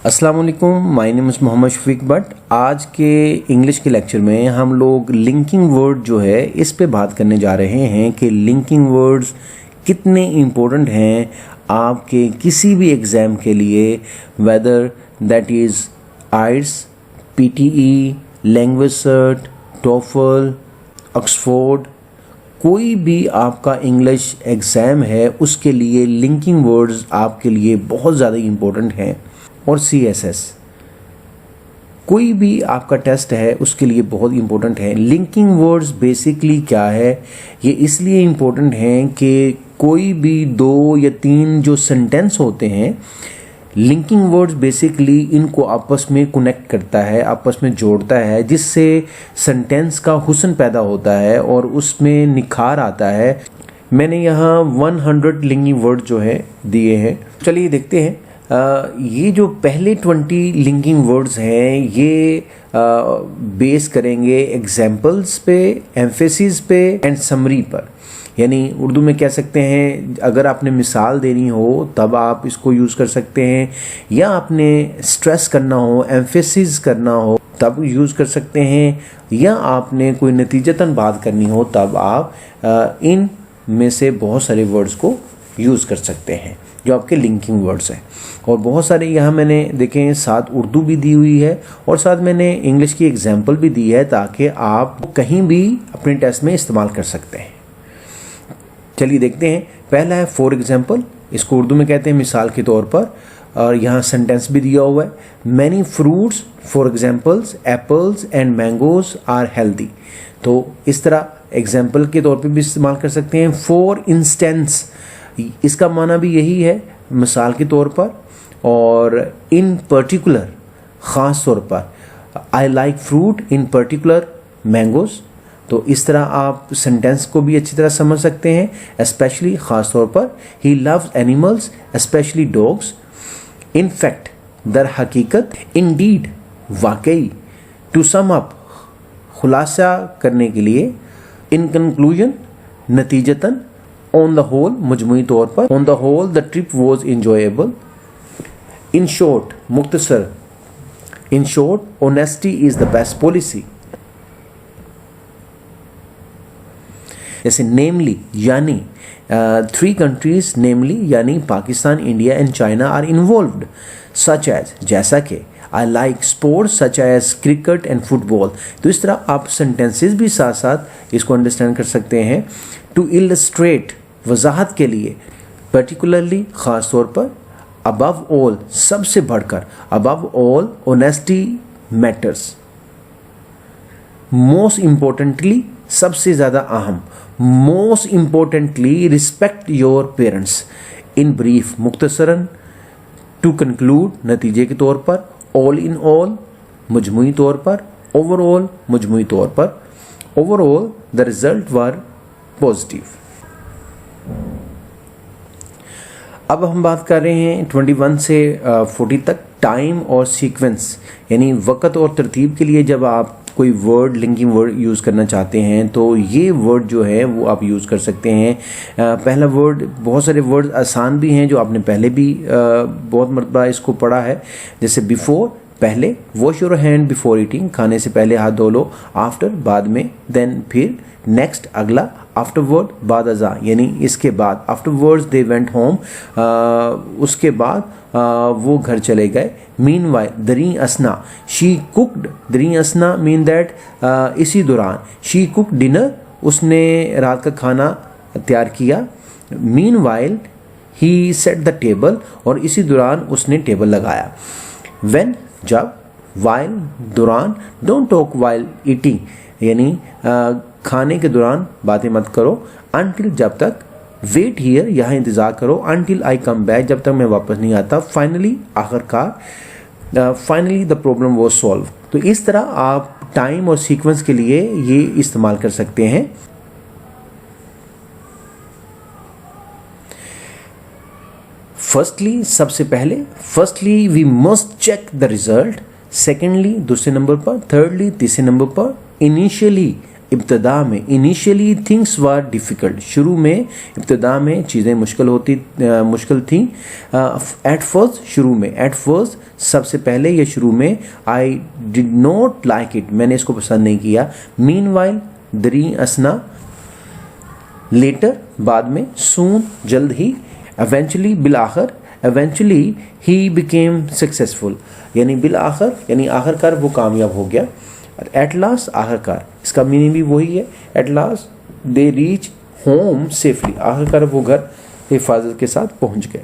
अस्सलाम वालेकुम, my name is Mohammad Shafiq Bhat. आज के इंग्लिश के लेक्चर में हम लोग लिंकिंग वर्ड जो है इस पे बात करने जा रहे हैं कि लिंकिंग वर्ड्स कितने इम्पोर्टेंट हैं आपके किसी भी एग्ज़ाम के लिए, whether that is IELTS, PTE, language cert, TOEFL, Oxford, कोई भी आपका इंग्लिश एग्ज़ाम है उसके लिए लिंकिंग वर्ड्स आपके लिए बहुत ज़्यादा इम्पोर्टेंट हैं। और CSS कोई भी आपका टेस्ट है उसके लिए बहुत इम्पोर्टेंट है। लिंकिंग वर्ड्स बेसिकली क्या है, ये इसलिए इम्पोर्टेंट हैं कि कोई भी 2 या 3 जो सेंटेंस होते हैं, लिंकिंग वर्ड्स बेसिकली इनको आपस में कनेक्ट करता है, आपस में जोड़ता है, जिससे सेंटेंस का हुस्न पैदा होता है और उसमें निखार आता है। मैंने यहाँ 100 लिंकिंग वर्ड जो है दिए हैं। चलिए देखते हैं। ये जो पहले 20 लिंकिंग वर्ड्स हैं ये बेस करेंगे एग्जाम्पल्स पे, एम्फेसिस पे एंड समरी पर। यानी उर्दू में कह सकते हैं, अगर आपने मिसाल देनी हो तब आप इसको यूज़ कर सकते हैं, या आपने स्ट्रेस करना हो, एम्फेसिस करना हो तब यूज़ कर सकते हैं, या आपने कोई नतीजतन बात करनी हो तब आप इन में से बहुत सारे वर्ड्स को यूज़ कर सकते हैं जो आपके लिंकिंग वर्ड्स हैं। और बहुत सारे यहाँ मैंने देखें, साथ उर्दू भी दी हुई है और साथ मैंने इंग्लिश की एग्जाम्पल भी दी है ताकि आप कहीं भी अपने टेस्ट में इस्तेमाल कर सकते हैं। चलिए देखते हैं। पहला है फॉर एग्जाम्पल, इसको उर्दू में कहते हैं मिसाल के तौर पर, और यहाँ सेंटेंस भी दिया हुआ है। Many fruits for examples apples and mangoes are healthy. तो इस तरह एग्जाम्पल के तौर पर भी इस्तेमाल कर सकते हैं। फॉर इंस्टेंस, इसका माना भी यही है, मिसाल के तौर पर, और इन पर्टिकुलर, ख़ास तौर पर। I like fruit in particular mangoes. तो इस तरह आप सेंटेंस को भी अच्छी तरह समझ सकते हैं। स्पेशली, ख़ास तौर पर। He loves animals specially dogs. In fact, दर हकीकत। इंडीड, वाकई। टू सम अप, खुलासा करने के लिए। इन कंक्लूजन, नतीजतन। ऑन द होल, मजमूई तौर पर। On the whole the trip was enjoyable. In short, मुख्तसर। In short, honesty is the best policy. जैसे नेमली, यानी 3 कंट्रीज, नेमली यानी Pakistan, India and China are involved. Such as, जैसा कि। I like sports such as cricket and football. तो इस तरह आप सेंटेंसेस भी साथ साथ इसको अंडरस्टैंड कर सकते हैं। टू इलस्ट्रेट, वजाहत के लिए। पर्टिकुलरली, ख़ास तौर पर। अबव ऑल, सबसे बढ़कर। Above all, honesty matters. Most importantly, सबसे ज़्यादा अहम। Most importantly, respect your parents. In brief, मुख्तसरन। टू कंक्लूड, नतीजे के तौर पर। ऑल इन ऑल, मजमूई तौर पर। ओवरऑल, मजमूई तौर पर। Overall the result were positive. अब हम बात कर रहे हैं 21 से 40 तक, टाइम और सीक्वेंस, यानी वक़्त और तरतीब के लिए जब आप कोई वर्ड, लिंकिंग वर्ड यूज़ करना चाहते हैं तो ये वर्ड जो है वो आप यूज़ कर सकते हैं। पहला वर्ड, बहुत सारे वर्ड आसान भी हैं जो आपने पहले भी बहुत मरतबा इसको पढ़ा है, जैसे बिफोर, पहले। Wash your hand before eating, खाने से पहले हाथ धो लो। आफ्टर, बाद में। देन, फिर। नेक्स्ट, अगला। आफ्टरवर्ड, बाद अज़ा, यानी इसके बाद। आफ्टरवर्ड्स दे वेंट होम, उसके बाद वो घर चले गए। मीनवाइल, दरी असना, शी कुकड। दरी असना मीन दैट इसी दौरान। शी कुक डिनर, उसने रात का खाना तैयार किया। Meanwhile he set the table, और इसी दौरान उसने टेबल लगाया। व्हेन, जब। वाइल, दौरान। डोंट टॉक वाइल ईटिंग, यानी खाने के दौरान बातें मत करो। अनटिल, जब तक। वेट हियर, यहाँ इंतज़ार करो। अनटिल आई कम बैक, जब तक मैं वापस नहीं आता। फाइनली, आखिरकार। Finally the problem was solve. तो इस तरह आप टाइम और सीक्वेंस के लिए ये इस्तेमाल कर सकते हैं। फर्स्टली, सबसे पहले। Firstly, we must check the result. Secondly, दूसरे नंबर पर। थर्डली, तीसरे नंबर पर। इनिशियली, इब्तदा में, इनिशियली थिंग्स वर डिफ़िकल्ट, शुरू में इब्तदा में चीज़ें मुश्किल थी। एट फर्स्ट, शुरू में, एट फर्स्ट सबसे पहले या शुरू में, I did not like it, मैंने इसको पसंद नहीं किया। मीनवाइल, दरी असना, लेटर बाद में, सून जल्द ही, एवेंचुअली बिलाखिर, एवेंचुअली ही बिकेम सक्सेसफुल, यानी बिलाखिर यानी आखिरकार वो कामयाब हो गया। एट लास्ट आखिरकार, इसका मीनिंग भी वही है। At last they reach home safely, आखिरकार वो घर हिफाजत के साथ पहुंच गए।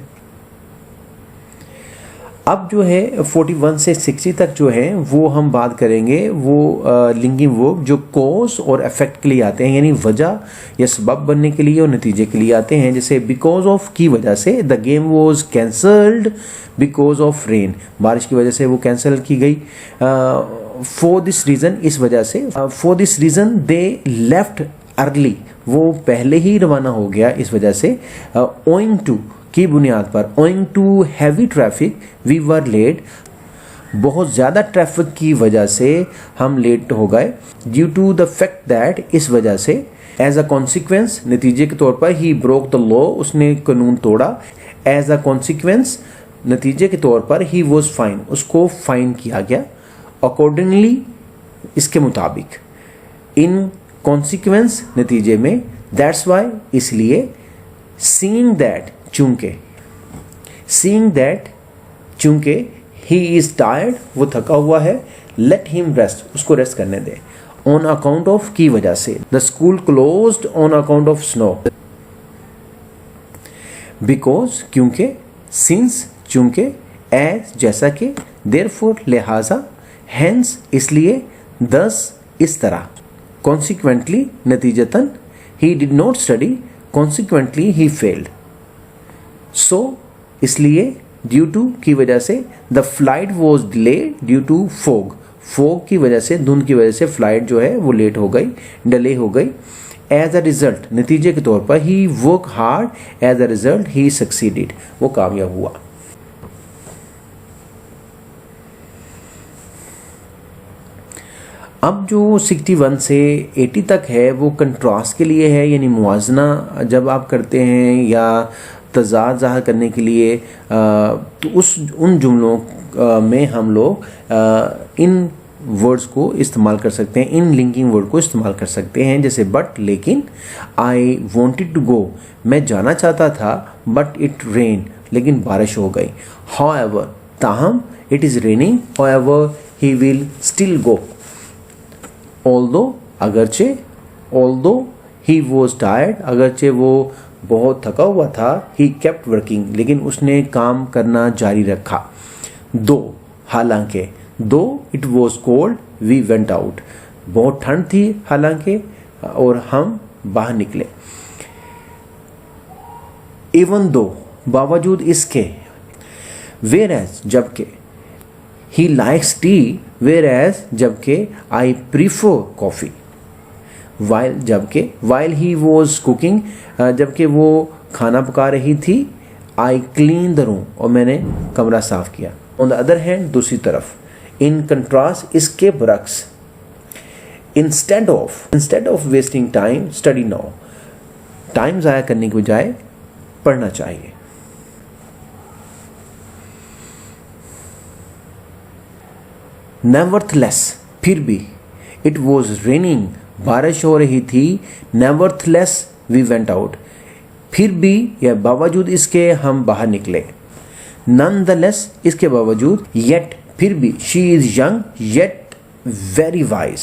अब जो है 41 से 60 तक जो है वो हम बात करेंगे वो लिंकिंग वर्ब जो कॉज और इफेक्ट के लिए आते हैं, यानी वजह या सबब बनने के लिए और नतीजे के लिए आते हैं। जैसे बिकॉज ऑफ की वजह से, the game was cancelled because of rain, बारिश की वजह से वो कैंसिल की गई। फॉर दिस रीज़न, इस वजह से। For this reason they left early, वो पहले ही रवाना हो गया इस वजह से। ओइंग टू की बुनियाद पर, owing to heavy traffic we were late, बहुत ज़्यादा ट्रैफिक की वजह से हम लेट हो गए। Due to the fact that, इस वजह से। एज अ कॉन्सिक्वेंस, नतीजे के तौर पर। ही ब्रोक द लॉ, उसने कानून तोड़ा। एज अ कॉन्सिक्वेंस, नतीजे के तौर पर। ही वॉज फाइन, उसको फाइन किया गया। अकॉर्डिंगली, इसके मुताबिक। इन कॉन्सिक्वेंस, नतीजे में। दैट्स वाई, इसलिए। सीइंग दैट, चूंकि। सीइंग दैट, चूंकि। ही इज टायर्ड, वो थका हुआ है। लेट हिम रेस्ट, उसको रेस्ट करने दे। ऑन अकाउंट ऑफ, की वजह से। The school closed on account of snow. Because, क्योंकि। सिंस, चूंकि। एज, जैसा कि। देयरफॉर, लिहाजा। हेंस, इसलिए। दस, इस तरह। कॉन्सिक्वेंटली, नतीजतन। He did not study, consequently he failed. So, इसलिए। ड्यू टू, की वजह से। The flight was delay due to fog, fog की वजह से, धुंध की वजह से फ्लाइट जो है वो लेट हो गई, डिले हो गई। एज अ रिजल्ट, नतीजे के तौर पर। He work hard, as a result he succeeded, वो कामयाब हुआ। अब जो 61 से 80 तक है वो कंट्रास्ट के लिए है, यानी मुआजना जब आप करते हैं या तज़ाद ज़ाहिर करने के लिए, तो उन जुमलों में हम लोग इन वर्ड्स को इस्तेमाल कर सकते हैं, इन लिंकिंग वर्ड को इस्तेमाल कर सकते हैं। जैसे बट, लेकिन। आई वॉन्टेड टू गो, मैं जाना चाहता था। बट इट रेन, लेकिन बारिश हो गई। हाउएवर, ताहम। It is raining. However, he will still go. Although, अगरचे। ऑल्दो ही वॉज टायर्ड, अगरचे वो बहुत थका हुआ था। ही केप्ट वर्किंग, लेकिन उसने काम करना जारी रखा। दो, हालांकि। Though it was cold we went out, बहुत ठंड थी हालांकि, और हम बाहर निकले। इवन दो, बावजूद इसके। वेयर एज, जबकि। He likes tea, whereas, जबकि। I prefer coffee. वाइल, जबकि। वाइल ही वॉज कुकिंग, जबकि वो खाना पका रही थी। आई क्लीन द रूम, और मैंने कमरा साफ किया। ऑन द अदर हैंड, दूसरी तरफ। इन कंट्रास्ट, इसके बरक्स। Instead of wasting time, study now, time ज़ाया करने के बजाय पढ़ना चाहिए। नेवरथलेस, फिर भी। इट वॉज रेनिंग, बारिश हो रही थी। नेवरथलेस वी वेंट आउट, फिर भी या बावजूद इसके हम बाहर निकले। नॉनदलेस, इसके बावजूद। येट, फिर भी। She is young yet very wise.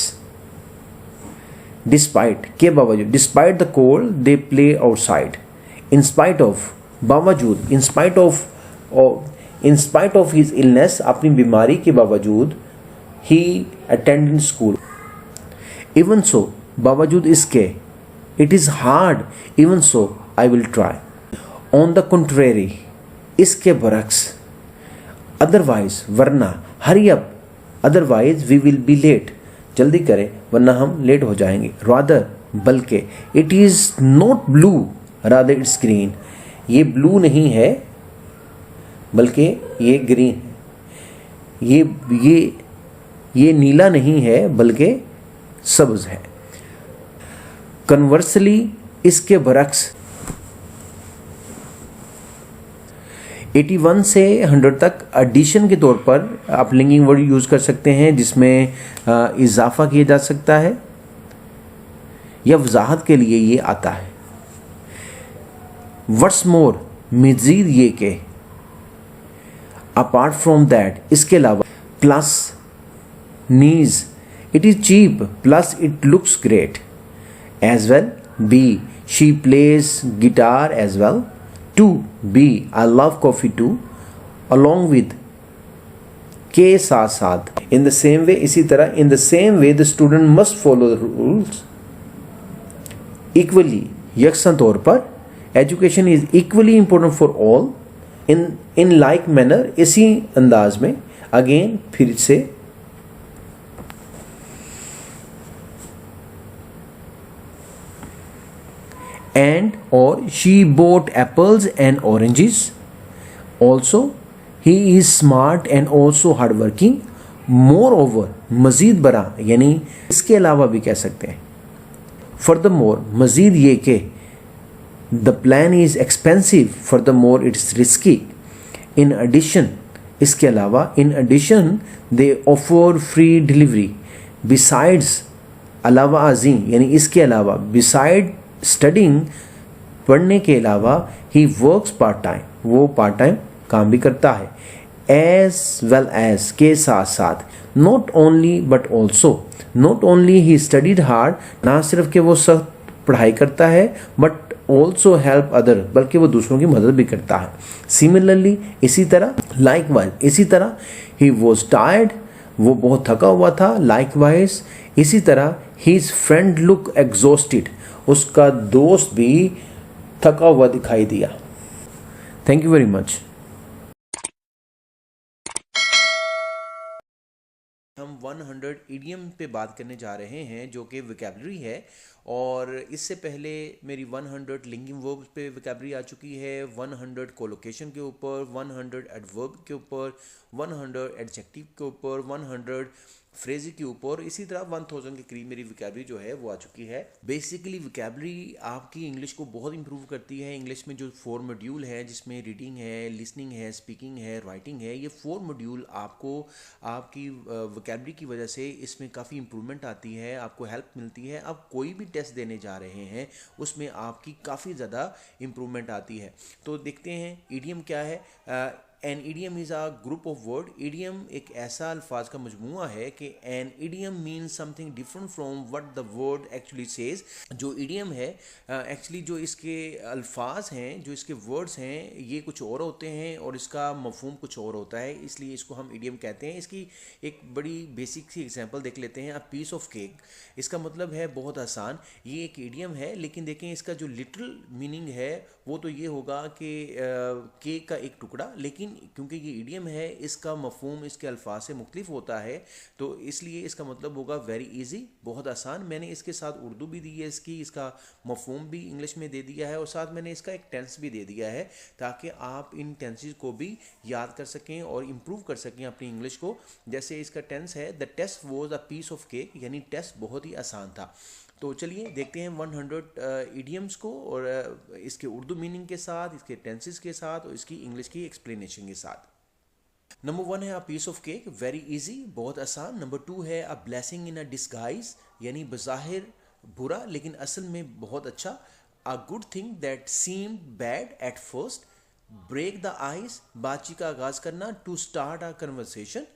Despite, के बावजूद। Despite the cold they play outside. In spite of, बावजूद। In spite of his illness, अपनी बीमारी के बावजूद। He attended school. Even so, बावजूद इसके। It is hard, even so I will try. On the contrary, इसके बरक्स। अदरवाइज, वरना। Hurry up, otherwise we will be late, जल्दी करें वरना हम लेट हो जाएंगे। रादर, बल्कि। It is not blue, rather it's green, ये ब्लू नहीं है बल्कि ये ग्रीन है। ये नीला नहीं है बल्कि सब्ज है। कन्वर्सली इसके बरक्स 81 से 100 तक एडिशन के तौर पर आप लिंकिंग वर्ड यूज कर सकते हैं, जिसमें इजाफा किया जा सकता है या वजाहत के लिए ये आता है। व्हाट्स मोर, मजीद ये के, अपार्ट फ्रॉम दैट, इसके अलावा, प्लस नीज, it is cheap plus it looks great, as well, बी, she plays guitar as well, too, बी, I love coffee too, along with, के साथ साथ, इन द सेम वे, इसी तरह, in the same way the student must follow the rules, equally, यकसा तौर पर, education is equally important for all, in like manner, इसी अंदाज में, अगेन, फिर से, एंड, और, she boat apples and oranges, also, he is smart and also hard working, moreover, मजीद बरा, यानी इसके अलावा भी कह सकते हैं। फर्दरमोर, मजीद ये के, the plan is expensive, furthermore it's risky, in addition, इसके अलावा, in addition they offer free delivery, besides, अलावा अजीम, यानी इसके अलावा, बिसाइड स्टडिंग, पढ़ने के अलावा, ही वर्क्स पार्ट टाइम, वो पार्ट टाइम काम भी करता है, एज वेल एज, के साथ साथ, not only but also, not only he studied hard, ना सिर्फ कि वो सख्त पढ़ाई करता है, बट ऑल्सो हेल्प अदर, बल्कि वो दूसरों की मदद भी करता है। सिमिलरली, इसी तरह, लाइकवाइज, इसी तरह, ही वॉज टायर्ड, वो बहुत थका हुआ था, लाइकवाइज, इसी तरह, हीज फ्रेंड लुक एग्जॉस्टेड, उसका दोस्त भी थका हुआ दिखाई दिया। Thank you very much. हम 100 इडियम पे बात करने जा रहे हैं, जो कि वोकैबुलरी है, और इससे पहले मेरी 100 लिंकिंग वर्ब्स पे वोकैबुलरी आ चुकी है, 100 कोलोकेशन के ऊपर, 100 एडवर्ब के ऊपर, 100 एडजेक्टिव के ऊपर, 100 फ्रेज के ऊपर, इसी तरह 1000 के करीब मेरी वोकैबुलरी जो है वो आ चुकी है। बेसिकली वोकैबुलरी आपकी इंग्लिश को बहुत इंप्रूव करती है। इंग्लिश में जो 4 मॉड्यूल है, जिसमें रीडिंग है, लिसनिंग है, स्पीकिंग है, राइटिंग है, ये 4 मॉड्यूल आपको आपकी वोकैबुलरी की वजह से इसमें काफ़ी इंप्रूवमेंट आती है, आपको हेल्प मिलती है। आप कोई भी टेस्ट देने जा रहे हैं उसमें आपकी काफ़ी ज़्यादा इंप्रूवमेंट आती है। तो देखते हैं ईडियम क्या है। An idiom is a group of word. Idiom एक ऐसा अल्फाज का मजमूआ है कि an idiom means something different from what the word actually says. जो ईडियम है एक्चुअली जो इसके अल्फाज हैं, जो इसके वर्ड्स हैं, ये कुछ और होते हैं और इसका मफहूम कुछ और होता है, इसलिए इसको हम ईडियम कहते हैं। इसकी एक बड़ी बेसिक सी एग्जांपल देख लेते हैं। अ पीस ऑफ केक, इसका मतलब है बहुत आसान। ये एक ईडियम है, लेकिन देखें इसका जो लिटरल मीनिंग है वो तो ये होगा कि केक का एक टुकड़ा, लेकिन क्योंकि ये ईडियम है इसका मफहूम इसके अल्फाज से मुख्तलिफ होता है, तो इसलिए इसका मतलब होगा वेरी इजी, बहुत आसान। मैंने इसके साथ उर्दू भी दी है, इसका मफहूम भी इंग्लिश में दे दिया है और साथ मैंने इसका एक टेंस भी दे दिया है, ताकि आप इन टेंसेस को भी याद कर सकें और इम्प्रूव कर सकें अपनी इंग्लिश को। जैसे इसका टेंस है, the test was a piece of cake, यानी टेस्ट बहुत ही आसान था। तो चलिए देखते हैं 100 इडियम्स को, और इसके उर्दू मीनिंग के साथ, इसके टेंसेस के साथ और इसकी इंग्लिश की एक्सप्लेनेशन के साथ। नंबर 1 है a piece of cake, very easy, बहुत आसान। नंबर 2 है a blessing in a disguise, यानी बज़ाहिर बुरा लेकिन असल में बहुत अच्छा। A good thing that seemed bad at first, break the ice, बातचीत का आगाज करना, to start a conversation.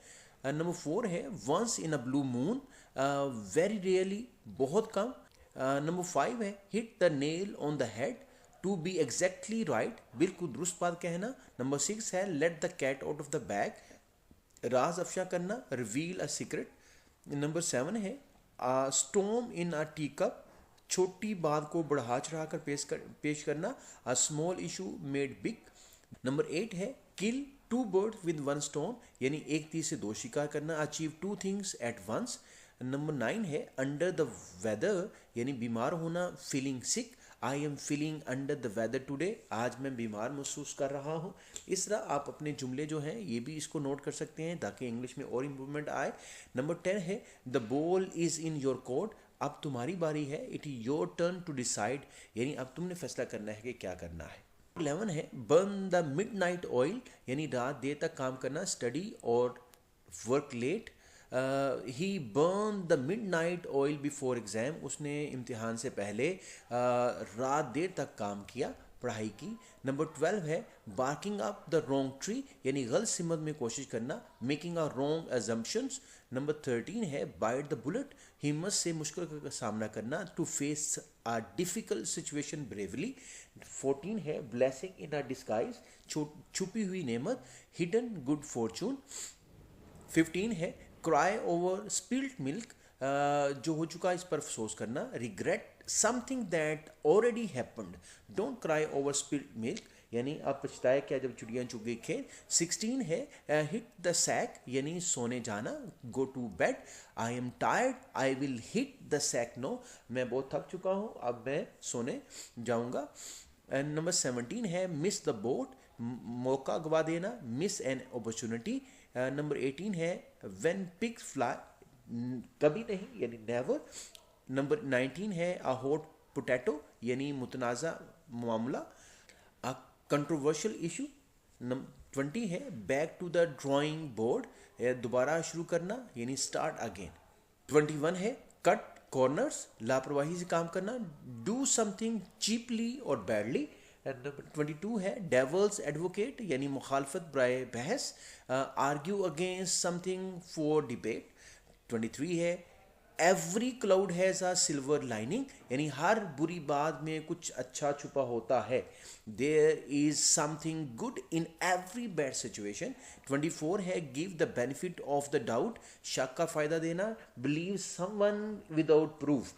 Number 4 है once in a blue moon, very rarely, बहुत कम। नंबर 5 है hit the nail on the head, to be exactly right, बिल्कुल दुरुस्त बात कहना। नंबर 6 है let the cat out of the bag, राज अफशा करना, रिवील अ सीक्रेट। नंबर 7 है स्टॉर्म इन अ टी कप, छोटी बात को बढ़ा चढ़ा कर पेश करना, a small issue made big. Number 8 है किल 2 birds with 1 stone, यानी एक तीर से 2 शिकार करना, achieve 2 things at once। Number 9 है अंडर द वेदर, यानी बीमार होना, feeling sick, I am feeling under the weather today, आज मैं बीमार महसूस कर रहा हूँ। इस तरह आप अपने जुमले जो हैं ये भी इसको नोट कर सकते हैं ताकि इंग्लिश में और इम्प्रूवमेंट आए। नंबर 10 है the ball is in your court, अब तुम्हारी बारी है, it is your turn to decide, यानी अब तुमने फैसला करना है कि क्या करना है। 11 है बर्न द मिडनाइट ऑयल, यानी रात देर तक काम करना, स्टडी और work late. He burn the midnight oil before exam, उसने इम्तिहान से पहले रात देर तक काम किया, पढ़ाई की। नंबर 12 है barking up the wrong tree, यानी गलत सिमत में कोशिश करना, making a wrong assumptions. Number 13 है बाइट द बुलेट, हिम्मत से मुश्किल का सामना करना, to face a difficult situation bravely. 14 है ब्लेसिंग इन अ डिस्गाइज, छुपी हुई नेमत, हिडन गुड फॉर्चून। 15 है क्राई ओवर स्पिल्ड मिल्क, जो हो चुका इस पर अफसोस करना, regret something that already happened, don't cry over spilled milk, यानी अब पछताए क्या जब चिड़िया चुग गई खेत। 16 है हिट द सैक, यानी सोने जाना, go to bed. I am tired, I will hit the sack now, मैं बहुत थक चुका हूँ, अब मैं सोने जाऊँगा। एंड नंबर 17 है मिस द बोट, मौका गवा देना, मिस एन अपॉर्चुनिटी। नंबर 18 है व्हेन पिग्स फ्लाई, कभी नहीं यानी नेवर। नंबर 19 है अ हॉट पोटैटो, यानी मुतनाज़ा मामला, अ कंट्रोवर्शियल इशू। नंबर 20 है back to the drawing board, दोबारा शुरू करना यानी स्टार्ट अगेन। 21 है कट कॉर्नर्स, लापरवाही से काम करना, डू समथिंग चीपली और बैडली। नंबर 22 है डेवल्स एडवोकेट, यानी मुखालफत बराए बहस, argue against something for debate. 23 है every cloud has a silver lining, यानी हर बुरी बात में कुछ अच्छा छुपा होता है, there is something good in every bad situation. 24 है give the benefit of the doubt, शक का फ़ायदा देना, बिलीव समवन विदाउट प्रूफ।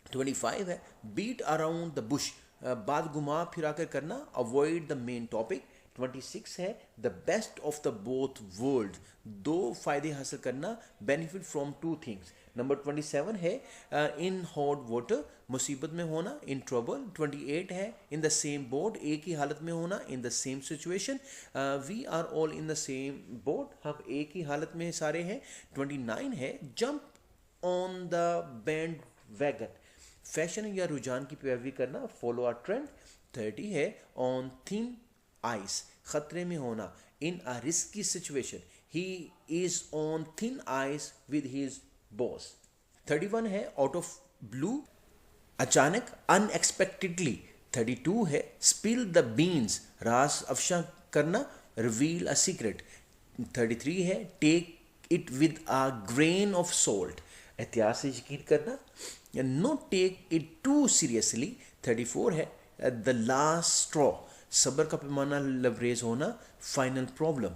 25 है बीट अराउंड द बुश, बात घुमा फिरा कर करना, अवॉइड द मेन टॉपिक। 26 है the best of the both world, दो फायदे हासिल करना, benefit from two things. Number 27 है इन हॉट वाटर, मुसीबत में होना, इन ट्रबल। 28 है इन द सेम बोट, एक ही हालत में होना, in the same situation, we are all in the same boat, हम एक ही हालत में सारे हैं। 29 है jump on the bandwagon, fashion या रुझान की पैरवी करना, फॉलो अ ट्रेंड। 30 है ऑन थिन आइस, खतरे में होना, in a risky situation, he is on thin ice with his boss. 31 है आउट ऑफ ब्लू, अचानक, अनएक्सपेक्टेडली। 32 है स्पिल द बीन्स, राज अफशा करना, रिवील अ सीक्रेट। 33 है take it with a grain of salt, एहतियात से यकीन करना, not take it too seriously. 34 है द लास्ट स्ट्रॉ, सब्र का पैमाना लबरेज होना, फाइनल प्रॉब्लम।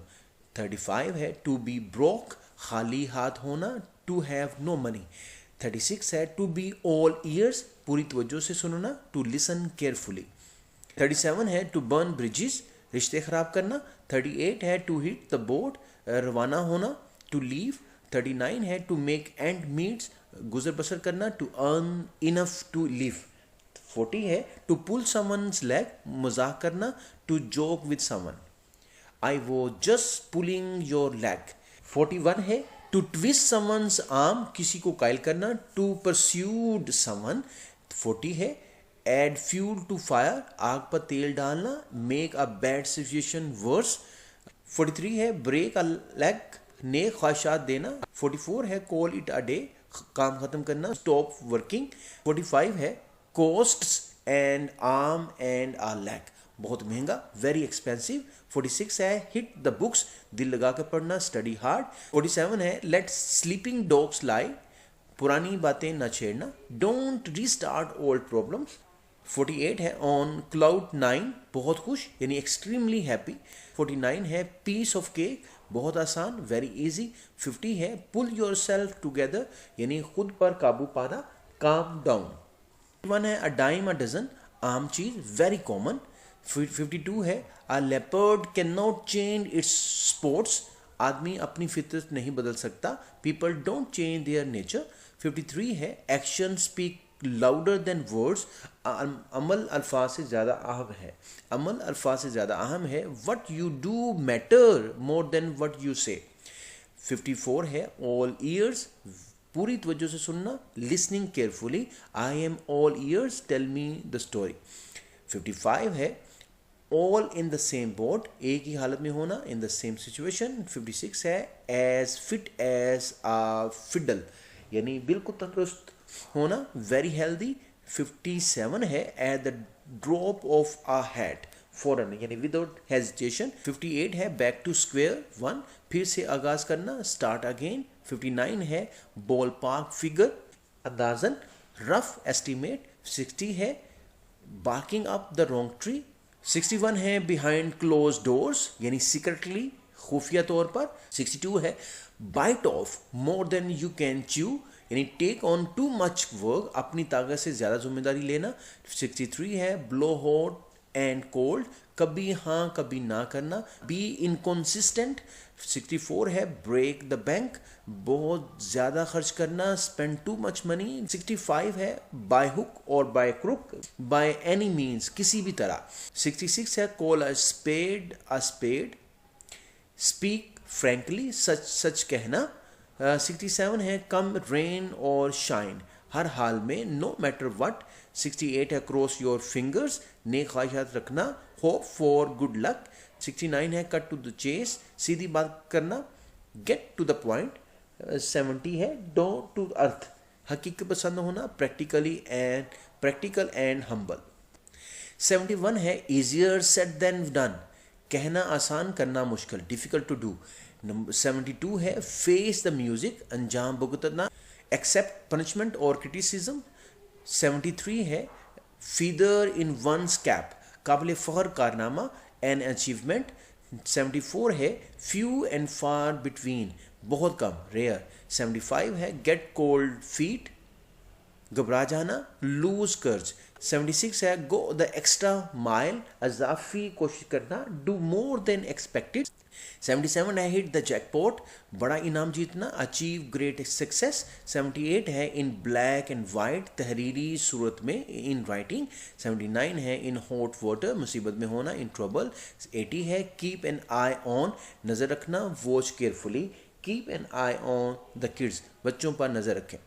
35 है टू बी ब्रोक, खाली हाथ होना, टू हैव नो मनी। 36 है टू बी ऑल ईयर्स, पूरी तवज्जो से सुनना, टू लिसन केयरफुली। 37 है टू बर्न ब्रिजेस, रिश्ते खराब करना। 38 है टू हिट द बोट, रवाना होना, टू लीव। 39 है टू मेक एंड मीट्स, गुजर बसर करना, to earn enough to live. 40 है टू पुल समवन्स लेग, मजाक करना, to joke with someone, I was just pulling your leg. 41 है टू ट्विस्ट समवन्स आर्म, किसी को कायल करना, टू परस्यूड समवन। 40 है एड फ्यूल टू फायर, आग पर तेल डालना, make a bad situation worse. 43 है ब्रेक अ लेग, नेक ख्वाहिशात देना। 44 है कॉल इट अ डे, काम खत्म करना, स्टॉप वर्किंग। 45 है costs an arm and a leg, बहुत महंगा, वेरी एक्सपेंसिव। 46 है हिट द बुक्स, दिल लगा कर पढ़ना, स्टडी हार्ड। 47 है लेट स्लीपिंग डॉग्स लाई, पुरानी बातें न छेड़ना, डोंट रीस्टार्ट ओल्ड प्रॉब्लम्स। 48 है ऑन क्लाउड 9, बहुत खुश यानी एक्सट्रीमली हैप्पी। 49 है पीस ऑफ केक, बहुत आसान, वेरी इजी। 50 है पुल योर सेल्फ टूगेदर, यानी खुद पर काबू पाना, काम डाउन। 51 है अ डाइम अ डजन, आम चीज, वेरी कॉमन। 52 है a leopard can not change its sports, आदमी अपनी फितरत नहीं बदल सकता, people don't change their nature. 53 है action speak louder than words, अमल अल्फाज से ज़्यादा अहम है, अमल अल्फाज से ज़्यादा अहम है, what you do matter more than what you say. 54 है ऑल ईयर्स, पूरी तवज्जो से सुनना, listening carefully, I am all ears, tell me the story. 55 है all in the same boat, एक ही हालत में होना, इन द सेम सिचुएशन। 56 है as fit as a fiddle, यानी बिल्कुल तंदुरुस्त होना, वेरी हेल्दी। 57 है at the drop of a hat, फौरन यानी विदाउट हेजिटेशन। 58 है बैक टू स्क्वेयर वन, फिर से आगाज करना, स्टार्ट अगेन। 59 है बॉल पार्क फिगर, अंदाजन, रफ एस्टिमेट। 60 है barking up the wrong tree. 61 है बिहाइंड क्लोज डोर्स, यानी सीक्रेटली, खुफिया तौर पर। 62 है bite off more than you can chew, यानी take on too much work, अपनी ताकत से ज़्यादा जिम्मेदारी लेना। 63 है ब्लो हॉट एंड कोल्ड, कभी हाँ कभी ना करना, बी इनकॉन्सिस्टेंट। 64 है ब्रेक द बैंक, बहुत ज़्यादा खर्च करना, स्पेंड टू मच मनी। 65 है by hook or by crook, by any means, किसी भी तरह। 66 है call a spade, speak frankly, सच सच कहना। 67 है कम रेन और शाइन, हर हाल में, नो मैटर वट। 68 है क्रॉस योर फिंगर्स, नेक ख्वाहिशात रखना, होप फॉर गुड लक। 69 है कट टू द चेस, सीधी बात करना, गेट टू द पॉइंट। 70 है डो टू अर्थ, हकीकत पसंद होना, प्रैक्टिकल एंड हम्बल। 71 है ईजियर सेड देन डन, कहना आसान करना मुश्किल, डिफिकल्ट टू डू। 72 है फेस द म्यूजिक, अंजाम भुगतना, एक्सेप्ट पनिशमेंट और क्रिटिसिज्म। 73 है फीदर इन वंस कैप, काबिल फ़ख्र कारनामा, एन अचीवमेंट। 74 है फ्यू एंड फार बिटवीन, बहुत कम, रेयर। 75 है गेट कोल्ड फीट, घबरा जाना, लूज कर्ज। 76 है गो द एक्स्ट्रा माइल, अजाफी कोशिश करना, डू मोर देन एक्सपेक्टेड। 77 है हिट द जैकपॉट, बड़ा इनाम जीतना, अचीव ग्रेट सक्सेस। 78 है इन ब्लैक एंड वाइट, तहरीरी सूरत में, इन राइटिंग। 79 है इन हॉट वाटर, मुसीबत में होना, इन ट्रबल। 80 है कीप एन आई ऑन, नज़र रखना, watch carefully, keep an I on the kids, बच्चों पर नज़र रखें।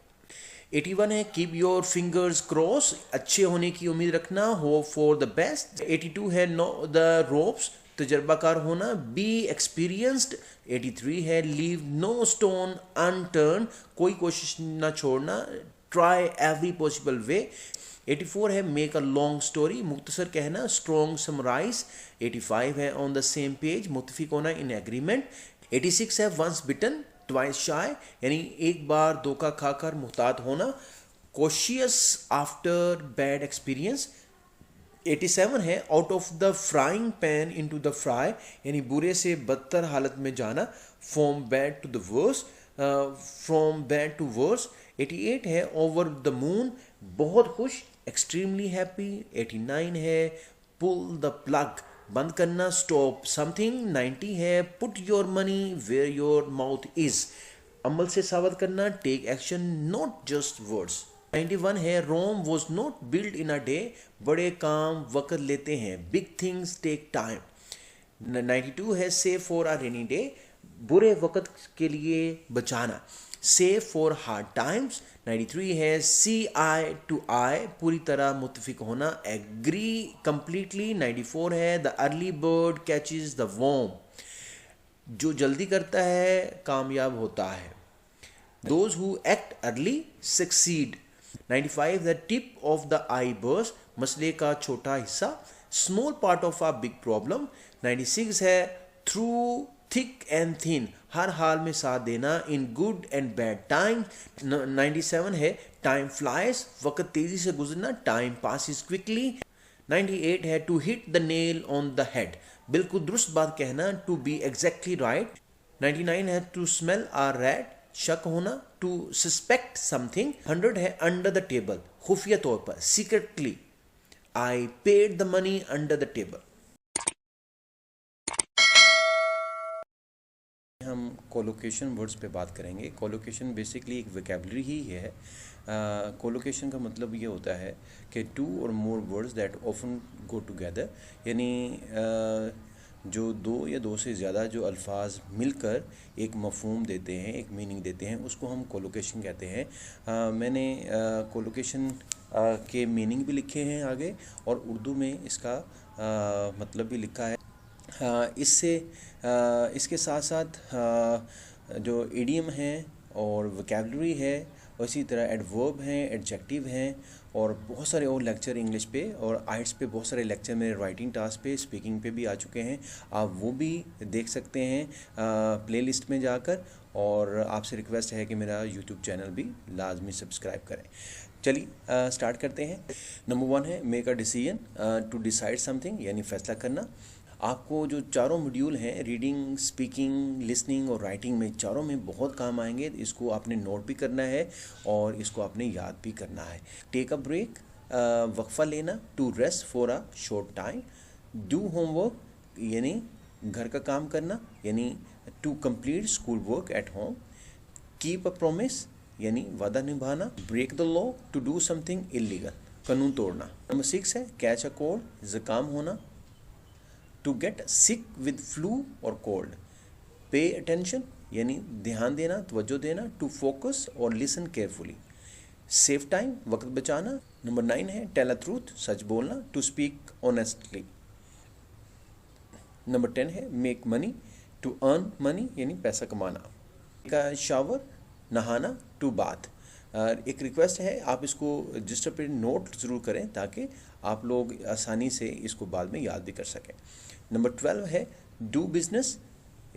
81 है कीप योर फिंगर्स क्रॉस, अच्छे होने की उम्मीद रखना, होप फॉर द बेस्ट। 82 है नो द रोप्स, तजर्बाकार होना, बी एक्सपीरियंस्ड। 83 है लीव नो स्टोन अनटर्न, कोई कोशिश ना छोड़ना, ट्राई एवरी पॉसिबल वे। 84 है मेक अ लॉन्ग स्टोरी, मुख्तसर कहना, स्ट्रॉन्ग समराइज। 85 है ऑन द सेम पेज, मुत्तफिक होना, इन एग्रीमेंट। 86 है वंस बिटन ट्वाइस शाय, यानी एक बार धोखा खाकर मुहतात होना, कॉशियस आफ्टर बैड एक्सपीरियंस। 87 है out of the frying pan into the fry, यानी बुरे से बदतर हालत में जाना, from bad to the worse, from bad to worse. 88 है ओवर द मून, बहुत खुश, एक्सट्रीमली हैप्पी। 89 है पुल द प्लग, बंद करना, स्टॉप समथिंग। 90 है put your money where your mouth is, अमल से साबित करना, take action not just words. 91 है Rome was not build in a day, बड़े काम वक्त लेते हैं, बिग थिंग्स टेक टाइम। 92 है save for a rainy day, बुरे वक्त के लिए बचाना, सेव फॉर हार्ड टाइम्स। 93 है सी आई टू आई, पूरी तरह मुत्तफिक होना, एग्री कंप्लीटली। 94 है the early bird catches the worm, जो जल्दी करता है कामयाब होता है, those who act early succeed. 95 the tip of the iceberg, मसले का छोटा हिस्सा, small part of a big problem. 96 है थ्रू थिक एंड थिन, हर हाल में साथ देना, in good and bad time. 97 है टाइम फ्लाइज, वक्त तेजी से गुजरना, टाइम पासिस क्विकली। 98 है to hit the nail on the head, बिल्कुल दुरुस्त बात कहना, टू बी एग्जैक्टली राइट। 99 है टू स्मेल आ रैट, शक होना, टू सस्पेक्ट समथिंग। 100 है अंडर द टेबल, खुफिया तौर पर, secretly, I paid the money under the table. हम कोलोकेशन वर्ड्स पे बात करेंगे। कोलोकेशन बेसिकली एक वोकैबुलरी ही है। कोलोकेशन का मतलब ये होता है कि टू और more words that often go together, यानी जो दो या दो से ज़्यादा जो अल्फाज मिलकर एक मफहूम देते हैं, एक मीनिंग देते हैं, उसको हम कोलोकेशन कहते हैं। मैंने कोलोकेशन के मीनिंग भी लिखे हैं आगे, और उर्दू में इसका मतलब भी लिखा है। इसके साथ साथ जो इडियम है और वोकैबुलरी है, और इसी तरह एडवर्ब हैं, एडजेक्टिव हैं, और बहुत सारे और लेक्चर इंग्लिश पे और आइट्स पे बहुत सारे लेक्चर मेरे राइटिंग टास्क पे, स्पीकिंग पे भी आ चुके हैं। आप वो भी देख सकते हैं प्लेलिस्ट में जाकर, और आपसे रिक्वेस्ट है कि मेरा यूट्यूब चैनल भी लाजमी सब्सक्राइब करें। चलिए स्टार्ट करते हैं। नंबर 1 है make a decision, to decide something, यानी फ़ैसला करना। आपको जो चारों मॉड्यूल हैं, रीडिंग, स्पीकिंग, लिसनिंग और राइटिंग में, चारों में बहुत काम आएंगे। इसको आपने नोट भी करना है और इसको आपने याद भी करना है। टेक अ ब्रेक, वक्फा लेना, to rest for a short time. Do homework, यानी घर का काम करना, यानी to complete school work at home. Keep a promise, यानी वादा निभाना। Break the law, to do something illegal, कानून तोड़ना। नंबर 6 है कैच अ कोल्ड, ज़ुकाम होना। To get sick with flu और कोल्ड। पे अटेंशन, यानी ध्यान देना, तवज्जो देना। टू फोकस और लिसन केयरफुली। सेव टाइम, वक्त बचाना। नंबर 9 है टेल अ ट्रूथ, सच बोलना। To speak honestly. नंबर 10 है make money, to earn money, यानी पैसा कमाना। का शावर, नहाना। To bath. एक रिक्वेस्ट है, आप इसको रजिस्टर पर नोट ज़रूर करें ताकि आप लोग आसानी से इसको बाद में याद भी कर सकें। नंबर 12 है डू बिजनेस,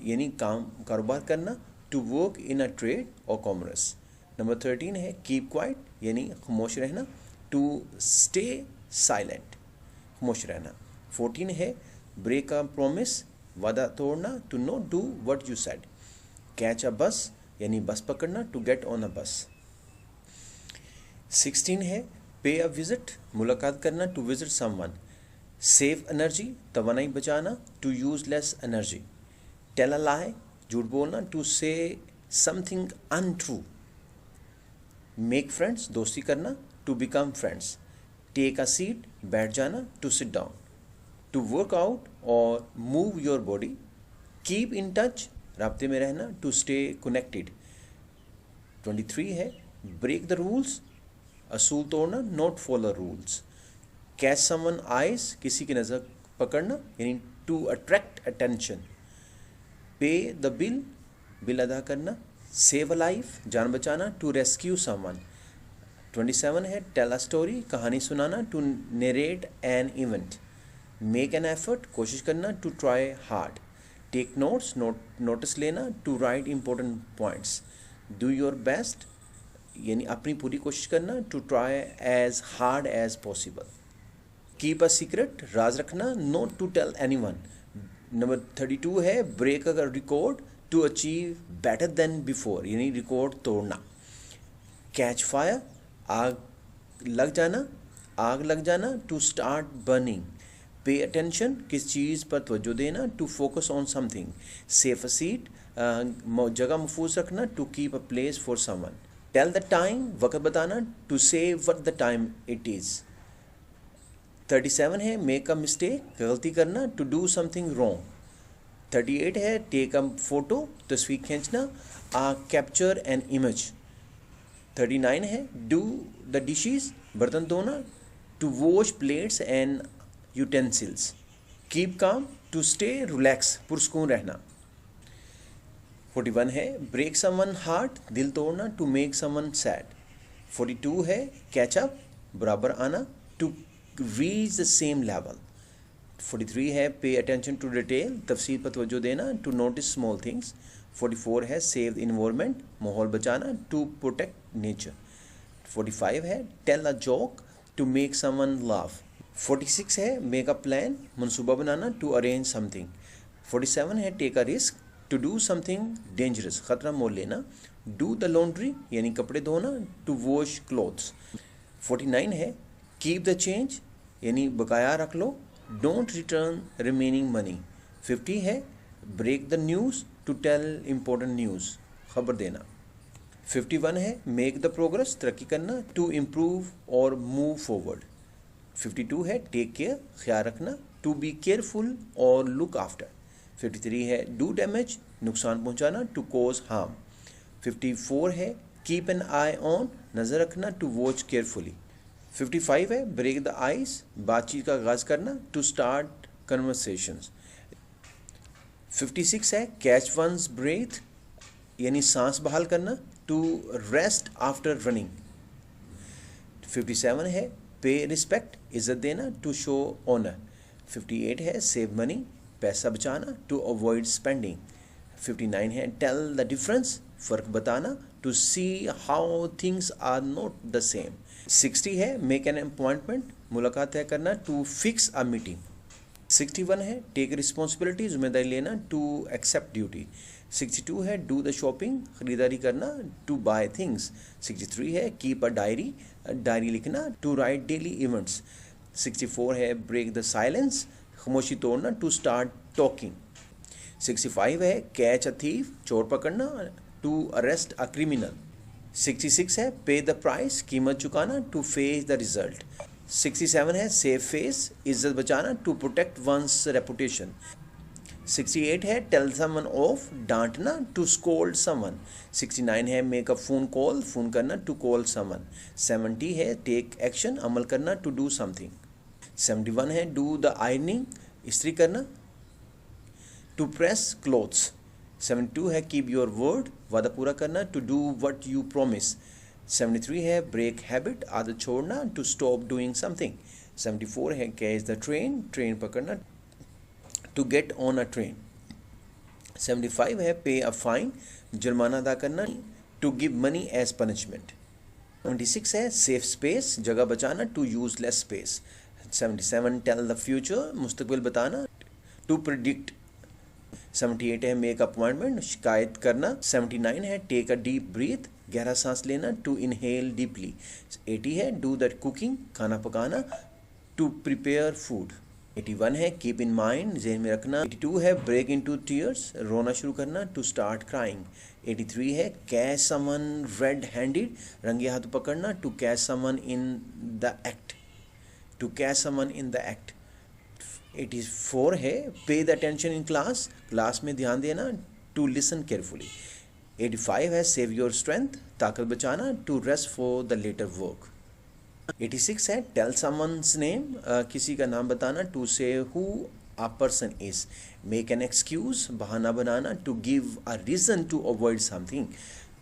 यानी कारोबार करना। To work in a trade और कॉमर्स। नंबर 13 है कीप क्वाइट, यानी खामोश रहना। टू स्टे साइलेंट, खामोश रहना। 14 है ब्रेक अ प्रॉमिस, वादा तोड़ना। To not do what you said. Catch a bus, यानी बस पकड़ना। टू गेट ऑन अ बस। 16 है पे अ विजिट, मुलाकात करना। To visit someone. Save energy, तवानाई बचाना। To use less energy. Tell a lie, झूठ बोलना। टू से समथिंग अनट्रू। मेक फ्रेंड्स, दोस्ती करना। To become friends. Take a seat, बैठ जाना। To sit down. To work out और move your body. Keep in touch, राब्ते में रहना। To stay connected. 23 है ब्रेक द रूल्स, असूल तोड़ना। Not follow rules. Catch someone eyes, किसी की नज़र पकड़ना, यानी टू अट्रैक्ट अटेंशन। पे द बिल, बिल अदा करना। सेव अ लाइफ, जान बचाना। To rescue someone. 27 है टेल अ स्टोरी, कहानी सुनाना। To narrate an event. Make an effort, कोशिश करना। To try hard. Take notes, notice लेना। To write important points. Do your best, यानी अपनी पूरी कोशिश करना। To try as hard as possible. Keep a secret, राज रखना। Not to tell anyone. Number 32 है break a record, to achieve better than before, यानी रिकॉर्ड तोड़ना। कैच फायर, आग लग जाना। To start burning. Pay attention, किस चीज़ पर तवज्जो देना। To focus on something. Save a seat, जगह महफूज रखना। To keep a place for someone. Tell the time, वक्त बताना। To say what the time it is. 37 है मेक अ मिस्टेक, गलती करना। To do something wrong. 38 है टेक अ photo, तस्वीर खींचना। Capture an image. 39 है डू द डिशेज, बर्तन धोना। To wash plates and utensils. Keep calm, to stay relax, पुरस्कून रहना। 41 है ब्रेक समवन हार्ट, दिल तोड़ना। To make someone sad. 42 है कैच अप, बराबर आना। To reach the same level. 43 है पे अटेंशन टू डिटेल, तफसील पर तवज्जो देना। To notice small things. 44 है सेव द इन्वायरमेंट, माहौल बचाना। To protect nature. 45 है tell a joke, to make someone laugh. 46 है मेक अ प्लान, मनसूबा बनाना। To arrange something. 47 है take a risk, to do something dangerous, खतरा मोल लेना। डू द लॉन्ड्री, यानी कपड़े धोना। To wash clothes. 49 है कीप द चेंज, यानी बकाया रख लो। Don't return remaining money. 50 है break the news, to tell important news, खबर देना। 51 है मेक द प्रोग्रेस, तरक्की करना। टू इम्प्रूव और मूव फॉरवर्ड। 52 है टेक केयर, ख्याल रखना। टू बी केयरफुल और लुक आफ्टर। 53 है डू डैमेज, नुकसान पहुंचाना, टू कॉज हार्म। 54 है कीप एन आई ऑन, नज़र रखना, टू वॉच केयरफुली। 55 है ब्रेक द आइस, बातचीत का आगाज करना, टू स्टार्ट कन्वर्सेशंस। 56 है कैच वंस ब्रेथ, यानी सांस बहाल करना, टू रेस्ट आफ्टर रनिंग। 57 है पे रिस्पेक्ट, इज्जत देना, टू शो ऑनर। 58 है सेव मनी, पैसा बचाना, टू अवॉइड स्पेंडिंग। 59 है टेल द डिफरेंस, फ़र्क बताना, to see how things are not the same. 60 है मेक एन अपॉइंटमेंट, मुलाकात तय करना, टू फिक्स अ मीटिंग। 61 है टेक रिस्पॉन्सिबिलिटी, जिम्मेदारी लेना, टू एक्सेप्ट ड्यूटी। 62 है डू द शॉपिंग, ख़रीदारी करना, टू बाय थिंग्स। 63 है कीप अ डायरी, डायरी लिखना, टू राइट डेली इवेंट्स। 64 है ब्रेक द साइलेंस, खामोशी तोड़ना, टू स्टार्ट टॉकिंग। 65 है कैच अ थीफ, चोर पकड़ना, टू अरेस्ट अ क्रिमिनल। 66 है पे द प्राइस, कीमत चुकाना, टू फेस द रिजल्ट। 67 है सेव फेस, इज्जत बचाना, टू प्रोटेक्ट वंस रेपुटेशन। 68 है टेल समवन ऑफ, डांटना, टू स्कोल्ड समवन। 69 है make a phone call, phone करना, टू कॉल समवन। 70 है टेक एक्शन, अमल करना, टू डू समथिंग। 71 है डू द आयरनिंग, इस्त्री करना, टू प्रेस क्लोथ्स। 72 है कीप योर वर्ड, वादा पूरा करना, to do what you promise. 73 है ब्रेक हैबिट, आदत छोड़ना, टू स्टॉप डूइंग समथिंग। 74 है कैच द ट्रेन, ट्रेन पकड़ना, to get on a train. 75 है पे अ फाइन, जुर्माना अदा करना, to give money as punishment. 76 है सेफ स्पेस, जगह बचाना, to use less space. 77 tell the future, मुस्तकबिल बताना, टू प्रिडिक्ट। 78 है मेक अपॉइंटमेंट, शिकायत करना। 79 है टेक अ डीप ब्रीथ, गहरा सांस लेना, टू इनहेल डीपली। 80 है डू द कुकिंग, खाना पकाना, टू प्रिपेयर फूड। 81 है कीप इन माइंड, जहन में रखना। 82 है ब्रेक इनटू टीयर्स, रोना शुरू करना, टू स्टार्ट क्राइंग। 83 है कैच समवन रेड हैंडेड, रंगे हाथ पकड़ना, to catch someone in the act, to catch someone in the act. 84 है pay the attention in class, class में ध्यान देना, टू लिसन केयरफुली। 85 है सेव योर स्ट्रेंथ, ताकत बचाना, to rest for the later work. 86 है टेल समवन्स नेम, किसी का नाम बताना, to say who a person is. Make an excuse, बहाना बनाना, to give a reason to avoid something.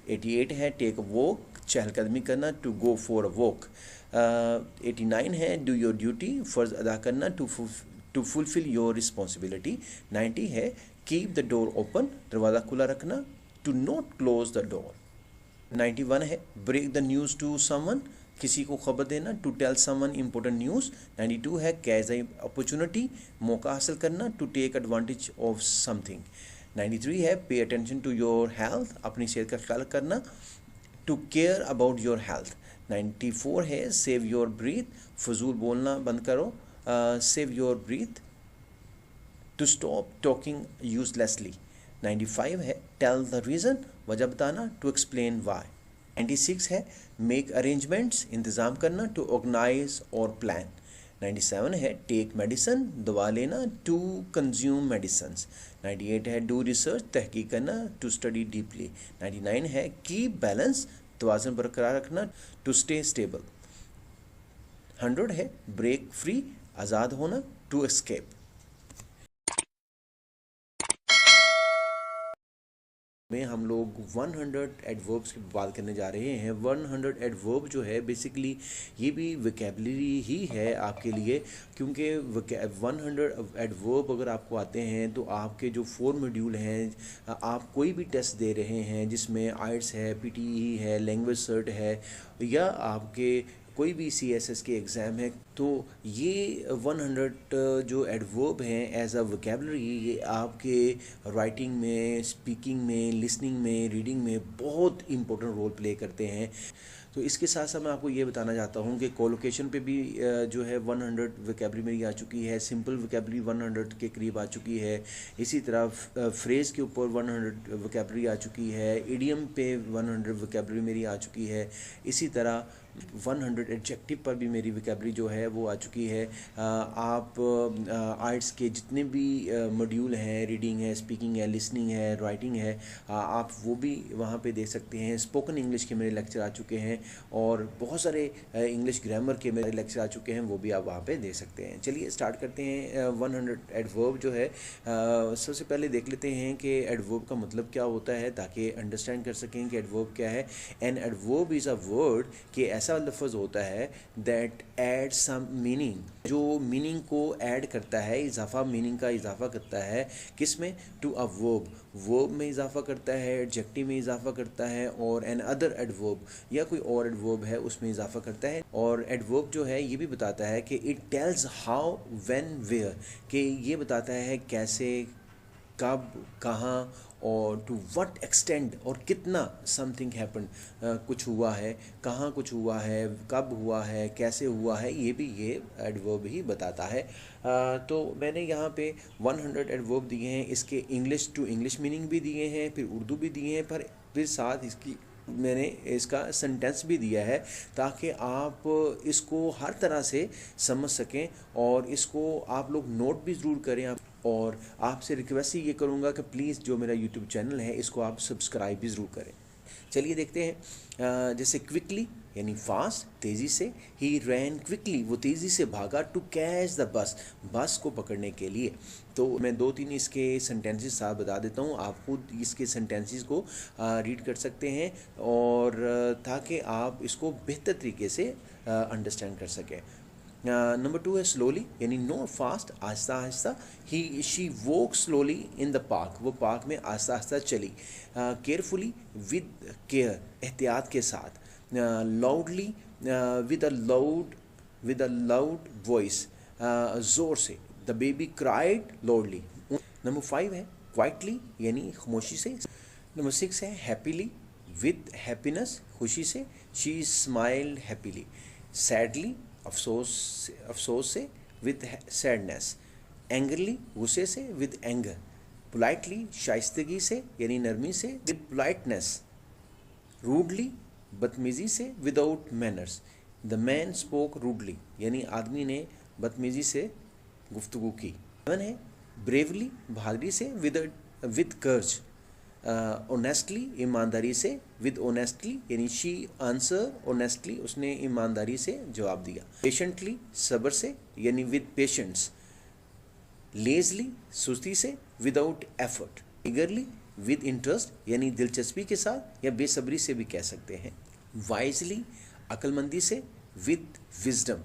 88 है टेक अ वॉक, चहलकदमी करना, to go for a walk. 89 है डू योर ड्यूटी, फ़र्ज़ अदा करना, टू फुलफिल योर रिस्पॉन्सिबिलिटी। 90 है कीप द डोर ओपन, दरवाज़ा खुला रखना, to not close the door. 91 है break the news to someone, किसी को खबर देना, to tell someone important news. 92 है कैच द अपॉर्चुनिटी, मौका हासिल करना, to take advantage of something. 93 है pay attention to your health, अपनी सेहत का ख्याल करना, to care about your health. 94 है सेव योर ब्रीथ, फजूल बोलना बंद करो, save your breath, to stop talking uselessly. 95 है टेल द रीज़न, वजह बताना, टू एक्सप्लेन वाई। 96 है मेक अरेंजमेंट्स, इंतज़ाम करना, टू ऑर्गेनाइज और प्लान। 97 है टेक मेडिसन, दवा लेना, टू कंज्यूम मेडिसन्स। 98 है डू रिसर्च, तहकीक करना, टू स्टडी डीपली। 99 है कीप बैलेंस, तवाज़ुन बरकरार रखना, टू स्टे स्टेबल। 100 है ब्रेक फ्री, आज़ाद होना, टू एस्केप। में हम लोग 100 एडवर्ब्स की बात करने जा रहे हैं। 100 एडवर्ब जो है बेसिकली ये भी वोकैबुलरी ही है आपके लिए, क्योंकि 100 एडवर्ब अगर आपको आते हैं तो आपके जो 4 मॉड्यूल हैं, आप कोई भी टेस्ट दे रहे हैं जिसमें आइट्स है, पीटीई है, लैंग्वेज सर्ट है, या आपके कोई भी CSS के एग्ज़ाम है, तो ये 100 जो एडवर्ब हैं एज अ वोकैबुलरी, ये आपके राइटिंग में, स्पीकिंग में, लिसनिंग में, रीडिंग में बहुत इंपॉर्टेंट रोल प्ले करते हैं। तो इसके साथ साथ मैं आपको ये बताना चाहता हूँ कि कोलोकेशन पे भी जो है 100 वोकैबुलरी मेरी आ चुकी है, सिंपल वोकैबुलरी 100 के करीब आ चुकी है। इसी तरह फ्रेज़ के ऊपर 100 वोकैबुलरी आ चुकी है, इडियम पे 100 वोकैबुलरी मेरी आ चुकी है। इसी तरह 100 एडजेक्टिव पर भी मेरी विकेबलरी जो है वो आ चुकी है। आप आर्ट्स के जितने भी मॉड्यूल हैं, रीडिंग है, स्पीकिंग है, लिसनिंग है, राइटिंग है, आप वो भी वहाँ पे देख सकते हैं। स्पोकन इंग्लिश के मेरे लेक्चर आ चुके हैं और बहुत सारे इंग्लिश ग्रामर के मेरे लेक्चर आ चुके हैं, वो भी आप वहाँ पे देख सकते हैं। चलिए स्टार्ट करते हैं। 100 एडवर्ब जो है, सबसे पहले देख लेते हैं कि एडवर्ब का मतलब क्या होता है, ताकि अंडरस्टैंड कर सकें कि एडवर्ब क्या है। An adverb is a word कि ऐसा लफ्ज़ होता है दैट एड सम मीनिंग, जो मीनिंग को ऐड करता है, इजाफा, मीनिंग का इजाफा करता है। किस में? टू अ वर्ब, वर्ब में इजाफा करता है, एडजेक्टिव में इजाफा करता है, और एन अदर एडवर्ब या कोई और एडवर्ब है उसमें इजाफा करता है। और एडवर्ब जो है ये भी बताता है कि it tells how, when, where, कि ये बताता है कैसे, कब, कहाँ, और टू व्हाट एक्सटेंड, और कितना समथिंग हैपन, कुछ हुआ है, कहाँ कुछ हुआ है, कब हुआ है, कैसे हुआ है, ये भी ये एडवर्ब ही बताता है। तो मैंने यहाँ पे 100 एडवर्ब दिए हैं। इसके इंग्लिश टू इंग्लिश मीनिंग भी दिए हैं, फिर उर्दू भी दिए हैं, पर फिर साथ इसकी मैंने इसका सेंटेंस भी दिया है ताकि आप इसको हर तरह से समझ सकें, और इसको आप लोग नोट भी ज़रूर करें। और आपसे रिक्वेस्ट ये करूँगा कि प्लीज़ जो मेरा यूट्यूब चैनल है इसको आप सब्सक्राइब भी ज़रूर करें। चलिए देखते हैं। जैसे क्विकली यानी फास्ट, तेज़ी से। ही रैन क्विकली, वो तेज़ी से भागा। टू कैच द बस, बस को पकड़ने के लिए। तो मैं 2-3 इसके सेंटेंसेस साथ बता देता हूँ, आप खुद इसके सेंटेंसेस को रीड कर सकते हैं, और ताकि आप इसको बेहतर तरीके से अंडरस्टैंड कर सकें। नंबर 2 है स्लोली, यानी no fast, Aahista Aahista. She walk slowly in the park, वो पार्क में आहिस्ता आहिस्ता चली। केयरफुली, विद केयर, एहतियात के साथ। Loudly, with a loud voice, ज़ोर से। The baby cried loudly. Number 5 है क्वाइटली, यानी खामोशी से। नंबर 6 है हैप्पीली, विद हैप्पीनेस, खुशी से। She smiled happily. सैडली, अफसोस से, विद सैडनेस। एंग्रली, गुस्से से, विद एंगर। पोलाइटली, शाइस्तगी से यानी नरमी से, विद पोलाइटनेस। रूडली, बदतमीजी से, without manners. The man spoke rudely, यानी आदमी ने बदतमीजी से गुफ्तगू की। 7 है ब्रेवली, बहादुरी से, विद कर्ज। ऑनेस्टली, ईमानदारी से, विद ऑनेस्टली, यानी शी आंसर ऑनेस्टली, उसने ईमानदारी से जवाब दिया। पेशेंटली, सब्र से, यानी विद पेशेंस। लेजली, सुस्ती से, विदाउट एफर्ट। ईगरली, विद इंटरेस्ट, यानी दिलचस्पी के साथ या बेसब्री से भी कह सकते हैं। वाइजली, अक्लमंदी से, विद विजडम।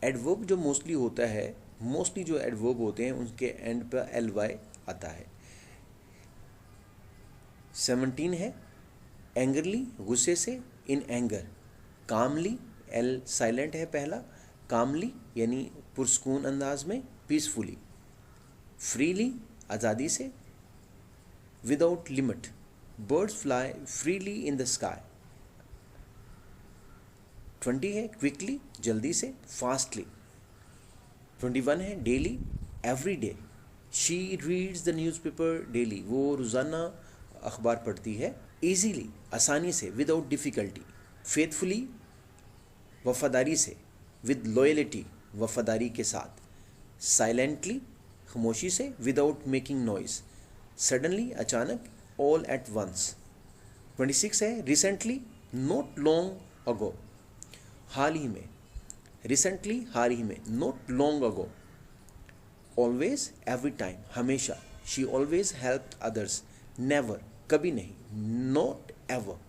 एडवर्ब जो मोस्टली होता है, मोस्टली जो एडवर्ब होते हैं उनके एंड पर ly आता है। 17 है एंगरली, गुस्से से, in anger. Calmly, L silent है पहला। कामली यानी पुरस्कून अंदाज में, पीसफुली। फ्रीली, आज़ादी से, without limit. Birds fly freely in the sky. 20 है क्विकली, जल्दी से, फास्टली। 21 है daily, every day. She reads the newspaper daily, वो रोज़ाना अखबार पढ़ती है। ईजीली, आसानी से, विदाउट डिफ़िकल्टी। फेथफुली, वफादारी से, विद लॉयल्टी, वफादारी के साथ। साइलेंटली, खामोशी से, विदाउट मेकिंग नॉइज। सडनली, अचानक, ऑल एट वंस। 26 है रिसेंटली, नॉट लॉन्ग अगो, हाल ही में। रिसेंटली, हाल ही में, not long ago. Always, every time, हमेशा। She always help others. Never, कभी नहीं। Not ever,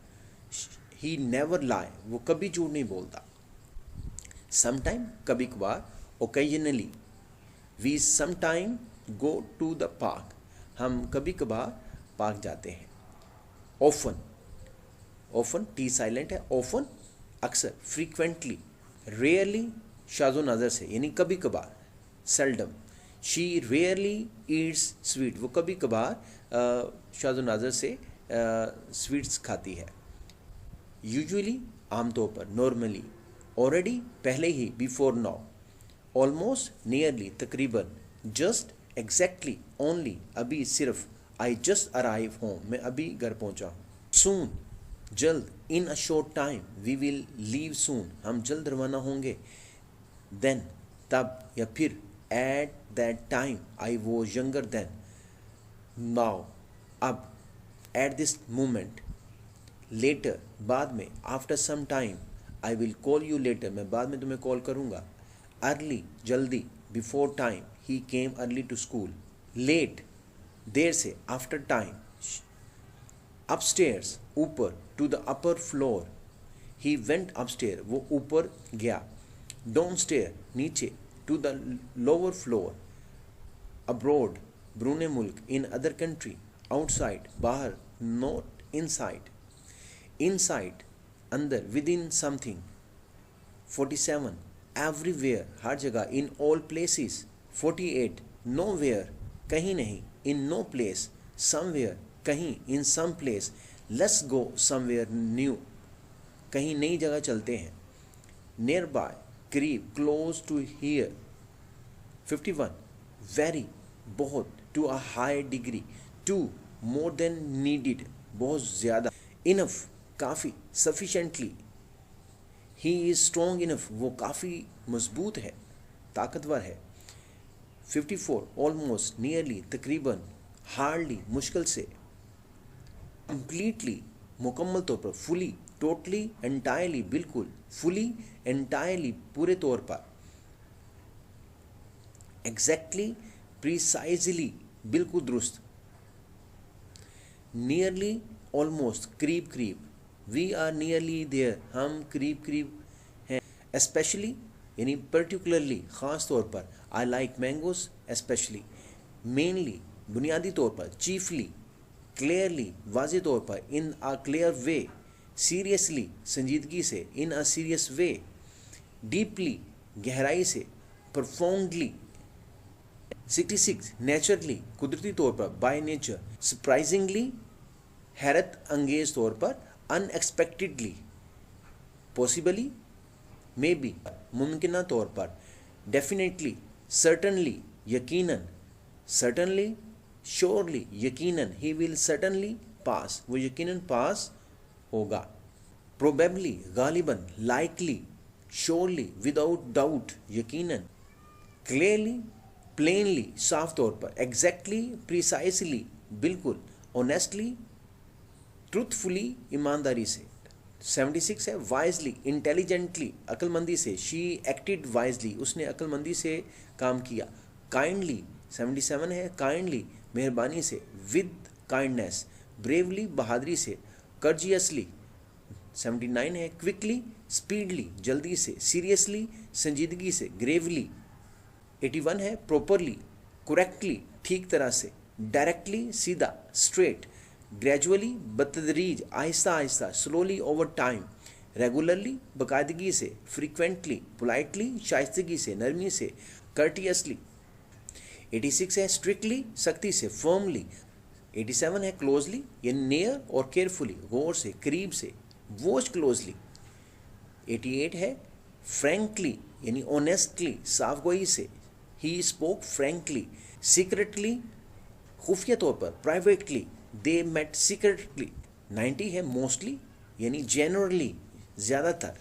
he never lie, वो कभी झूठ नहीं बोलता। समटाइम, कभी कभार। Occasionally, we sometime go to the park, हम कभी कभार पार्क जाते हैं। ऑफन, ऑफन, टी साइलेंट है। ऑफन, अक्सर, फ्रीक्वेंटली। रेयरली, शाज़ो नज़र से, यानी कभी कभार। Seldom, she rarely Yeats sweet, वो कभी कभार शाज़ो नज़र से स्वीट्स खाती है। यूजुअली, आमतौर पर। नॉर्मली, ऑलरेडी, पहले ही। Before now. ऑलमोस्ट, नियरली, तकरीबन। जस्ट, एग्जैक्टली, ओनली, अभी, सिर्फ। आई जस्ट अराइव होम, मैं अभी घर पहुंचा हूँ। सून, जल्द, in a short time, we will leave soon, हम जल्द रवाना होंगे। देन, तब या फिर, at that time I was younger then, now, अब, एट दिस मोमेंट, लेटर, बाद में, after some time, I will call you later, मैं बाद में तुम्हें कॉल करूँगा। अर्ली, जल्दी, before time, he came early to school. Late, देर से, आफ्टर टाइम। अपस्टेयर्स, ऊपर, to the upper floor, he went upstair, वो ऊपर गया। डाउनस्टेयर, नीचे, to the lower floor. Abroad, ब्रूने मुल्क, इन अदर कंट्री। आउटसाइड, बाहर, नॉट इनसाइड। इनसाइड, अंदर, विद इन समथिंग। 47, एवरीवेयर, हर जगह, इन ऑल प्लेसेस। 48, नोवेयर, कहीं नहीं, इन नो प्लेस। समवेयर, कहीं, in some place. Let's go somewhere new, कहीं नई जगह चलते हैं। नियर बाय, करीब, क्लोज टू हियर। 51, वेरी, बहुत, to a high degree. Too, more than needed, बहुत ज़्यादा। इनफ, काफ़ी। Sufficiently, he is strong enough, वो काफ़ी मजबूत है, ताकतवर है। 54, ऑलमोस्ट, नियरली, तकरीबन। हार्डली, मुश्किल से। कंप्लीटली, मुकम्मल तौर पर। फुली, टोटली, एंटायरली, बिल्कुल। फुली, एंटायरली, पूरे तौर पर। एग्जैक्टली, प्रिसाइजली, बिल्कुल दुरुस्त। नियरली, ऑलमोस्ट, करीब करीब। वी आर नियरली देयर, हम करीब करीब हैं। एस्पेशली, यानी पर्टिकुलरली, ख़ास तौर पर। I like mangoes especially. Mainly, बुनियादी तौर पर। चीफली, क्लियरली, वाज़े तौर पर। इन अ क्लियर वे। सीरियसली, संजीदगी से। इन अ सीरियस वे। डीपली, गहराई से। प्रोफाउंडली। 66, नेचुरली, कुदरती तौर पर। By nature. सरप्राइजिंगली, हैरत अंगेज तौर पर। अनएक्सपेक्टेडली, पॉसिबली, मे बी, मुमकिन तौर पर। डेफिनेटली, सर्टनली, यकीनन। सर्टनली, श्योरली, यकीनन। ही विल सर्टनली पास, वो यकीनन पास होगा। प्रोबेबली, गालिबन। लाइकली, श्योरली, विदाउट डाउट, यकीनन। क्लियरली, प्लेनली, साफ तौर पर। एग्जैक्टली, प्रिसाइसली, बिल्कुल। ऑनेस्टली, ट्रूथफुली, ईमानदारी से। 76 है, वाइजली, इंटेलिजेंटली, अक्लमंदी से। शी एक्टेड वाइजली, उसने अक्लमंदी से काम किया। काइंडली, 77 है, काइंडली, मेहरबानी से। With kindness. ब्रेवली, बहादुरी से। कर्जियसली, 79 है, क्विकली, स्पीडली, जल्दी से। सीरियसली, संजीदगी से। ग्रेवली, 81 है, प्रॉपरली, करेक्टली, ठीक तरह से। डायरेक्टली, सीधा, straight. Gradually, बतदरीज, Aahista Aahista. Slowly, over time. Regularly, बाकायदगी से। फ्रीक्वेंटली, पोलाइटली, शाइस्तगी से, नरमी से। कर्टियसली। 86 है, स्ट्रिक्टली, सख्ती से। फर्मली। 87 है, क्लोजली, यानी नियर और केयरफुली, गौर से, करीब से। Watch closely. 88 है, फ्रैंकली, यानी ऑनेस्टली, साफगोई से। He spoke frankly. सीक्रेटली, खुफिया तौर पर। Privately, they met secretly. 90 है, मोस्टली, यानी जनरली, ज़्यादातर।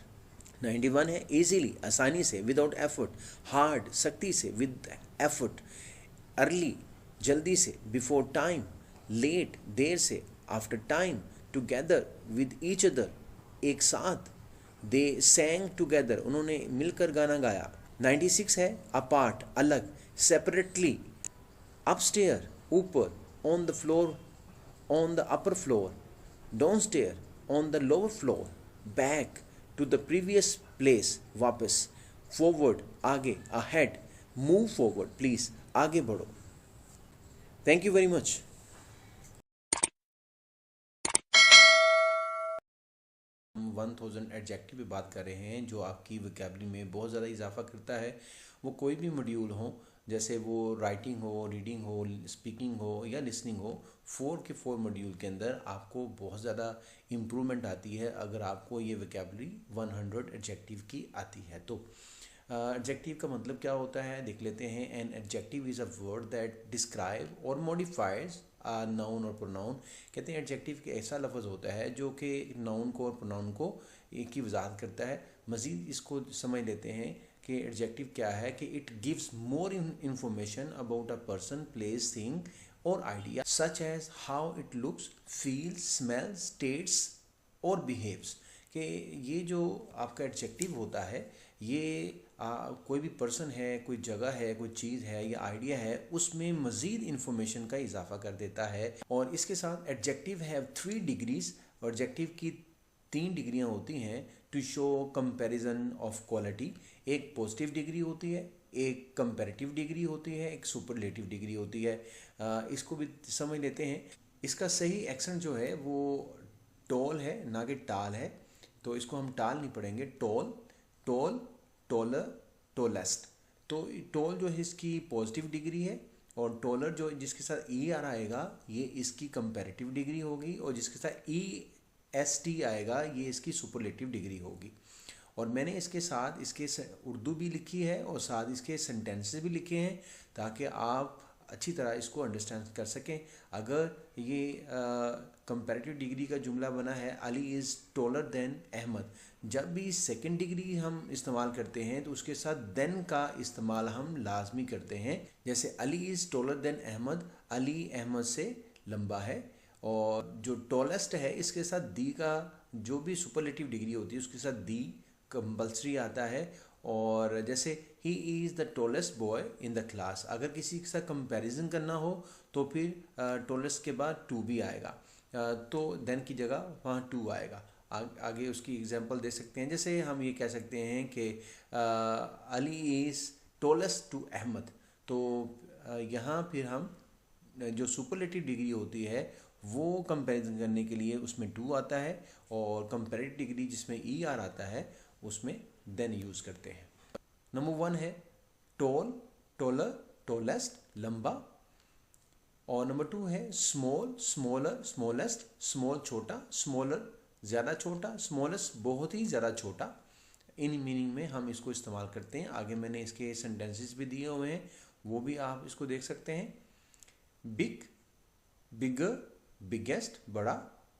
91 है, ईजीली, आसानी से। Without effort. हार्ड, सख्ती से। With effort. अर्ली, जल्दी से। Before time. लेट, देर से। After time. Together, with each other, एक साथ। दे सैंग टुगेदर, उन्होंने मिलकर गाना गाया। 96 है, अपार्ट, अलग। सेपरेटली, अपस्टेयर, ऊपर। On the floor, on the upper floor. Downstair, on the lower floor. Back, to the previous place, वापस। फॉरवर्ड, आगे। अहेड, मूव फॉरवर्ड, प्लीज, आगे बढ़ो। Thank you very much. 1000 adjective पे बात कर रहे हैं जो आपकी वोकैबुलरी में बहुत ज़्यादा इजाफा करता है। वो कोई भी मॉड्यूल हो, जैसे वो राइटिंग हो, रीडिंग हो, स्पीकिंग हो या लिसनिंग हो, 4 के 4 मॉड्यूल के अंदर आपको बहुत ज़्यादा इम्प्रूवमेंट आती है अगर आपको ये वोकैबुलरी 100 एडजेक्टिव की आती है। तो एडजेक्टिव का मतलब क्या होता है देख लेते हैं। An adjective is a word that describe और मॉडिफाइज नाउन और प्रोनाउन। कहते हैं एडजेक्टिव के ऐसा लफ्ज़ होता है जो कि नाउन को और प्रोनाउन को एक ही वजाहत करता है। मज़ीद इसको समझ लेते हैं कि एडजेक्टिव क्या है, कि it gives more information about a person, place, thing और idea, such as how it looks, feels, smells, states और बिहेव्स। कि ये जो आपका एडजेक्टिव होता है ये कोई भी पर्सन है, कोई जगह है, कोई चीज़ है या आइडिया है, उसमें मज़ीद इन्फॉर्मेशन का इजाफा कर देता है। और इसके साथ एडजेक्टिव हैव 3 डिग्रीज, और एडजेक्टिव की 3 डिग्रियाँ होती हैं to show comparison of quality. एक पॉजिटिव डिग्री होती है, एक कंपैरेटिव डिग्री होती है, एक सुपरलेटिव डिग्री होती है। इसको भी समझ लेते हैं। इसका सही एक्सेंट जो है वो टॉल है, ना कि टाल है, तो इसको हम टाल नहीं पढ़ेंगे। Tall, tall, taller, tallest. तो टॉल जो है इसकी पॉजिटिव डिग्री है, और टॉलर जो जिसके साथ ई आ रहा आएगा ये इसकी कंपैरेटिव डिग्री होगी, और जिसके साथ ई एस टी आएगा ये इसकी सुपरलेटिव डिग्री होगी। और मैंने इसके साथ इसके उर्दू भी लिखी है और साथ इसके सेंटेंसेस भी लिखे हैं ताकि आप अच्छी तरह इसको अंडरस्टैंड कर सकें। अगर ये कंपैरेटिव डिग्री का जुमला बना है Ali is taller than Ahmed, जब भी सेकंड डिग्री हम इस्तेमाल करते हैं तो उसके साथ देन का इस्तेमाल हम लाजमी करते हैं। जैसे Ali is taller than Ahmed, Ali Ahmed से लंबा है। और जो टॉलेस्ट है इसके साथ दी का जो भी सुपरलेटिव डिग्री होती है उसके साथ दी कंपल्सरी आता है। और जैसे he is the tallest boy in the class, अगर किसी के साथ कंपैरिजन करना हो तो फिर टॉलेस्ट के बाद टू भी आएगा, तो देन की जगह वहाँ टू आएगा। आगे उसकी एग्जांपल दे सकते हैं। जैसे हम ये कह सकते हैं कि Ali is tallest to Ahmed, तो यहाँ फिर हम जो सुपरलेटिव डिग्री होती है वो कंपैरिजन करने के लिए उसमें टू आता है, और कंपैरेटिव डिग्री जिसमें ई आर आता है उसमें देन यूज़ करते हैं। नंबर 1 है टॉल, टॉलर, टॉलेस्ट, लंबा। और नंबर 2 है स्मॉल, स्मॉलर, स्मॉलेस्ट। स्मॉल छोटा, स्मॉलर ज़्यादा छोटा, स्मॉलेस्ट बहुत ही ज़्यादा छोटा। इन मीनिंग में हम इसको इस्तेमाल करते हैं। आगे मैंने इसके सेंटेंसेस भी दिए हुए हैं, वो भी आप इसको देख सकते हैं। बिग, बिगर, बिगेस्ट बड़ा।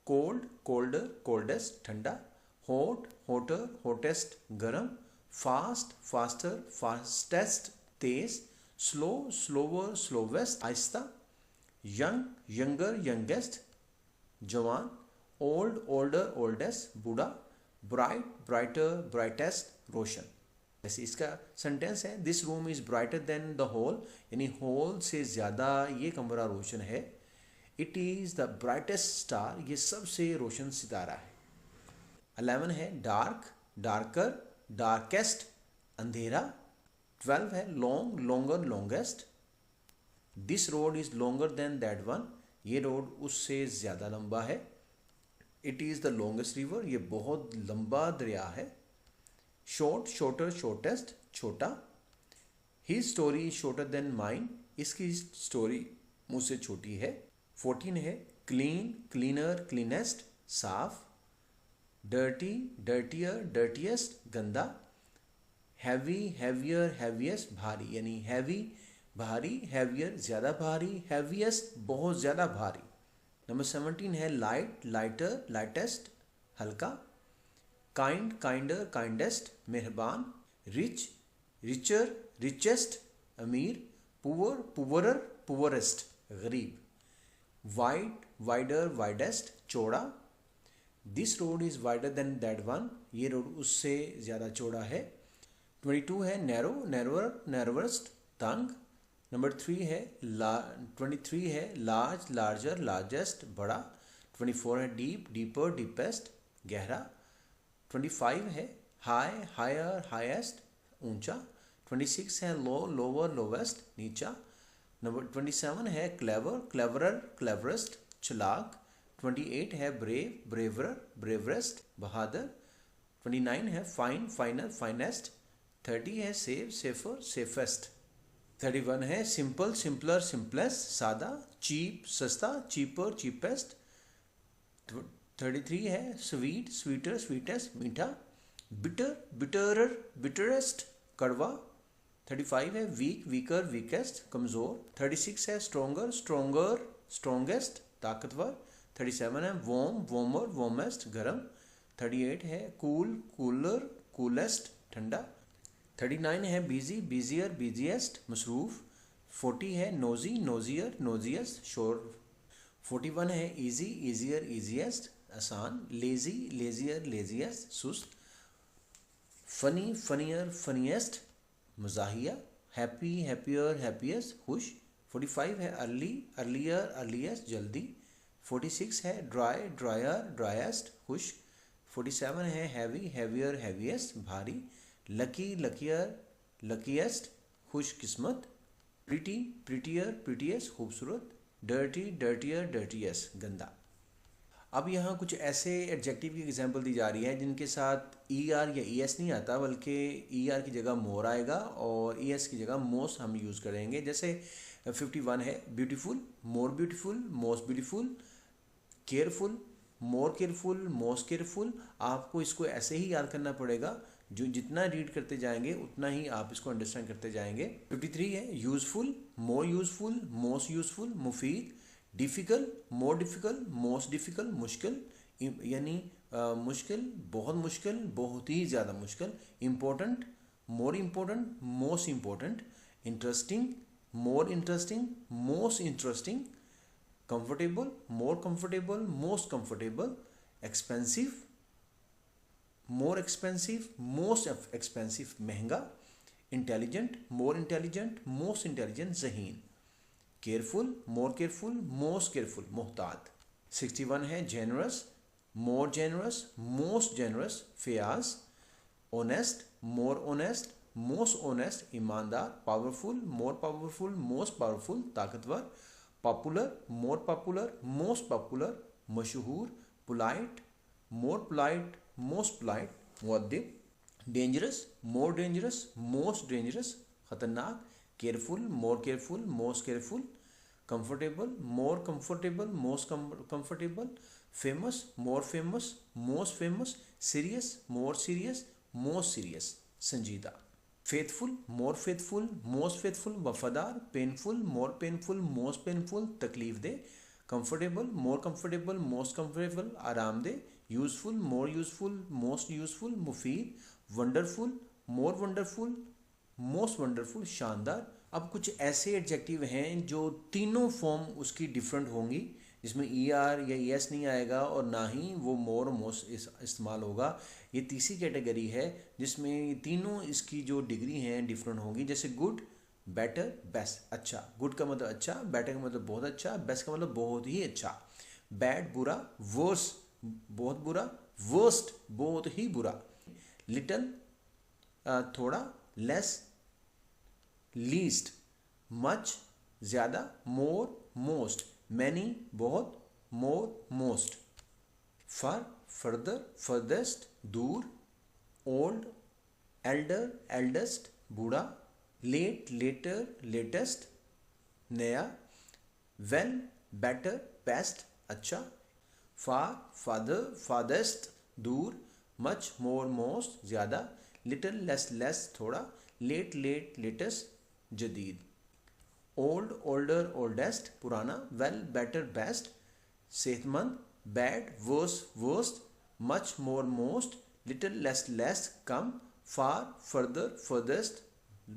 कोल्ड, कोल्डर, कोल्डेस्ट ठंडा। हॉट, हॉटर, हॉटेस्ट गर्म। फास्ट, फास्टर, फास्टेस्ट तेज। स्लो, स्लोवर, स्लोवेस्ट आहिस्ता। यंग, यंगर, यंगेस्ट जवान। ओल्ड, ओल्डर, ओल्डेस्ट बूढ़ा। ब्राइट, ब्राइटर, ब्राइटेस्ट रोशन। जैसे इसका सेंटेंस है this room is brighter than the hall, यानी होल से ज़्यादा ये कमरा रोशन है। It is the brightest star, ये सबसे रोशन सितारा है। 11 है डार्क, डार्कर, डार्केस्ट अंधेरा। 12 है long, longer, longest. This road is longer than that one, ये रोड उससे ज़्यादा लंबा है। It is the longest river, ये बहुत लंबा दरिया है। शॉर्ट, शॉर्टर, शॉर्टेस्ट छोटा। His story is shorter than mine, इसकी स्टोरी मुझसे छोटी है। 14 है क्लीन, क्लीनर, क्लीनेस्ट साफ। डर्टी, डर्टियर, डर्टिएस्ट गंदा। हैवी, हैवियर, हैवीएस्ट भारी, यानी हैवी भारी, हैवियर ज़्यादा भारी, हैवीएस्ट बहुत ज़्यादा भारी। नंबर 17 है लाइट, लाइटर, लाइटेस्ट हल्का। काइंड, काइंडर, काइंडेस्ट मेहरबान। रिच, रिचर, रिचेस्ट अमीर। पुअर, पुअरर, पुअरेस्ट गरीब। वाइड, वाइडर, वाइडेस्ट चौड़ा। This road is wider than that one, ये रोड उससे ज़्यादा चौड़ा है। 22 है नैरो, नैरोअर, नैरोवेस्ट तंग। नंबर 23 है लार्ज, लार्जर, लार्जेस्ट बड़ा। 24 है डीप, डीपर, डीपेस्ट गहरा। 25 है हाई, हायर, हाईएस्ट ऊंचा। 26 है लो, लोअर, लोवेस्ट नीचा। नंबर 27 है क्लेवर, क्लेवरर, क्लेवरेस्ट चालाक। 28 है ब्रेव, ब्रेवरर, ब्रेवरेस्ट बहादुर। 29 है फाइन, फाइनर, फाइनेस्ट। 30 है सेव, सेफर, सेफेस्ट। 31 है सिंपल, सिंपलर, सिंपलेस्ट सादा। चीप सस्ता, चीपर, चीपेस्ट। 33 है स्वीट, स्वीटर, स्वीटेस्ट मीठा। बिटर, बिटरर, बिटरेस्ट कड़वा। 35 है वीक, वीकर, वीकेस्ट कमज़ोर। 36 है स्ट्रोंगर, स्ट्रोंगर स्ट्रॉन्गेस्ट ताकतवर। 37 है वॉर्म वार्मर वार्मेस्ट गर्म। 38 है कूल कूलर कूलेस्ट ठंडा। 39 है बिजी बिजियर बिजिएस्ट मसरूफ। 40 है नोजी नोजियर नोजियस्ट शोर। 41 है इजी इजियर इजिएस्ट आसान। लेजी लेजियर लेजिएस्ट सुस्त। फनी फनियर फनीएस्ट मजाहिया। हैप्पी हैप्पियर हैप्पीएस्ट खुश। 45 है अर्ली अर्लियर अर्लीस्ट जल्दी। 46 है ड्राई ड्रायर ड्राइएस्ट खुश। 47 है हैवी हैवियर हैवीएस्ट भारी। लकी लकियर लकीएस्ट खुशकिस्मत। प्रिटी प्रिटियर प्रिटीएस्ट खूबसूरत। डर्टी डर्टियर डर्टीएस्ट गंदा। अब यहाँ कुछ ऐसे एडजेक्टिव की एग्जांपल दी जा रही है जिनके साथ ई आर या ई एस नहीं आता, बल्कि ई आर की जगह मोर आएगा और ई एस की जगह मोस्ट हम यूज़ करेंगे। जैसे 51 है beautiful more beautiful most beautiful. Careful more careful most careful. आपको इसको ऐसे ही याद करना पड़ेगा, जो जितना रीड करते जाएंगे उतना ही आप इसको अंडरस्टैंड करते जाएंगे। 53 है useful more useful most useful मुफीद। Difficult more difficult most difficult मुश्किल, यानी मुश्किल बहुत ही ज़्यादा मुश्किल। Important more important most important. Interesting more interesting most interesting. Comfortable more comfortable most comfortable. Expensive more expensive most expensive महंगा। Intelligent more intelligent most intelligent ज़हीन। Careful more careful most careful मोहतात। 61 है generous more generous most generous फयाज। Honest more honest most honest ईमानदार। Powerful मोर powerful most powerful ताकतवर। Popular more popular most popular मशहूर। Polite more polite most polite मुअद्दिब। Dangerous more dangerous most dangerous ख़तरनाक। Careful more careful most careful. Comfortable more comfortable most comfortable. Famous more famous most famous. Serious more serious most serious संजीदा। Faithful more faithful most faithful वफादार। Painful more painful most painful तकलीफ दे। Comfortable more comfortable most comfortable आरामदेह। Useful more useful most useful मुफीद। Wonderful मोर wonderful most wonderful शानदार। अब कुछ ऐसे एडजेक्टिव हैं जो तीनों फॉर्म उसकी डिफरेंट होंगी, जिसमें ई आर या ई एस नहीं आएगा और ना ही वो मोर और मोस्ट इस्तेमाल होगा। ये तीसरी कैटेगरी है जिसमें तीनों इसकी जो डिग्री हैं डिफरेंट होंगी। जैसे गुड बेटर बेस्ट। अच्छा गुड का मतलब अच्छा, बेटर का मतलब बहुत अच्छा, बेस्ट का मतलब बहुत ही अच्छा। बैड बुरा वर्स बहुत बुरा, वर्स्ट बहुत ही बुरा। लिटल थोड़ा, लेस लीस्ट, मच ज़्यादा, मोर मोस्ट, मैनी बहुत, more most. Far further furthest दूर। ओल्ड एल्डर एल्डेस्ट बूढ़ा। लेट लेटर लेटेस्ट नया। वेल बेटर बेस्ट अच्छा। फार फादर फादेस्ट दूर। मच मोर मोस्ट ज़्यादा। लिटिल लेस लेस थोड़ा। लेट लेट लेटेस्ट जदीद। ओल्ड ओल्डर ओल्डेस्ट पुराना। वेल बेटर बेस्ट सेहतमंद। Bad worse worst. Much more most. Little less less कम। Far further furthest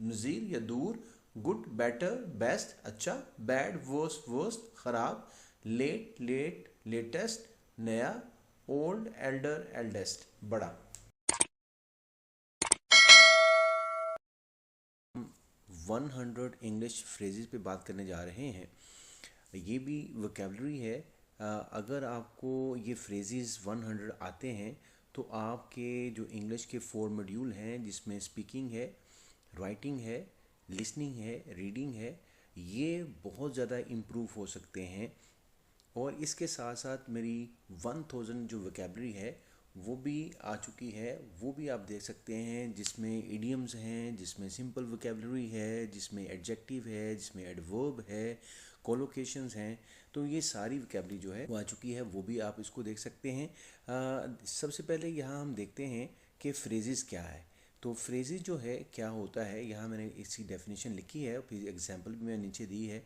नज़ीर या दूर। गुड बेटर बेस्ट अच्छा। बैड वर्स वर्स्ट ख़राब। लेट लेट लेटेस्ट नया। ओल्ड एल्डर एल्डेस्ट बड़ा। 100 इंग्लिश फ्रेजेस पे बात करने जा रहे हैं। ये भी वोकेबलरी है। अगर आपको ये फ्रेजेस 100 आते हैं तो आपके जो इंग्लिश के 4 मॉड्यूल हैं, जिसमें स्पीकिंग है, राइटिंग है, लिसनिंग है, रीडिंग है, ये बहुत ज़्यादा इम्प्रूव हो सकते हैं। और इसके साथ साथ मेरी 1000 जो वोकेबलरी है वो भी आ चुकी है, वो भी आप देख सकते हैं, जिसमें इडियम्स हैं, जिसमें सिंपल वोकेबलरी है, जिसमें एडजेक्टिव है, जिसमें एडवर्ब है, कोलोकेशंस हैं। तो ये सारी वोकेबलरी जो है वो आ चुकी है, वो भी आप इसको देख सकते हैं। सबसे पहले यहाँ हम देखते हैं कि फ्रेजेस क्या है। तो फ्रेजेस जो है क्या होता है, यहाँ मैंने इसकी डेफिनेशन लिखी है, फिर एग्जांपल भी मैंने नीचे दी है।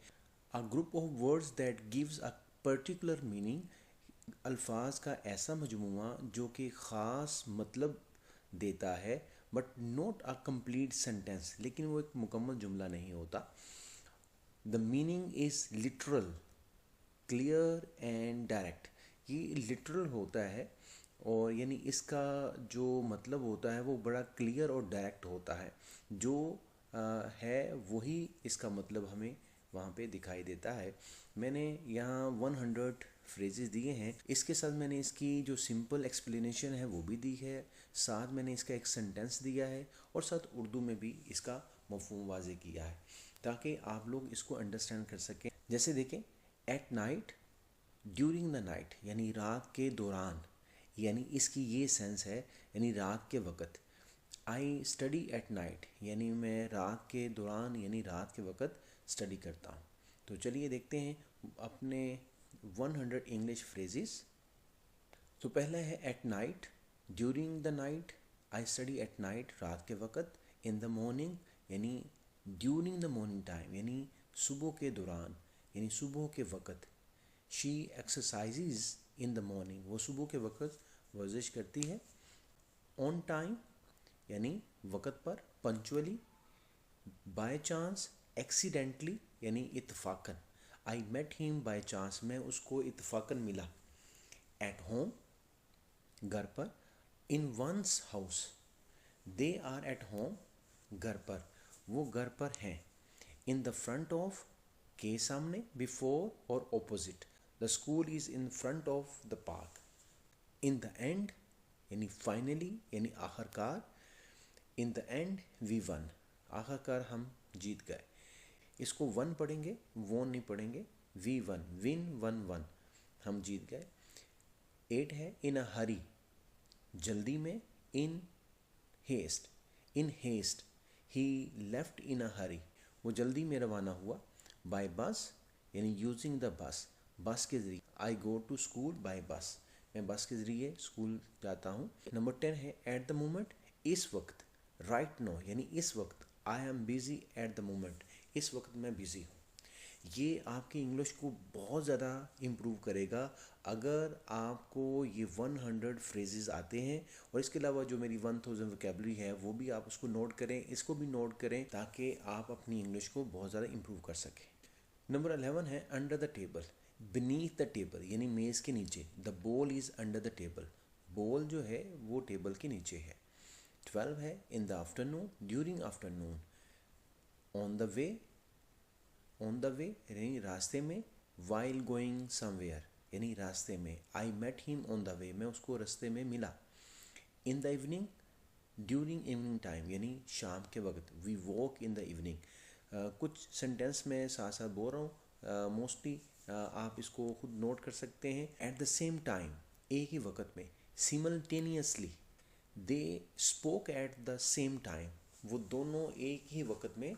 अ group of words that gives a particular meaning, अल्फाज का ऐसा मजमूआ जो कि ख़ास मतलब देता है, but not a complete sentence, लेकिन वो एक मुकम्मल जुमला नहीं होता। The meaning is literal, clear and direct. ये लिटरल होता है और यानी इसका जो मतलब होता है वो बड़ा क्लियर और डायरेक्ट होता है। जो है वही इसका मतलब हमें वहाँ पे दिखाई देता है। मैंने यहाँ 100 फ्रेजेस दिए हैं, इसके साथ मैंने इसकी जो सिंपल एक्सप्लेनेशन है वो भी दी है, साथ मैंने इसका एक सेंटेंस दिया है और साथ उर्दू में भी इसका मफ़हूम वाज़े किया है ताकि आप लोग इसको अंडरस्टैंड कर सकें। जैसे देखें, at night, during the night यानी रात के दौरान, यानी इसकी ये सेंस है यानी रात के वक़्त। आई स्टडी एट नाइट यानी मैं रात के दौरान यानी रात के वक़्त स्टडी करता हूँ। तो चलिए देखते हैं अपने 100 इंग्लिश फ्रेजेस। तो पहला है at night, during the night, I study at night रात के वक़्त, इन द मॉर्निंग यानी ड्यूरिंग द मॉर्निंग टाइम यानी सुबह के दौरान यानी सुबह के वक़्त, she exercises in the morning वो सुबह के वक़्त वर्जिश करती है, ऑन टाइम यानी वक़्त पर, पंचुअली, बाय चांस, एक्सीडेंटली यानी इत्तफाकन, I met him by chance मैं उसको इत्तफाकन मिला, एट होम घर पर, in one's house they are at home घर पर वो घर पर हैं, इन द फ्रंट ऑफ के सामने, बिफोर और opposite, the school is in front of the park, in the end यानी फाइनली यानी आखिरकार, in the end we won आखिरकार हम जीत गए। इसको वन पढ़ेंगे, वोन नहीं पढ़ेंगे, we won, win won won हम जीत गए। 8 है इन अ हरी जल्दी में, in haste, in haste he left in a hurry वो जल्दी में रवाना हुआ, बाय बस यानी यूजिंग द बस, बस के ज़रिए, आई गो टू स्कूल बाय बस मैं बस के ज़रिए स्कूल जाता हूँ। नंबर 10 है एट द मोमेंट, इस वक्त, राइट नो यानी इस वक्त, I am busy at the moment इस वक्त मैं बिज़ी हूँ। ये आपकी इंग्लिश को बहुत ज़्यादा इम्प्रूव करेगा अगर आपको ये 100 फ्रेजेस आते हैं। और इसके अलावा जो मेरी 1000 वोकेबलरी है वो भी आप उसको नोट करें, इसको भी नोट करें ताकि आप अपनी इंग्लिश को बहुत ज़्यादा इम्प्रूव कर सकें। नंबर 11 है under the table, beneath the table यानी मेज़ के नीचे, the ball is under the table ball जो है वो टेबल के नीचे है। 12 है in the afternoon, during afternoon, on the way, on the way यानी रास्ते में, वाइल गोइंग समवेयर यानी रास्ते में, I met him on the way मैं उसको रास्ते में मिला, in the evening, during evening time यानी शाम के वक्त, we walk in the evening. कुछ सेंटेंस में साथ साथ बोल रहा हूँ, मोस्टली आप इसको खुद नोट कर सकते हैं। एट द सेम टाइम एक ही वक्त में, simultaneously, they spoke at the same time वो दोनों एक ही वक्त में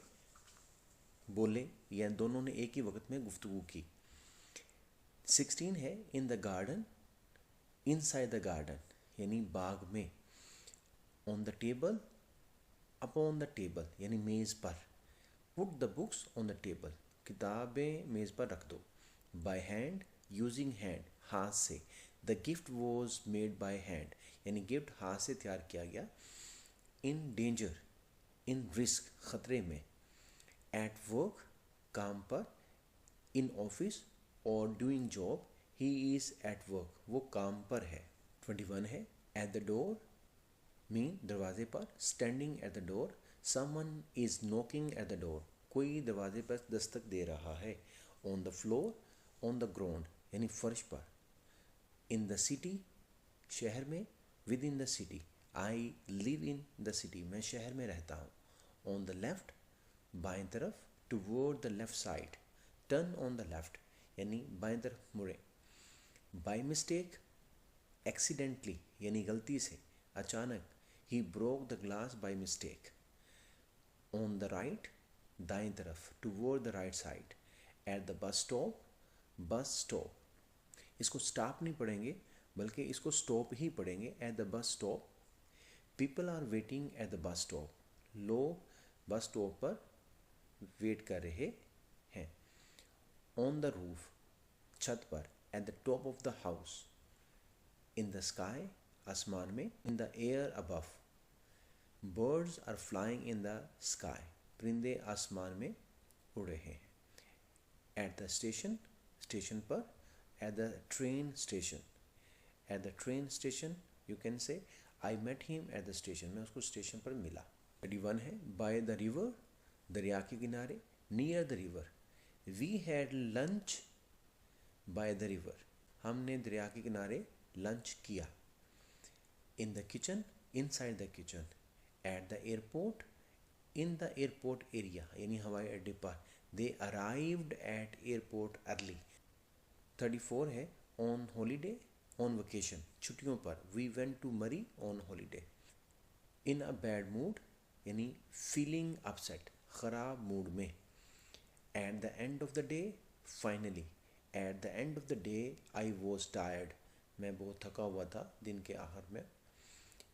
बोले या दोनों ने एक ही वक्त में गुफ्तगू की। 16 है in the garden, inside the garden यानी बाग में, on the table, upon the table यानी मेज़ पर, put the books on the table किताबें मेज़ पर रख दो, बाय हैंड, यूजिंग हैंड हाथ से, the gift was made by hand यानी गिफ्ट हाथ से तैयार किया गया, इन डेंजर, इन रिस्क खतरे में, एट वर्क काम पर, इन ऑफिस और doing job, he is at work वो काम पर है। 21 है एट द डोर मीन दरवाजे पर, standing at the door, someone is knocking at the door कोई दरवाजे पर दस्तक दे रहा है, on the floor, on the ground यानी फर्श पर, इन द सिटी शहर में, with in the city, I live in the city मैं शहर में रहता हूँ, ऑन द लेफ्ट बाएं तरफ, toward the left side, turn on the left यानी बाएं तरफ मुड़े, बाय मिस्टेक, एक्सीडेंटली यानी गलती से, अचानक, ही broke the glass by mistake, on the right दाएं तरफ, toward the right side, at the bus stop, bus stop इसको स्टॉप नहीं पढ़ेंगे बल्कि इसको स्टॉप ही पढ़ेंगे, at the bus stop, people are waiting at the bus stop लोग बस स्टॉप पर वेट कर रहे हैं, ऑन द रूफ, छत पर, at the top of the house, in the sky, आसमान में, in the air above, birds are flying in the sky, परिंदे आसमान में उड़ रहे हैं, एट द स्टेशन, स्टेशन पर, at the train station, at the train station you can say I met him at the station, मैं उसको station पर मिला। 31 है बाय द रिवर, दरिया के किनारे, near the river, we had lunch by the river, हमने दरिया के किनारे लंच किया। In the kitchen, inside the kitchen, at the airport, in the airport area यानी हवाई अड्डे पर, they arrived at airport early. 34 है ऑन हॉलीडे, ऑन वेकेशन, छुट्टियों पर, we went to Murree on holiday. In a bad mood यानी feeling upset, ख़राब mood में। At the end of the day, finally, eight the end of the day I was tired, मैं बहुत थका हुआ था दिन के आखिर में।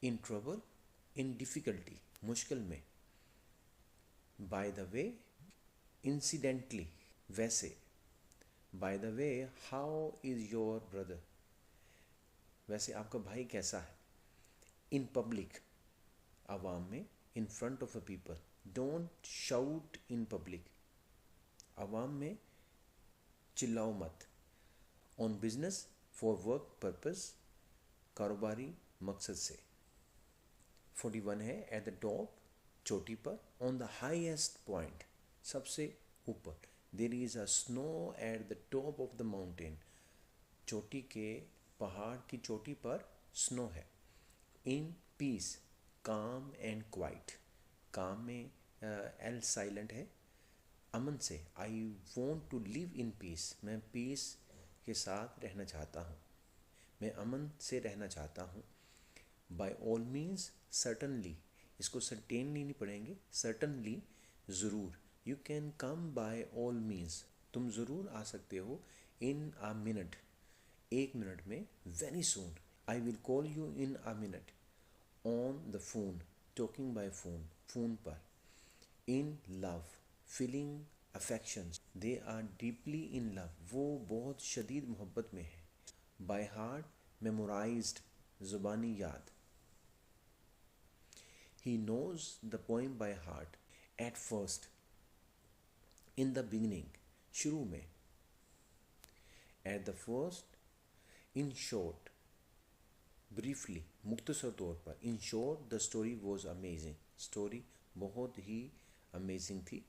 इन ट्रबल, इन डिफ़िकल्टी, मुश्किल में। बाय द वे, इंसिडेंटली, वैसे। By the way, how is your brother, वैसे आपका भाई कैसा है। इन पब्लिक, आवाम में, इन front of the people, don't shout in public, आवाम में चिल्लाओ मत। On business, for work purpose, कारोबारी मकसद से। 41 है एट द टॉप, चोटी पर, ऑन द हाईएस्ट पॉइंट, सबसे ऊपर, there is a snow at the top of the mountain, चोटी के, पहाड़ की चोटी पर स्नो है। In peace, calm and quiet, calm में एल साइलेंट है, अमन से, I want to live in peace, मैं पीस के साथ रहना चाहता हूँ, मैं अमन से रहना चाहता हूँ। बाय ऑल मीन्स, सर्टनली, इसको सर्टेनली नहीं पढ़ेंगे, सर्टनली, ज़रूर। You can come by all means, तुम ज़रूर आ सकते हो। इन अ मिनट, एक मिनट में। Very soon, I will call you in a minute. On the phone, talking by phone, phone पर। In love, feeling affections, they are deeply in love, वो बहुत शदीद मोहब्बत में है। बाय हार्ट, मेमोराइज्ड, ज़ुबानी याद। He knows the poem by heart. At first, in the beginning, शुरू में। At the first, in short, briefly, मुख्तसर तौर पर। In short, the story was amazing, story बहुत ही अमेजिंग थी।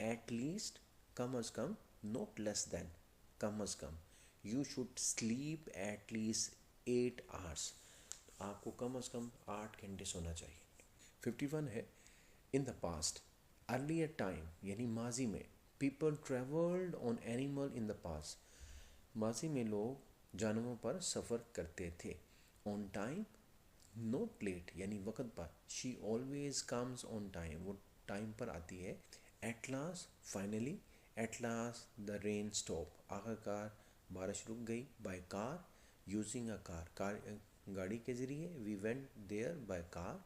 एट लीस्ट, कम अज़ कम, नॉट लेस दैन, कम अज़ कम। You should sleep at least 8 hours, आपको कम अज़ कम 8 घंटे सोना चाहिए। 51 है in the past, earlier time यानी माजी में, people travelled on animal in the past, माजी में लोग जानवरों पर सफ़र करते थे। ऑन टाइम, नॉट लेट यानी वक्त पर, she always comes on time, वो टाइम पर आती है। At last, finally, at last the rain stop, आखिरकार बारिश रुक गई। By car, using a car, गाड़ी के ज़रिए। We went there by car.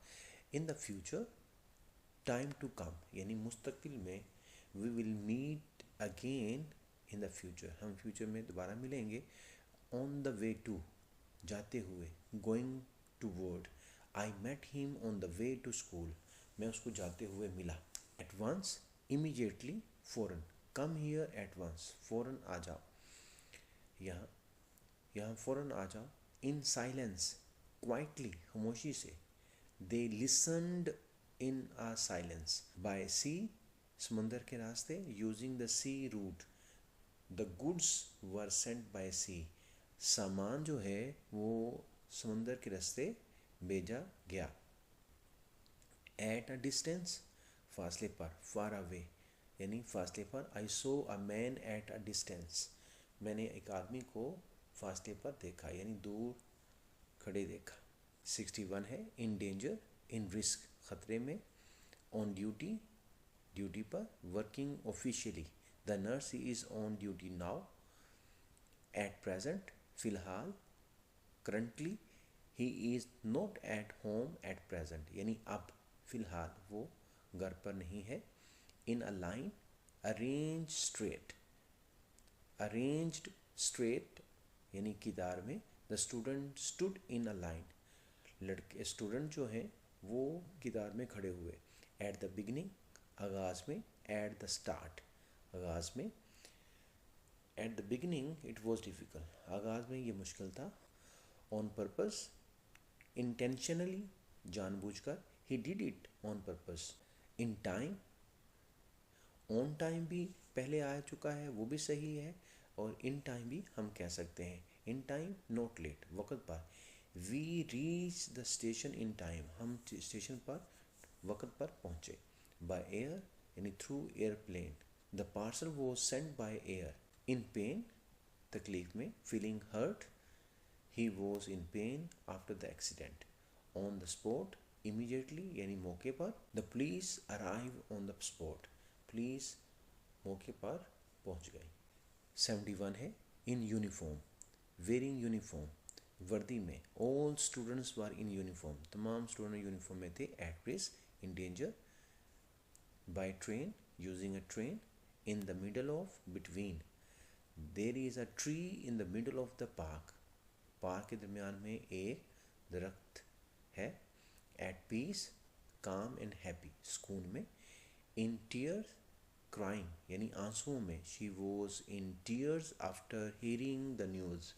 In the future, time to come यानी मुस्तकबिल में, we will meet again in the future, हम फ्यूचर में दोबारा मिलेंगे। ऑन द वे टू, जाते हुए, going towards, I met him on the way to school, मैं उसको जाते हुए मिला। एट वंस, इमीडिएटली, फ़ौरन, कम हियर एट वंस, फ़ौरन आ जाओ, यहाँ फ़ौरन आ जाओ। इन साइलेंस, क्वाइटली, खामोशी से। They listened in a silence. By sea, समंदर के रास्ते। Using the sea route, the goods were sent by sea, सामान जो है वो समंदर के रास्ते भेजा गया। एट अ डिस्टेंस, फासले पर, फार अवे यानी फासले पर। I saw a man at a distance, मैंने एक आदमी को फासले पर देखा यानी दूर खड़े देखा। 61 है इन डेंजर, इन रिस्क, ख़तरे में। ऑन ड्यूटी, ड्यूटी पर। Working officially, the nurse is on duty now. At present, फ़िलहाल। Currently, he is not at home at present यानी अब फ़िलहाल वो घर पर नहीं है। In a line, arrange straight, arranged straight यानी कितार में, the student stood in a line, लड़के स्टूडेंट जो हैं वो कितार में खड़े हुए। एट द बिगिनिंग, आगाज़ में। एट द स्टार्ट, आगाज़ में। At the beginning it was difficult, आगाज़ में ये मुश्किल था। ऑन पर्पस, इंटेंशनली, जानबूझकर। He did it on purpose. In time, on time भी पहले आ चुका है, वो भी सही है, और इन टाइम भी हम कह सकते हैं। इन टाइम, नॉट लेट, वक़्त पर। We reach the station in time, हम स्टेशन पर वक़्त पर पहुँचे। बाय एयर यानी through airplane, the parcel was sent by air. In pain, तकलीफ में। Feeling hurt, he was in pain after the accident. On the spot, immediately यानी मौके पर। The police arrive on the spot, police मौके पर पहुंच गई। 71 है, इन यूनिफॉर्म, वेयरिंग यूनिफॉर्म, वर्दी में। All students were in uniform, तमाम स्टूडेंट यूनिफॉर्म में थे। At risk, in danger. By train, using a train. In the middle of, between. There is a tree in the middle of the park, park के दरमियान में एक दरख्त है। At peace, calm and happy, सुकून में। इन टीयर्स, क्राइंग यानी आंसुओं में। She was in tears after hearing the news,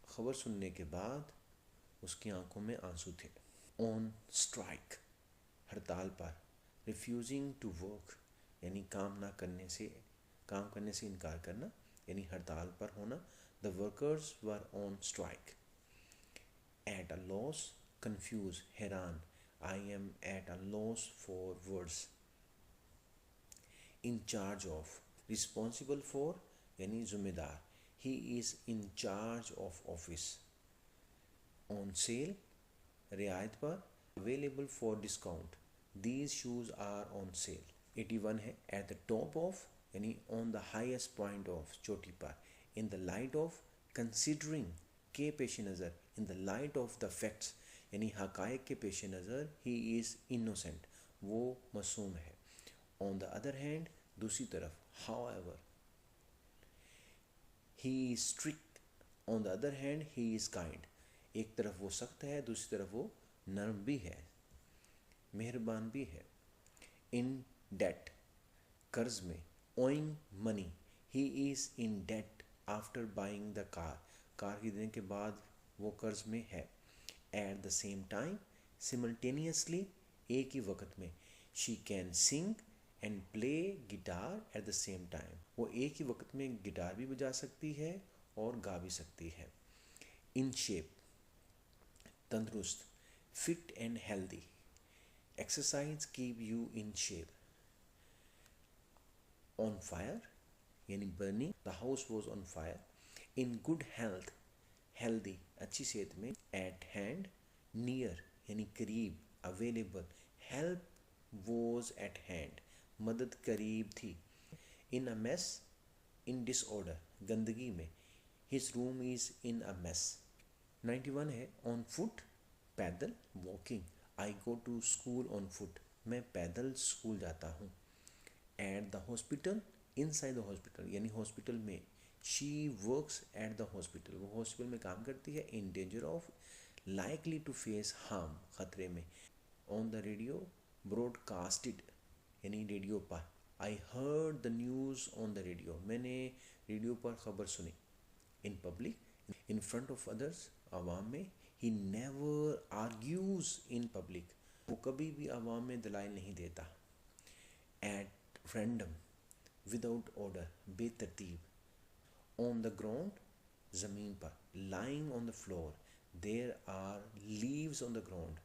खबर सुनने के बाद उसकी आंखों में आंसू थे। ऑन स्ट्राइक, हड़ताल पर। रिफ्यूजिंग टू वर्क यानी काम करने से इनकार करना, यानी हड़ताल पर होना। The workers were on strike. At a loss, confuse, हैरान। I am at a loss for words. In charge of, responsible for यानी जिम्मेदार। He is in charge of office. On sale, रियायत पर। Available for discount, these shoes are on sale. 81 है, at the top of यानी on the highest point of, चोटी पर। In the light of, considering, के पेश नज़र। In the light of the facts यानी हकायक के पेश नज़र। ही इज़ इनोसेंट, वो मासूम है। ऑन द अदर हैंड, दूसरी तरफ। However, he is strict. On the other hand, he is kind, एक तरफ वो सख्त है, दूसरी तरफ वो नर्म भी है, मेहरबान भी है। इन डेट, कर्ज में। Owing money, he is in debt after buying the car, car खरीदने के बाद वो कर्ज में है। At the same time, simultaneously, एक ही वक्त में। She can sing and play guitar at the same time, वो एक ही वक्त में गिटार भी बजा सकती है और गा भी सकती है। इन शेप, तंदुरुस्त। Fit and healthy, exercise keep you in shape. On fire यानी burning, the house was on fire. In good health, healthy, अच्छी सेहत में। एट हैंड, नियर यानी करीब। Available, help was at hand, मदद करीब थी। इन अ मेस, इन डिसऑर्डर, गंदगी में। His room is in a mess. 91 है, ऑन फुट, पैदल, walking. I go to school on foot, मैं पैदल स्कूल जाता हूँ। At the hospital, inside the hospital यानी हॉस्पिटल में। She works at the hospital, वो हॉस्पिटल में काम करती है। In danger of, likely to face harm, खतरे में। ऑन द रेडियो, ब्रॉडकास्टेड यानी रेडियो पर। I heard the news on the radio, मैंने रेडियो पर खबर सुनी। In public, in front of others, आवाम में। He never argues in public, वो कभी भी आवाम में दलाइल नहीं देता। एट रैंडम, विदाउट ऑर्डर, बेतरतीब। ऑन द ग्राउंड, ज़मीन पर। Lying on the floor, there are leaves on the ground.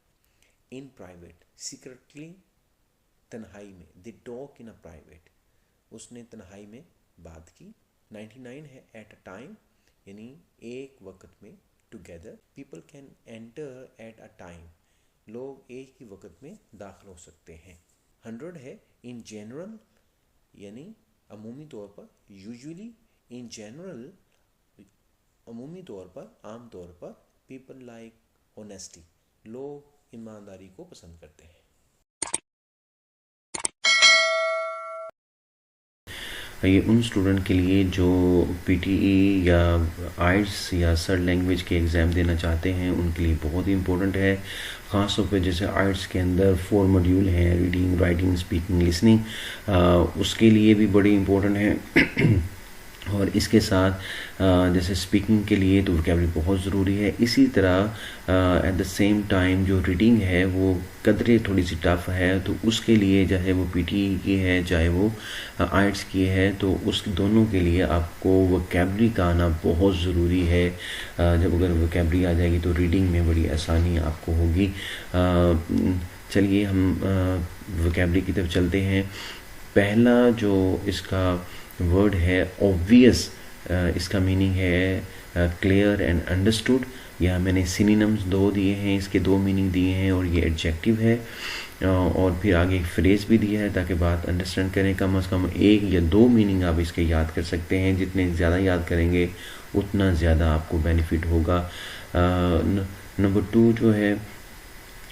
In private, secretly, तन्हाई में। They talk in a private, उसने तन्हाई में बात की। 99 है, एट अ टाइम यानी एक वक्त में। Together, people can enter at a time, लोग एक ही वक्त में दाखिल हो सकते हैं। 100 है, इन जनरल यानी अमूमी तौर पर। यूजुअली, इन जनरल, अमूमी तौर पर, आम तौर पर। पीपल लाइक ऑनेस्टी, लोग ईमानदारी को पसंद करते हैं। ये उन स्टूडेंट के लिए जो पीटीई या आइट्स या सर्ड लैंग्वेज के एग्ज़ाम देना चाहते हैं, उनके लिए बहुत ही इम्पोर्टेंट है। ख़ास तौर पे जैसे आइट्स के अंदर 4 मॉड्यूल हैं, रीडिंग, राइटिंग, स्पीकिंग, लिसनिंग, उसके लिए भी बड़ी इम्पोर्टेंट है। और इसके साथ जैसे स्पीकिंग के लिए तो वोकैबुलरी बहुत ज़रूरी है। इसी तरह एट द सेम टाइम जो रीडिंग है वो कदरे थोड़ी सी टफ है, तो उसके लिए चाहे वो पीटीई की है चाहे वो आइट्स की है, तो उस दोनों के लिए आपको वोकैबुलरी का आना बहुत ज़रूरी है। जब अगर वोकैबुलरी आ जाएगी तो रीडिंग में बड़ी आसानी आपको होगी। चलिए हम वोकैबुलरी की तरफ चलते हैं। पहला जो इसका वर्ड है ऑब्वियस, इसका मीनिंग है क्लियर एंड अंडरस्टूड। यहाँ मैंने सिनोनिम्स 2 दिए हैं, इसके 2 मीनिंग दिए हैं और ये एडजेक्टिव है। और फिर आगे एक फ्रेज भी दिया है ताकि बात अंडरस्टैंड करें। कम से कम 1 या 2 मीनिंग आप इसके याद कर सकते हैं। जितने ज़्यादा याद करेंगे उतना ज़्यादा आपको बेनिफिट होगा। नंबर 2 जो है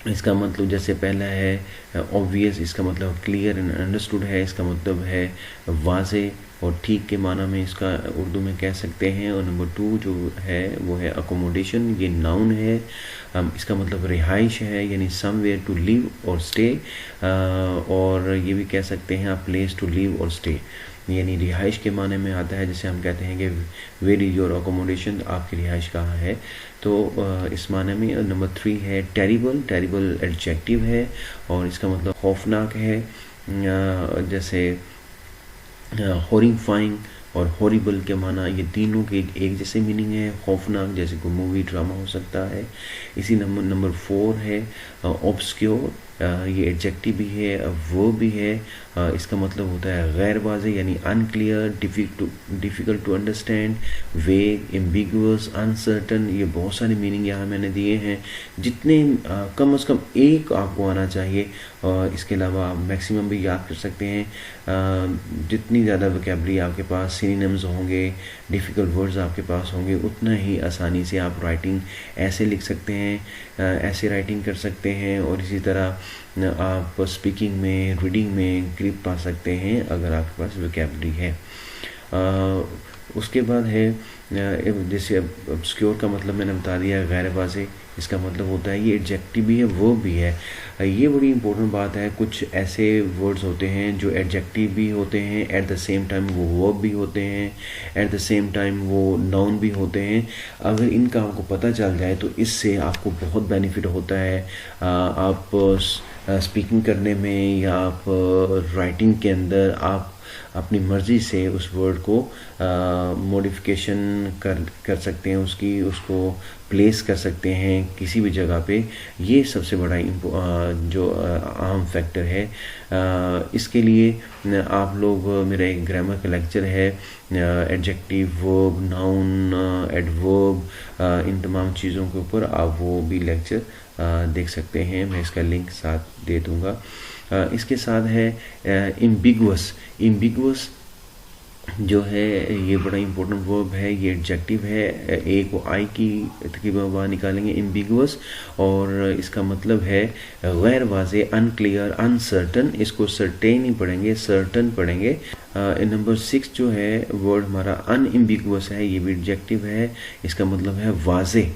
इसका मतलब, जैसे पहला है ऑब्वियस, इसका मतलब क्लियर एंड अंडरस्टूड है, इसका मतलब है वाज़े और ठीक के माना में इसका उर्दू में कह सकते हैं। और नंबर 2 जो है वो है अकोमोडेशन, ये नाउन है, इसका मतलब रिहाइश है, यानी समवेयर टू लिव और स्टे। और ये भी कह सकते हैं आप प्लेस टू लिव और स्टे, यानी रिहाइश के माने में आता है। जैसे हम कहते हैं कि वेयर इज़ योर अकोमोडेशन, आपकी रिहाइश कहाँ है, तो इस माने में। नंबर 3 है टेरिबल, टेरिबल एडजेक्टिव है और इसका मतलब खौफनाक है। जैसे हॉरिफाइंग और हॉरिबल के माना, ये तीनों के एक जैसे मीनिंग है। खौफनाक जैसे कोई मूवी ड्रामा हो सकता है। इसी नंबर 4 है ऑब्सक्योर, ये एडजेक्टिव भी है, वर्ब भी है। इसका मतलब होता है गैर वाज़े, यानी अनक्लियर, डिफ़िकल्ट टू अंडरस्टैंड, वेग, एम्बिगुअस, अनसर्टन। ये बहुत सारे मीनिंग यहाँ मैंने दिए हैं। जितने कम से कम एक आपको आना चाहिए, इसके अलावा आप मैक्सिमम भी याद कर सकते हैं। जितनी ज़्यादा वोकैबुलरी आपके पास, सिनोनिम्स होंगे, डिफ़िकल्ट वर्ड्स आपके पास होंगे, उतना ही आसानी से आप राइटिंग ऐसे लिख सकते हैं, ऐसे राइटिंग कर सकते हैं। और इसी तरह आप स्पीकिंग में, रीडिंग में ग्रिप पा सकते हैं अगर आपके पास वोकैबुलरी है। उसके बाद है जैसे ऑब्सक्योर का मतलब मैंने बता दिया, गैर वाज़े, इसका मतलब होता है, ये एडजेक्टिव भी है, वर्ब भी है। ये बड़ी इंपॉर्टेंट बात है। कुछ ऐसे वर्ड्स होते हैं जो एडजेक्टिव भी होते हैं, एट द सेम टाइम वो वर्ब भी होते हैं, एट द सेम टाइम वो नाउन भी होते हैं। अगर इनका आपको पता चल जाए तो इससे आपको बहुत बेनिफिट होता है। आप स्पीकिंग करने में या आप राइटिंग के अंदर आप अपनी मर्ज़ी से उस वर्ड को मॉडिफिकेशन कर सकते हैं, उसको प्लेस कर सकते हैं किसी भी जगह पे। ये सबसे बड़ा जो अहम फैक्टर है। इसके लिए आप लोग, मेरा एक ग्रामर का लेक्चर है, एडजेक्टिव, वर्ब, नाउन, एडवर्ब, इन तमाम चीज़ों के ऊपर आप वो भी लेक्चर देख सकते हैं। मैं इसका लिंक साथ दे दूँगा। इसके साथ है एम्बिगुअस। एम्बिगुअस जो है ये बड़ा इंपॉर्टेंट वर्ब है, ये एडजेक्टिव है। एक वो आई की तकरीबन बाहर निकालेंगे, एम्बिगुअस, और इसका मतलब है गैर वाज़े, अनक्लियर, अनसर्टन। इसको सर्टेन ही पढ़ेंगे, सर्टन पढ़ेंगे। नंबर 6 जो है वर्ड हमारा अनएम्बिगुअस है, ये भी एडजेक्टिव है, इसका मतलब है वाज़े,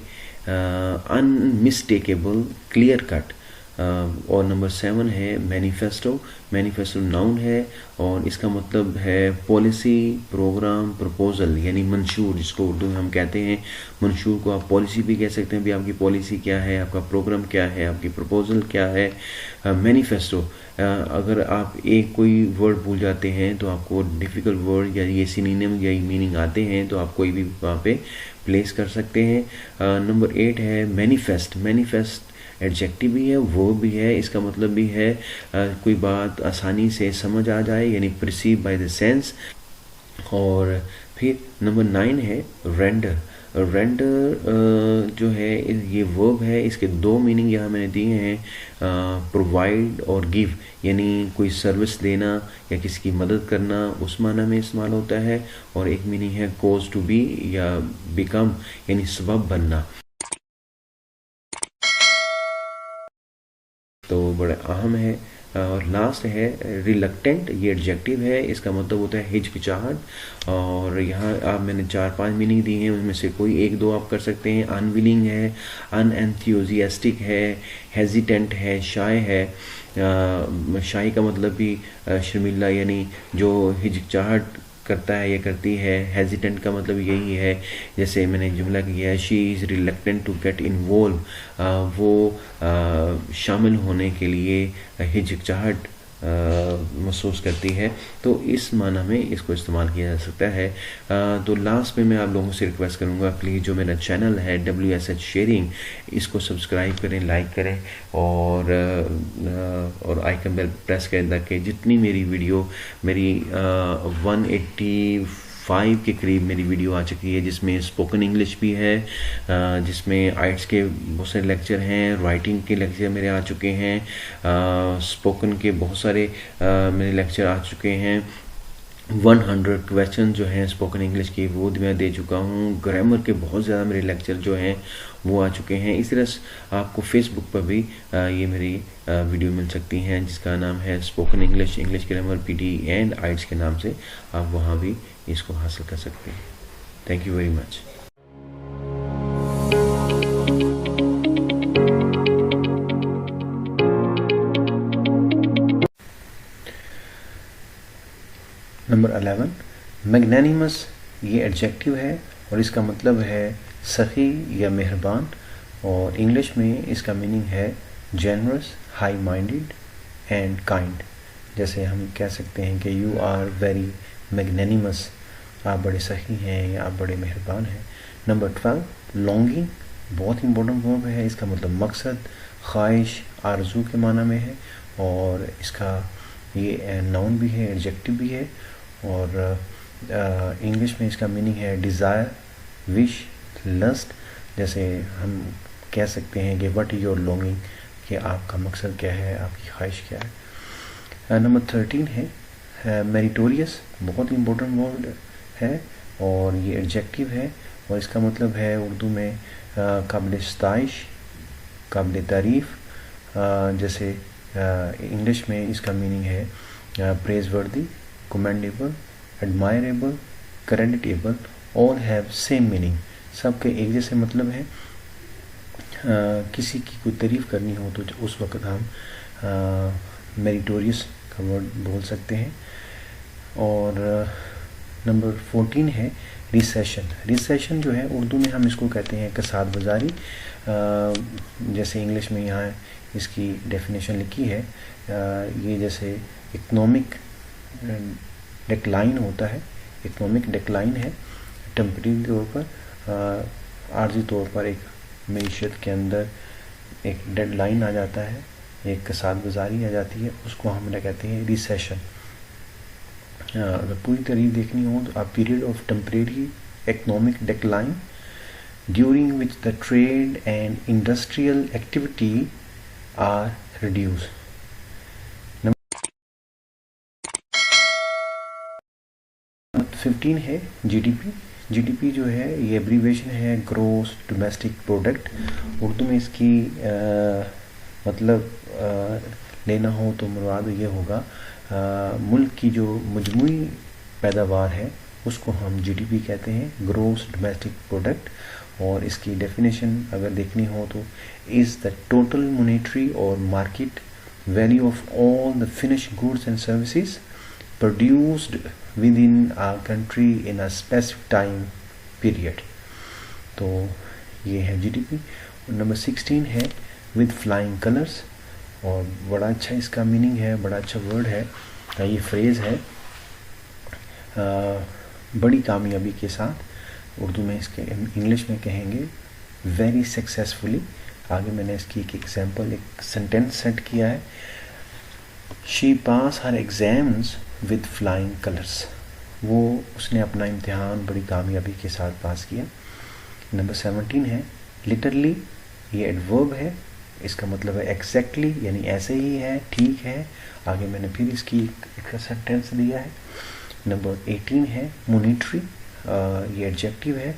अनमिस्टेकेबल, क्लियर कट। और नंबर 7 है मैनिफेस्टो। मैनिफेस्टो नाउन है और इसका मतलब है पॉलिसी, प्रोग्राम, प्रपोजल, यानी मंशूर, जिसको उर्दू में हम कहते हैं। मंशूर को आप पॉलिसी भी कह सकते हैं, भी आपकी पॉलिसी क्या है, आपका प्रोग्राम क्या है, आपकी प्रपोजल क्या है। मैनिफेस्टो, अगर आप एक कोई वर्ड भूल जाते हैं तो आपको डिफ़िकल्ट वर्ड या ये सिनोनिम या मीनिंग आते हैं तो आप कोई भी वहाँ पे प्लेस कर सकते हैं। नंबर 8 है मैनिफेस्ट। मैनिफेस्ट एडजेक्टिव भी है, वो भी है, इसका मतलब भी है कोई बात आसानी से समझ आ जाए, यानी परसीव बाय द सेंस। और फिर नंबर 9 है रेंडर। रेंडर जो है ये वर्ब है, इसके 2 मीनिंग यहाँ मैंने दिए हैं, प्रोवाइड और गिव, यानी कोई सर्विस देना या किसी की मदद करना, उस माना में इस्तेमाल होता है। और एक मीनिंग है कोज टू बी या बिकम, यानी सबब बनना। तो बड़ा अहम है। और लास्ट है रिलक्टेंट, ये एडजेक्टिव है, इसका मतलब होता है हिचकिचाहट। और यहाँ आप मैंने 4-5 मीनिंग दी हैं, उनमें से कोई एक दो आप कर सकते हैं। अनविलिंग है, अनएंथुसियास्टिक है, हेजिटेंट है, शाय है। शाय का मतलब भी शर्मिला यानी जो हिचकिचाहट करता है या करती है। हेजिटेंट का मतलब यही है, जैसे मैंने जुमला किया है, she is reluctant to get involve, वो शामिल होने के लिए हिचकिचाहट महसूस करती है। तो इस माना में इसको इस्तेमाल किया जा सकता है। तो लास्ट में मैं आप लोगों से रिक्वेस्ट करूँगा, प्लीज़ जो मेरा चैनल है WSH शेयरिंग, इसको सब्सक्राइब करें, लाइक करें और आइकन बेल प्रेस करें, ताकि जितनी मेरी वीडियो मेरी 185 के करीब मेरी वीडियो आ चुकी है, जिसमें स्पोकन इंग्लिश भी है, जिसमें आइट्स के बहुत सारे लेक्चर हैं, राइटिंग के लेक्चर मेरे आ चुके हैं, स्पोकन के बहुत सारे मेरे लेक्चर आ चुके हैं। 100 क्वेश्चन जो हैं स्पोकन इंग्लिश की वो मैं दे चुका हूँ। ग्रामर के बहुत ज़्यादा मेरे लेक्चर जो हैं वो आ चुके हैं। इस तरह से आपको फेसबुक पर भी ये मेरी वीडियो मिल सकती हैं, जिसका नाम है spoken English, English grammar PD and IELTS के नाम से। आप वहाँ भी इसको हासिल कर सकते हैं। Thank you very much. Number 11, magnanimous, ये एडजेक्टिव है और इसका मतलब है सखी या मेहरबान। और इंग्लिश में इसका मीनिंग है generous, high minded and kind. जैसे हम कह सकते हैं कि यू आर वेरी मैग्नानिमस, आप बड़े सखी हैं या आप बड़े मेहरबान हैं। नंबर 12, लॉन्गिंग, बहुत इंपॉर्टेंट वर्ब है। इसका मतलब मकसद, ख्वाहिश, आरजू के माना में है। और इसका ये नाउन भी है, एडजेक्टिव भी है। और इंग्लिश में इसका मीनिंग है डिज़ायर, विश, लस्ट। जैसे हम कह सकते हैं कि व्हाट इज़ योर लॉन्गिंग, कि आपका मकसद क्या है, आपकी ख्वाहिश क्या है। नंबर 13 है मेरिटोरियस, बहुत इंपॉर्टेंट वर्ड है और ये एडजेक्टिव है और इसका मतलब है उर्दू में काबिल सताइश, काबिल तारीफ़। जैसे इंग्लिश में इसका मीनिंग है प्रेज वर्दी, commendable, admirable, creditable, all have same meaning. सबके एक जैसे मतलब है। किसी की कोई तारीफ़ करनी हो तो उस वक्त हम मेरिटोरियस का वर्ड बोल सकते हैं। और नंबर 14 है रिसेशन। रिसेशन जो है उर्दू में हम इसको कहते हैं कसाद बाज़ारी। जैसे इंग्लिश में यहाँ इसकी डेफिनेशन लिखी है, ये जैसे इकोनॉमिक डिक्लाइन होता है, इकोनॉमिक डिक्लाइन है टेम्परेरी तौर पर, आर्जी तौर पर एक मईशत के अंदर एक डेडलाइन आ जाता है, एक कसाद बाज़ारी आ जाती है, उसको हम कहते हैं रिसेशन। अगर पूरी तारीफ देखनी हो तो a period of temporary economic decline during which the trade and industrial activity are reduced. 15 है GDP। GDP जो है ये एब्रीवेशन है ग्रॉस डोमेस्टिक प्रोडक्ट। उर्दू में इसकी मतलब लेना हो तो मुराद ये होगा मुल्क की जो मजमूई पैदावार है उसको हम GDP कहते हैं, ग्रॉस डोमेस्टिक प्रोडक्ट। और इसकी डेफिनेशन अगर देखनी हो तो इज़ द टोटल मॉनेटरी और market value of all the finish goods and services produced within a country in a specific time period. तो ये है GDP। नंबर 16 है विद फ्लाइंग कलर्स, और बड़ा अच्छा इसका मीनिंग है, बड़ा अच्छा वर्ड है। ये फ्रेज़ है बड़ी कामयाबी के साथ। उर्दू में इसके इंग्लिश में कहेंगे वेरी सक्सेसफुली। आगे मैंने इसकी एक एग्जांपल, एक सेंटेंस सेट किया है, she pass her exams with flying colours. वो उसने अपना इम्तिहान बड़ी कामयाबी के साथ पास किया। नंबर 17 है लिटरली, ये एडवर्ब है, इसका मतलब है एग्जैक्टली, यानी ऐसे ही है, ठीक है। आगे मैंने फिर इसकी एक सेंटेंस दिया है। नंबर 18 है मॉनेटरी, ये एडजेक्टिव है,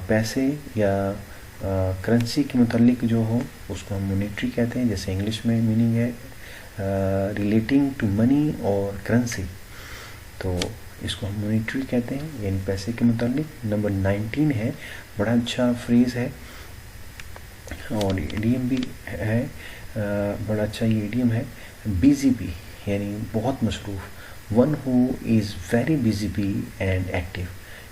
पैसे या करेंसी के मुतालिक जो हो उसको हम मॉनेटरी कहते हैं। जैसे इंग्लिश में मीनिंग है रिलेटिंग टू मनी और करेंसी, तो इसको हम मॉनेटरी कहते हैं, यानी पैसे के मुताबिक। नंबर 19 है, बड़ा अच्छा फ्रेज है और इडियम भी है, बड़ा अच्छा ये इडियम है, बिजी बी, यानी बहुत मसरूफ़। One who is very busy bee and active,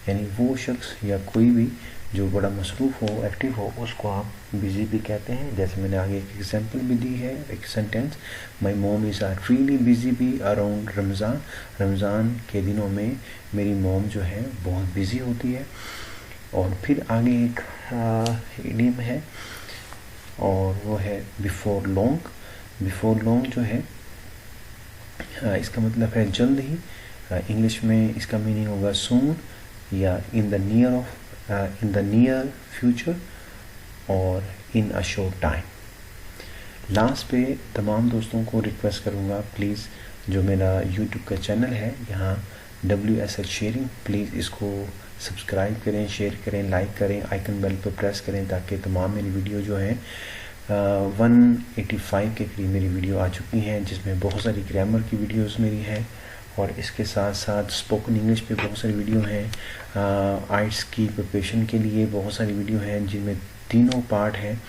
यानी वो शख्स या कोई भी जो बड़ा मसरूफ़ हो, एक्टिव हो, उसको आप बिजी भी कहते हैं। जैसे मैंने आगे एक एग्जांपल भी दी है, एक sentence, my mom is are really busy bee around Ramzan, Ramzan के दिनों में मेरी मोम जो है बहुत बिजी होती है। और फिर आगे एक इडियम है और वो है बिफोर लॉन्ग। बिफोर लॉन्ग जो है इसका मतलब है जल्द ही, इंग्लिश में इसका मीनिंग होगा सून या in the near of, in the near future और इन अ शॉर्ट टाइम। लास्ट पे तमाम दोस्तों को रिक्वेस्ट करूँगा, प्लीज़ जो मेरा यूट्यूब का चैनल है यहाँ WSH शेयरिंग, प्लीज़ इसको सब्सक्राइब करें, शेयर करें, लाइक करें, आइकन बेल पर प्रेस करें, ताकि तमाम मेरी वीडियो जो है 185 के करीब मेरी वीडियो आ चुकी हैं, जिसमें बहुत सारी ग्रामर की वीडियोस मेरी हैं और इसके साथ साथ स्पोकन इंग्लिश पे बहुत सारी वीडियो हैं, आइट्स की प्रिपरेशन के लिए बहुत सारी वीडियो हैं जिनमें तीनों पार्ट हैं।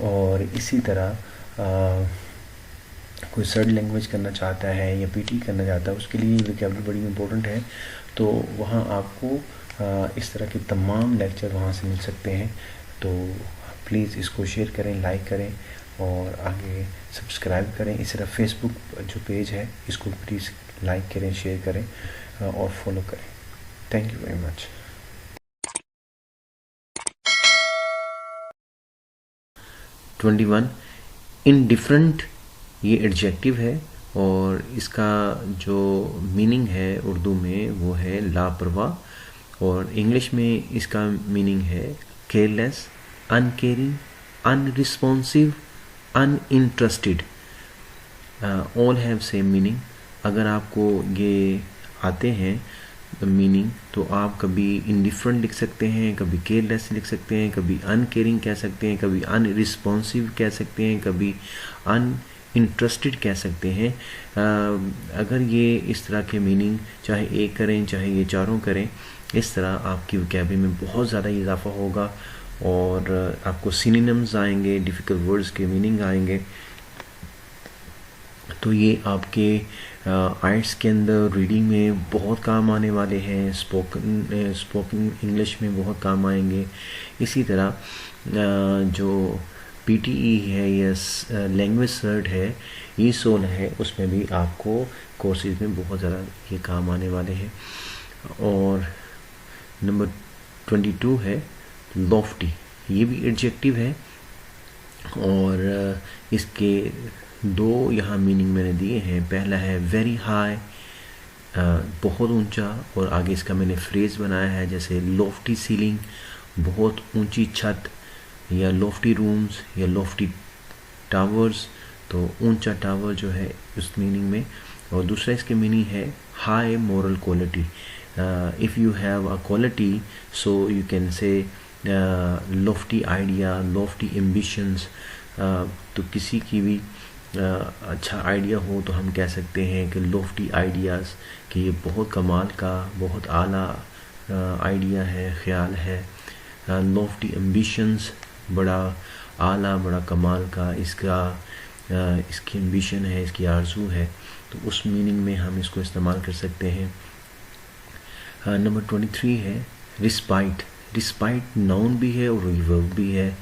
और इसी तरह कोई सर्ड लैंग्वेज करना चाहता है या PT करना चाहता है, उसके लिए वोकैबुलरी बड़ी इंपॉर्टेंट है, तो वहाँ आपको इस तरह के तमाम लेक्चर वहाँ से मिल सकते हैं। तो प्लीज़ इसको शेयर करें, लाइक करें और आगे सब्सक्राइब करें। इस तरह फेसबुक जो पेज है इसको प्लीज़ लाइक करें, शेयर करें और फॉलो करें। Thank you very much. Indifferent ये एडजेक्टिव है और इसका जो मीनिंग है उर्दू में वो है लापरवाह, और इंग्लिश में इसका मीनिंग है careless, uncaring, unresponsive, uninterested. All have same meaning. अगर आपको ये आते हैं मीनिंग तो आप कभी इनडिफरेंट लिख सकते हैं, कभी केयरलेस लिख सकते हैं, कभी अनकेयरिंग कह सकते हैं, कभी अनरिस्पॉन्सिव कह सकते हैं, कभी अनइंटरेस्टेड कह सकते हैं। अगर ये इस तरह के मीनिंग चाहे एक करें चाहे ये चारों करें, इस तरह आपकी वोकैबुलरी में बहुत ज़्यादा इजाफा होगा और आपको सिनोनिम्स आएंगे, डिफ़िकल्ट वर्ड्स के मीनिंग आएंगे। तो ये आपके आइट्स के अंदर रीडिंग में बहुत काम आने वाले हैं, स्पोकन इंग्लिश में बहुत काम आएंगे। इसी तरह जो PTE है या लैंग्वेज सर्ट है, ESOL है, उसमें भी आपको कोर्सेज में बहुत ज़्यादा ये काम आने वाले हैं। और नंबर 22 है लॉफ्टी, ये भी एडजेक्टिव है और इसके दो यहाँ मीनिंग मैंने दिए हैं। पहला है वेरी हाई, बहुत ऊंचा, और आगे इसका मैंने फ्रेज़ बनाया है जैसे लॉफ्टी सीलिंग, बहुत ऊंची छत, या लॉफ्टी रूम्स या लॉफ्टी टावर्स, तो ऊंचा टावर जो है उस मीनिंग में। और दूसरा इसके मीनिंग है high moral quality. If you have a quality so you can से लॉफ्टी आइडिया, लॉफ्टी एम्बिशंस। तो किसी की भी अच्छा आइडिया हो तो हम कह सकते हैं कि लॉफ्टी आइडियाज़, कि ये बहुत कमाल का, बहुत आला आइडिया है, ख्याल है। लॉफ्टी एम्बिशंस, बड़ा आला, बड़ा कमाल का इसका इसकी एम्बिशन है, इसकी आरज़ू है, तो उस मीनिंग में हम इसको इस्तेमाल कर सकते हैं। नंबर 23 है रिस्पाइट। रिस्पाइट नाउन भी है और वर्ब भी है,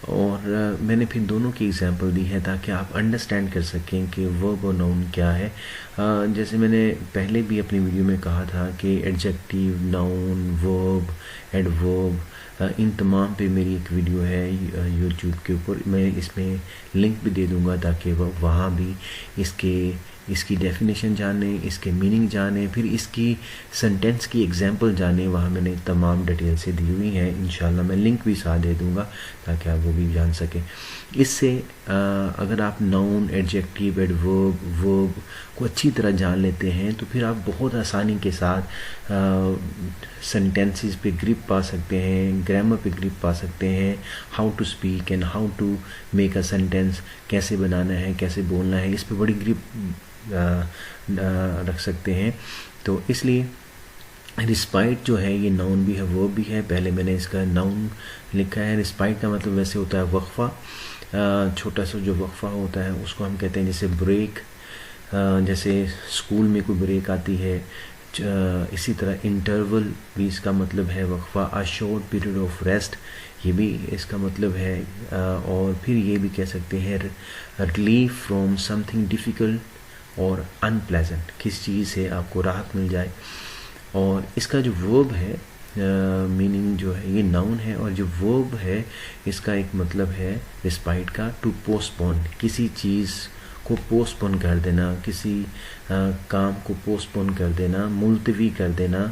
और मैंने फिर दोनों की एग्जांपल दी है ताकि आप अंडरस्टैंड कर सकें कि वर्ब और नाउन क्या है। जैसे मैंने पहले भी अपनी वीडियो में कहा था कि एडजेक्टिव, नाउन, वर्ब, एडवर्ब, इन तमाम पे मेरी एक वीडियो है यूट्यूब के ऊपर, मैं इसमें लिंक भी दे दूंगा ताकि वहाँ भी इसकी डेफिनेशन जाने, इसके मीनिंग जाने, फिर इसकी सेंटेंस की एग्जांपल जाने। वहाँ मैंने तमाम डिटेल से दी हुई हैं। इंशाल्लाह मैं लिंक भी साथ दे दूंगा ताकि आप वो भी जान सकें। इससे अगर आप नाउन, एडजेक्टिव, एडवर्ब, वर्ब को अच्छी तरह जान लेते हैं तो फिर आप बहुत आसानी के साथ सेंटेंसेस पे ग्रिप पा सकते हैं, ग्रामर पे ग्रिप पा सकते हैं, how to speak and how to make a sentence, कैसे बनाना है, कैसे बोलना है, इस पे बड़ी ग्रिप रख सकते हैं। तो इसलिए रिस्पाइट जो है ये नाउन भी है, वर्ब भी है। पहले मैंने इसका नाउन लिखा है। रिस्पाइट का मतलब वैसे होता है वक्फा, छोटा सा जो वक्फा होता है उसको हम कहते हैं जैसे ब्रेक, जैसे स्कूल में कोई ब्रेक आती है। इसी तरह इंटरवल भी इसका मतलब है वक्फा। A short period of rest, ये भी इसका मतलब है। और फिर ये भी कह सकते हैं रिलीफ फ्रॉम समथिंग डिफ़िकल्ट और अनप्लेजेंट, किस चीज़ से आपको राहत मिल जाए। और इसका जो वर्ब है मीनिंग जो है, ये नाउन है, और जो वर्ब है इसका एक मतलब है रिस्पाइट का टू पोस्टपोन, किसी चीज़ को पोस्टपोन कर देना, किसी काम को पोस्टपोन कर देना, मुलतवी कर देना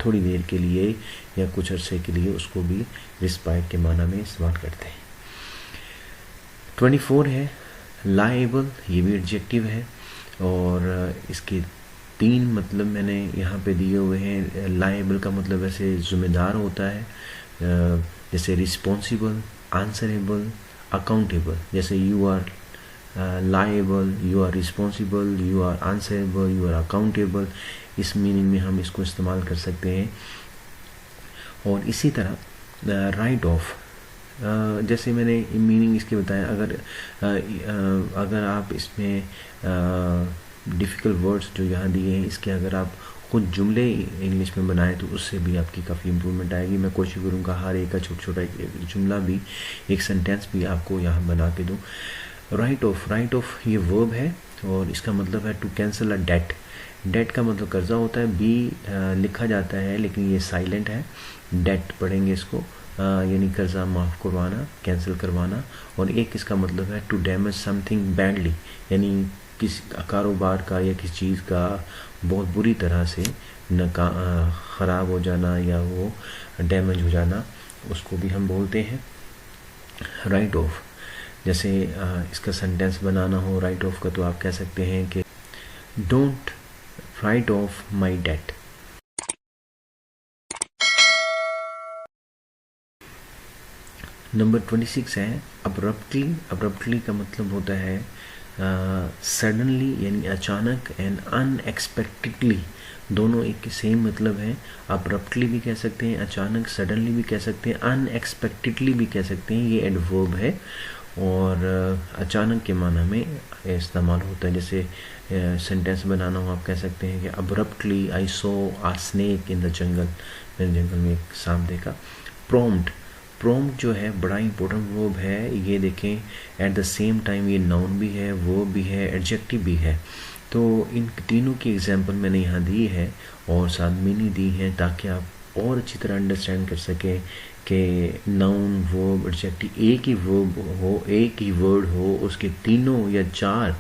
थोड़ी देर के लिए या कुछ अरसे के लिए, उसको भी रिस्पाइट के माना में इस्तेमाल करते हैं। 24 है लाएबल, ये भी एडजेक्टिव है और इसके 3 मतलब मैंने यहाँ पे दिए हुए हैं। लाएबल का मतलब वैसे ज़िम्मेदार होता है, जैसे रिस्पॉन्सिबल, आंसरेबल, अकाउंटेबल। जैसे you are liable, you are responsible, you are answerable, you are accountable, इस मीनिंग में हम इसको इस्तेमाल कर सकते हैं। और इसी तरह राइट ऑफ, जैसे मैंने मीनिंग इसके बताया, अगर आप इसमें डिफ़िकल्ट वर्ड्स जो यहाँ दिए हैं इसके अगर आप खुद जुमले इंग्लिश में बनाएं तो उससे भी आपकी काफ़ी इम्प्रूवमेंट आएगी। मैं कोशिश करूँगा हर एक का छोटा छोटा एक जुमला भी, एक सेंटेंस भी आपको यहाँ बना के दूँ। राइट ऑफ ये वर्ब है और इसका मतलब है to cancel a date. Date का मतलब कर्जा होता है, बी लिखा जाता है लेकिन ये साइलेंट है। डेट पढ़ेंगे इसको, यानी कर्जा माफ़ करवाना, कैंसिल करवाना। और एक इसका मतलब है टू डैमेज समथिंग बैडली, यानी किसी कारोबार का या किसी चीज़ का बहुत बुरी तरह से ख़राब हो जाना या वो डैमेज हो जाना, उसको भी हम बोलते हैं राइट ऑफ। जैसे इसका सेंटेंस बनाना हो राइट ऑफ का तो आप कह सकते हैं कि don't write off my debt. Number 26 है अब्रप्टली का मतलब होता है सडनली, यानी अचानक, एंड अनएक्सपेक्टेडली, दोनों एक सेम मतलब है। अब्रप्टली भी कह सकते हैं, अचानक, सडनली भी कह सकते हैं, अनएक्सपेक्टेडली भी कह सकते हैं। ये एडवर्ब है और अचानक के माना में इस्तेमाल होता है। जैसे सेंटेंस बनाना हो आप कह सकते हैं कि abruptly I saw a snake in the jungle, मैंने जंगल में एक सांप देखा। प्रॉम्प्ट जो है बड़ा इंपॉर्टेंट वर्ब है। ये देखें एट द सेम टाइम ये नाउन भी है, वर्ब भी है, एडजेक्टिव भी है। तो इन तीनों की एग्जांपल मैंने यहाँ दी है और साथ मीनिंग दी है ताकि आप और अच्छी तरह अंडरस्टैंड कर सकें कि नाउन, वर्ब, एडजेक्टिव एक ही वर्ब हो, एक ही वर्ड हो, उसके 3 या 4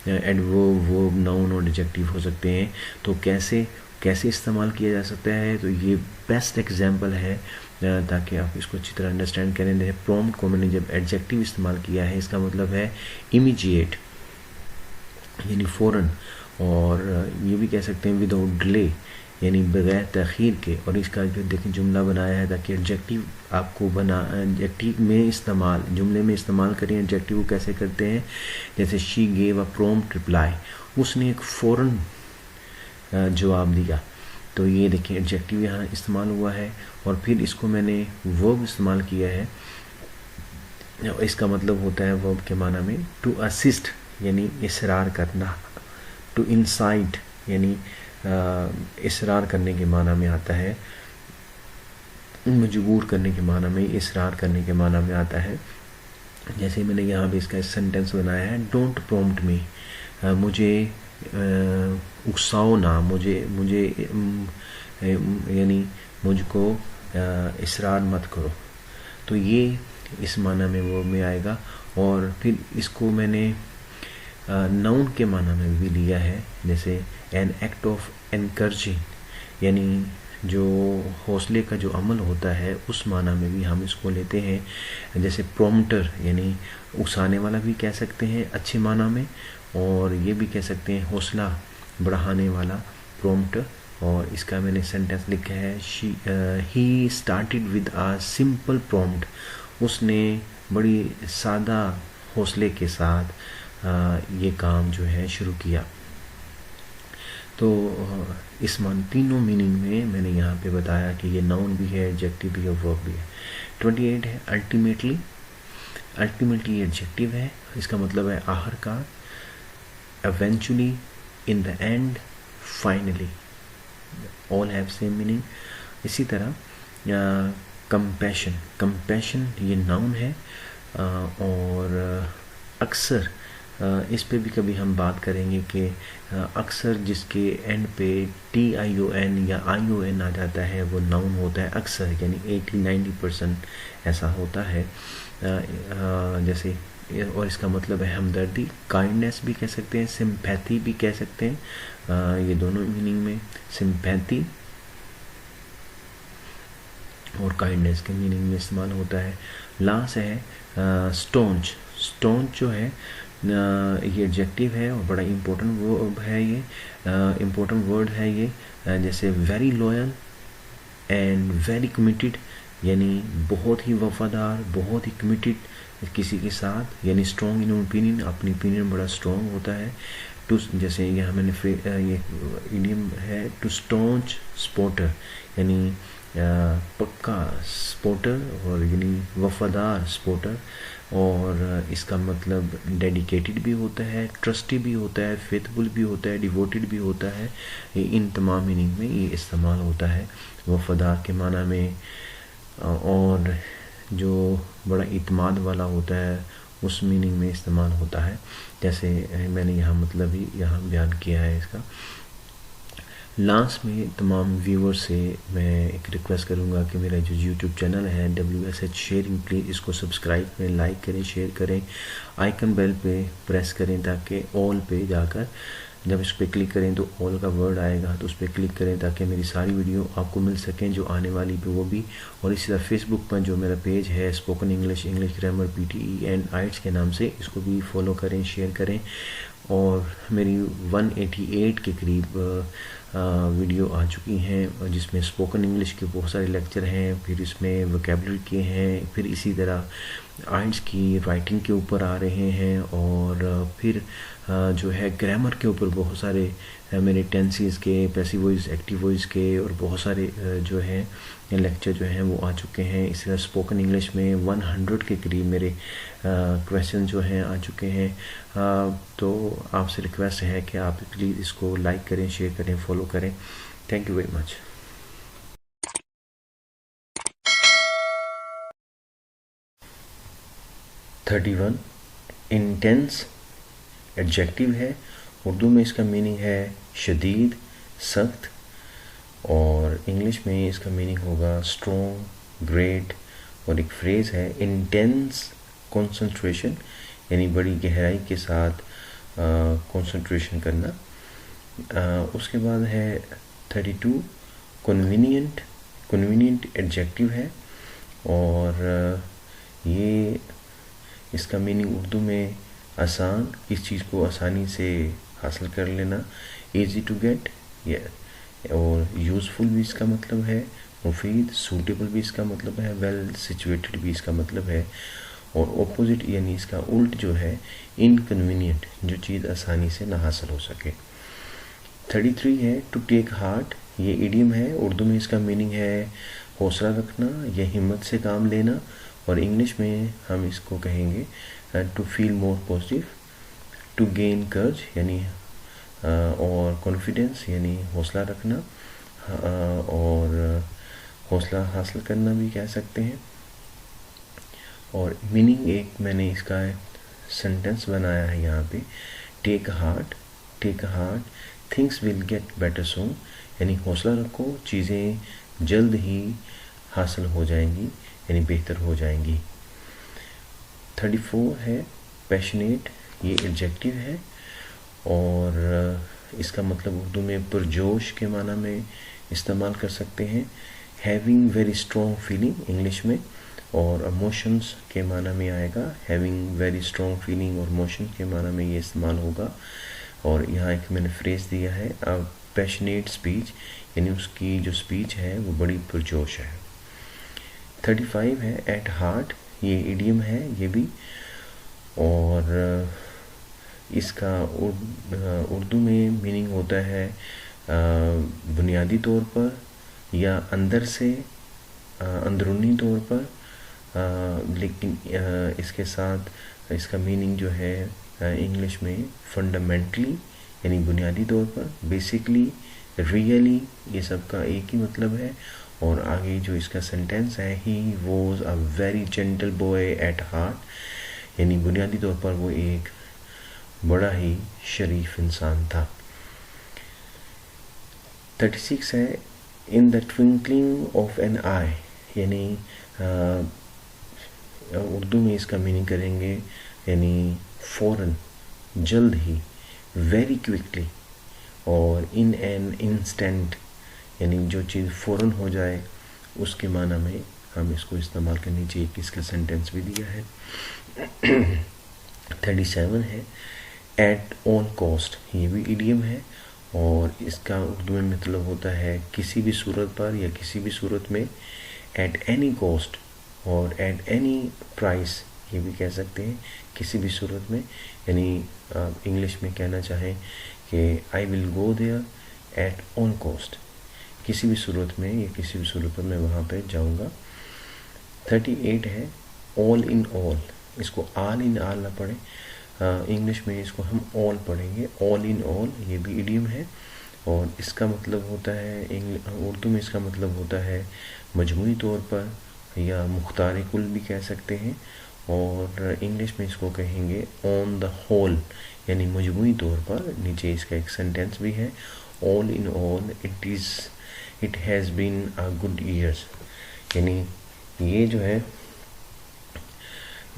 एडवर्ब, वर्ब, नाउन और एडजेक्टिव हो सकते हैं। तो कैसे इस्तेमाल किया जा सकता है, तो ये बेस्ट एग्जांपल है ताकि आप इसको अच्छी तरह अंडरस्टैंड करें। जैसे प्रॉम्प्ट को मैंने जब एडजेक्टिव इस्तेमाल किया है, इसका मतलब है इमीडिएट, यानी फ़ौरन। और ये भी कह सकते हैं विदाउट डिले, यानी बगैर तख़ीर के। और इसका जो देखें जुमला बनाया है ताकि एडजेक्टिव आपको एडजेक्टिव में इस्तेमाल, जुमले में इस्तेमाल करें। एडजेक्टिव को कैसे करते हैं, जैसे she gave a prompt reply, उसने एक फ़ौरन जवाब दिया। तो ये देखिए एडजेक्टिव यहाँ इस्तेमाल हुआ है। और फिर इसको मैंने वर्ब इस्तेमाल किया है, इसका मतलब होता है वर्ब के माना में टू असिस्ट, यानी इसरार करना। टू इंसाइट, यानी इसरार करने के माना में आता है, मजबूर करने के माना में, इसरार करने के माना में आता है। जैसे मैंने यहाँ पे इसका सेंटेंस बनाया है, डोंट प्रॉम्प्ट मी, मुझे उकसाओ ना, मुझे यानी मुझको इसरार मत करो। तो ये इस माना में वो में आएगा। और फिर इसको मैंने नाउन के माना में भी लिया है, जैसे एन एक्ट ऑफ एनकरेजिंग, यानी जो हौसले का जो अमल होता है उस माना में भी हम इसको लेते हैं। जैसे प्रोम्प्टर यानी उकसाने वाला भी कह सकते हैं अच्छे माना में, और ये भी कह सकते हैं हौसला बढ़ाने वाला प्रोम्प्टर। और इसका मैंने सेंटेंस लिखा है, he started with a simple prompt, उसने बड़ी सादा हौसले के साथ ये काम जो है शुरू किया। तो इस तीनों मीनिंग में मैंने यहाँ पे बताया कि ये नाउन भी है, एडजेक्टिव भी है, वर्ब भी है। 28 है अल्टीमेटली। अल्टीमेटली एडजेक्टिव है, इसका मतलब है आखिरकार, eventually, in the end, finally, all have same meaning। इसी तरह कंपैशन, कंपैशन ये नाउन है, और अक्सर इस पे भी कभी हम बात करेंगे कि अक्सर जिसके एंड पे TION या ION आ जाता है वो नाउन होता है अक्सर, यानी 80-90% ऐसा होता है। जैसे, और इसका मतलब है हमदर्दी, काइंडनेस भी कह सकते हैं, सिंपैथी भी कह सकते हैं। ये दोनों मीनिंग में सिंपैथी और काइंडनेस के मीनिंग में इस्तेमाल होता है। लास्ट है स्टोंच। स्टोंच जो है ये एडजेक्टिव है और बड़ा इम्पोर्टेंट वर्ब है, ये इम्पोर्टेंट वर्ड है ये। जैसे very loyal and very committed, यानी बहुत ही वफादार, बहुत ही कमिटेड किसी के साथ, यानी स्ट्रॉन्ग इन ओपिनियन, अपनी ओपिनियन बड़ा स्ट्रॉन्ग होता है। टू, जैसे यहाँ मैंने ये इडियम है टू स्टॉन्च स्पोर्टर, यानी पक्का स्पोर्टर, और यानी वफादार स्पोर्टर। और इसका मतलब डेडिकेटेड भी होता है, ट्रस्टी भी होता है, फेथफुल भी होता है, डिवोटेड भी होता है। ये इन तमाम मीनिंग में ये इस्तेमाल होता है वफादार के माना में। और जो बड़ा इत्माद वाला होता है उस मीनिंग में इस्तेमाल होता है। जैसे मैंने यहाँ मतलब ही यहाँ बयान किया है इसका। लास्ट में तमाम व्यूअर्स से मैं एक रिक्वेस्ट करूँगा कि मेरा जो YouTube चैनल है WSH शेयरिंग, प्लीज़ इसको सब्सक्राइब करें, लाइक करें, शेयर करें, आइकन बेल पे प्रेस करें ताकि ऑल पे जाकर जब इस पर क्लिक करें तो ऑल का वर्ड आएगा, तो उस पर क्लिक करें ताकि मेरी सारी वीडियो आपको मिल सकें जो आने वाली पे वो भी। और इसी तरह फेसबुक पर जो मेरा पेज है spoken English, English grammar PTE and IELTS के नाम से, इसको भी फॉलो करें, शेयर करें। और मेरी 188 के करीब वीडियो आ चुकी हैं जिसमें स्पोकन इंग्लिश के बहुत सारे लेक्चर हैं, फिर इसमें वोकेबलरी के हैं, फिर इसी तरह आइट्स की राइटिंग के ऊपर आ रहे हैं, और फिर जो है ग्रामर के ऊपर बहुत सारे मेरे टेंसेस के, पैसिव वॉइस, एक्टिव वॉइस के, और बहुत सारे जो है लेक्चर जो हैं वो आ चुके हैं। इस तरह स्पोकन इंग्लिश में 100 के करीब मेरे क्वेश्चन जो हैं आ चुके हैं। तो आपसे रिक्वेस्ट है कि आप प्लीज़ इसको लाइक करें, शेयर करें, फॉलो करें। Thank you very much. 31 intense adjective है, उर्दू में इसका मीनिंग है शदीद, सख्त, और इंग्लिश में इसका मीनिंग होगा स्ट्रॉन्ग, ग्रेट। और एक फ्रेज़ है इंटेंस कंसंट्रेशन, यानी बड़ी गहराई के साथ कंसंट्रेशन करना। उसके बाद है 32 कन्वीनियंट। कन्वीनियंट एडजेक्टिव है, और ये इसका मीनिंग उर्दू में आसान, किस चीज़ को आसानी से हासिल कर लेना, ईजी टू गेट, और यूज़फुल भी इसका मतलब है, मुफीद, सूटेबल भी इसका मतलब है, वेल सिचुएटेड भी इसका मतलब है। और ऑपोजिट यानी इसका उल्ट जो है इनकन्वीनियंट, जो चीज़ आसानी से ना हासिल हो सके। 33 है टू टेक हार्ट। ये इडियम है, उर्दू में इसका मीनिंग है हौसला रखना या हिम्मत से काम लेना, और इंग्लिश में हम इसको कहेंगे to feel more positive, to gain कर्ज यानी और कॉन्फिडेंस यानी हौसला रखना, और हौसला हासिल करना भी कह सकते हैं। और मीनिंग एक मैंने इसका सेंटेंस बनाया है यहाँ पे, take heart, take heart, things will get better soon, यानी हौसला रखो, चीज़ें जल्द ही हासिल हो जाएंगी, यानी बेहतर हो जाएंगी। 34 है पैशनेट। ये एडजेक्टिव है, और इसका मतलब उर्दू में पुरजोश के माना में इस्तेमाल कर सकते हैं। Having very strong feeling English में, और इमोशंस के माना में आएगा। हैविंग वेरी स्ट्रॉन्ग फीलिंग और इमोशन के माना में ये इस्तेमाल होगा। और यहाँ एक मैंने फ्रेज दिया है, अ पैशनेट स्पीच, यानी उसकी जो स्पीच है वो बड़ी पुरजोश है। 35 है एट हार्ट, ये इडियम है ये भी, और इसका उर्दू में मीनिंग होता है बुनियादी तौर पर या अंदर से, अंदरूनी तौर पर, लेकिन इसके साथ इसका मीनिंग जो है इंग्लिश में फंडामेंटली यानी बुनियादी तौर पर, बेसिकली, रियली, ये सब का एक ही मतलब है। और आगे जो इसका सेंटेंस है, he was a very gentle boy at heart, यानी बुनियादी तौर पर वो एक बड़ा ही शरीफ इंसान था। 36 है in the twinkling of an eye, यानी उर्दू में इसका मीनिंग करेंगे यानी फ़ौरन, जल्द ही, वेरी क्विकली, और इन एन इंस्टेंट, यानी जो चीज़ फ़ौरन हो जाए उसके माना में हम इसको इस्तेमाल करनी चाहिए। कि इसका सेंटेंस भी दिया है। 37 है एट ऑल कॉस्ट, ये भी इडियम है, और इसका उर्दू में मतलब होता है किसी भी सूरत पर या किसी भी सूरत में। एट एनी कॉस्ट और एट एनी प्राइस, ये भी कह सकते हैं, किसी भी सूरत में, यानी इंग्लिश में कहना चाहें कि I will go there at all cost, किसी भी सूरत में या किसी भी सूरत पर मैं वहाँ पे जाऊँगा। 38 है ऑल इन ऑल, इसको आल इन आल ना पढ़ें, इंग्लिश में इसको हम ऑल पढ़ेंगे। ऑल इन ऑल ये भी इडियम है, और इसका मतलब होता है उर्दू में इसका मतलब होता है मजमूई तौर पर या मुख्तार कुल भी कह सकते हैं, और इंग्लिश में इसको कहेंगे ऑन द होल, यानी मजमूई तौर पर। नीचे इसका एक सेंटेंस भी है, all in all it has been a good years, यानी ये जो है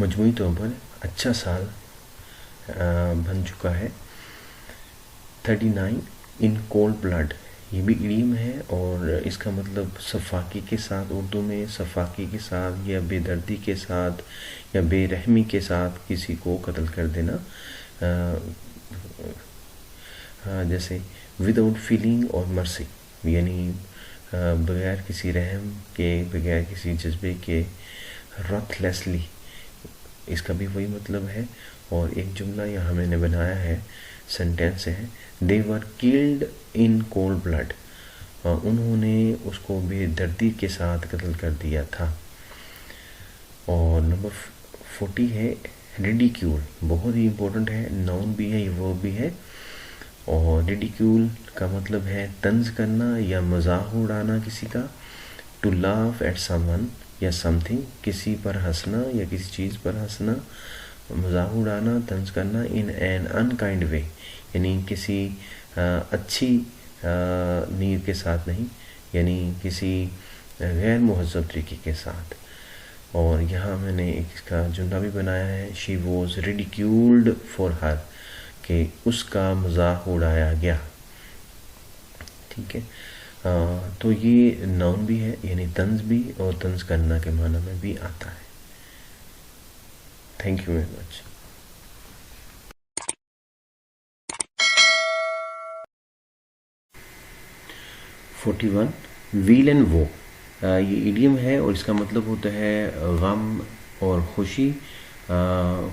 मजमूई तौर पर अच्छा साल बन चुका है। 39 इन कोल्ड ब्लड, ये भी इडियम है, और इसका मतलब सफाकी के साथ, उर्दू में सफाकी के साथ या बेदर्दी के साथ या बेरहमी के साथ किसी को कत्ल कर देना, जैसे विदाउट फीलिंग और मर्सी, यानी बगैर किसी रहम के, बगैर किसी जज्बे के, रथलेसली, इसका भी वही मतलब है। और एक जुमला यहाँ मैंने बनाया है, सेंटेंस है, they were killed in cold blood, उन्होंने उसको बेदर्दी के साथ कत्ल कर दिया था। और नंबर 40 है रिडिक्यूल, बहुत ही इम्पोर्टेंट है, नाउन भी है, ये वर्ब भी है। और रिडिक्यूल का मतलब है तंज करना या मजाक उड़ाना किसी का। टू लाफ एट समवन या समथिंग, किसी पर हंसना या किसी चीज़ पर हंसना, मजाक उड़ाना, तंज करना। इन एन अनकाइंड वे, यानी किसी अच्छी नीयत के साथ नहीं, यानी किसी गैर मुहज़्ज़ब तरीके के साथ। और यहाँ मैंने इसका जुमला भी बनाया है, she was ridiculed for her, कि उसका मजाक उड़ाया गया। ठीक है, तो ये नाउन भी है, यानी तंज भी, और तंज करना के माना में भी आता है। Thank you very much. #41 wheel and वो, ये इडियम है, और इसका मतलब होता है गम और खुशी,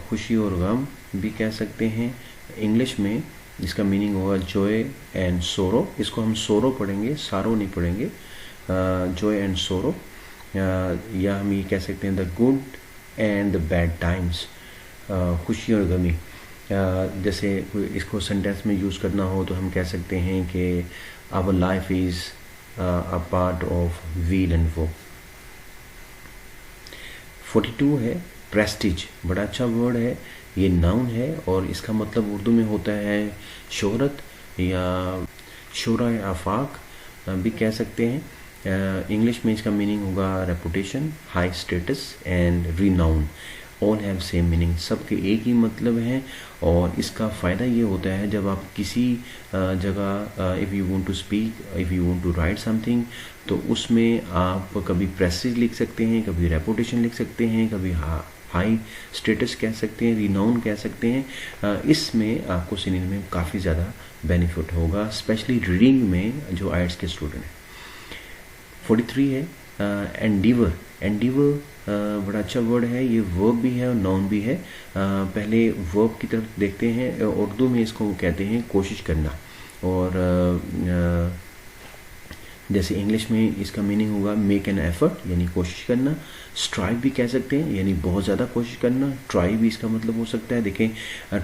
खुशी और गम भी कह सकते हैं। इंग्लिश में इसका मीनिंग होगा जॉय एंड सोरो, इसको हम सोरो पढ़ेंगे, सारो नहीं पढ़ेंगे। जॉय एंड सोरो, या हम ये कह सकते हैं the good and the bad times, खुशी और गमी। जैसे इसको सेंटेंस में यूज़ करना हो तो हम कह सकते हैं कि our life is a part of weal and woe. 42 है प्रेस्टीज, बड़ा अच्छा वर्ड है, ये नाउन है, और इसका मतलब उर्दू में होता है शोहरत या शोरा आफाक भी कह सकते हैं। इंग्लिश में इसका मीनिंग होगा reputation, high status and renown. All have same meaning, सबके एक ही मतलब है। और इसका फ़ायदा ये होता है जब आप किसी जगह if you want to speak, if you want to write something, तो उसमें आप कभी प्रेस्टीज लिख सकते हैं, कभी रेपुटेशन लिख सकते हैं, कभी हाई स्टेटस कह सकते हैं, रिनाउन कह सकते हैं। इसमें आपको सिनियन में काफ़ी ज़्यादा बेनिफिट होगा, स्पेशली रीडिंग में जो आइट्स के स्टूडेंट हैं। 43 है एंडीवर। एंडीवर बड़ा अच्छा वर्ड है, ये वर्ब भी है और नाउन भी है। पहले वर्ब की तरफ देखते हैं। उर्दू में इसको कहते हैं कोशिश करना, और जैसे इंग्लिश में इसका मीनिंग होगा मेक एन एफर्ट, यानी कोशिश करना। स्ट्राइव भी कह सकते हैं, यानी बहुत ज़्यादा कोशिश करना। ट्राई भी इसका मतलब हो सकता है। देखें,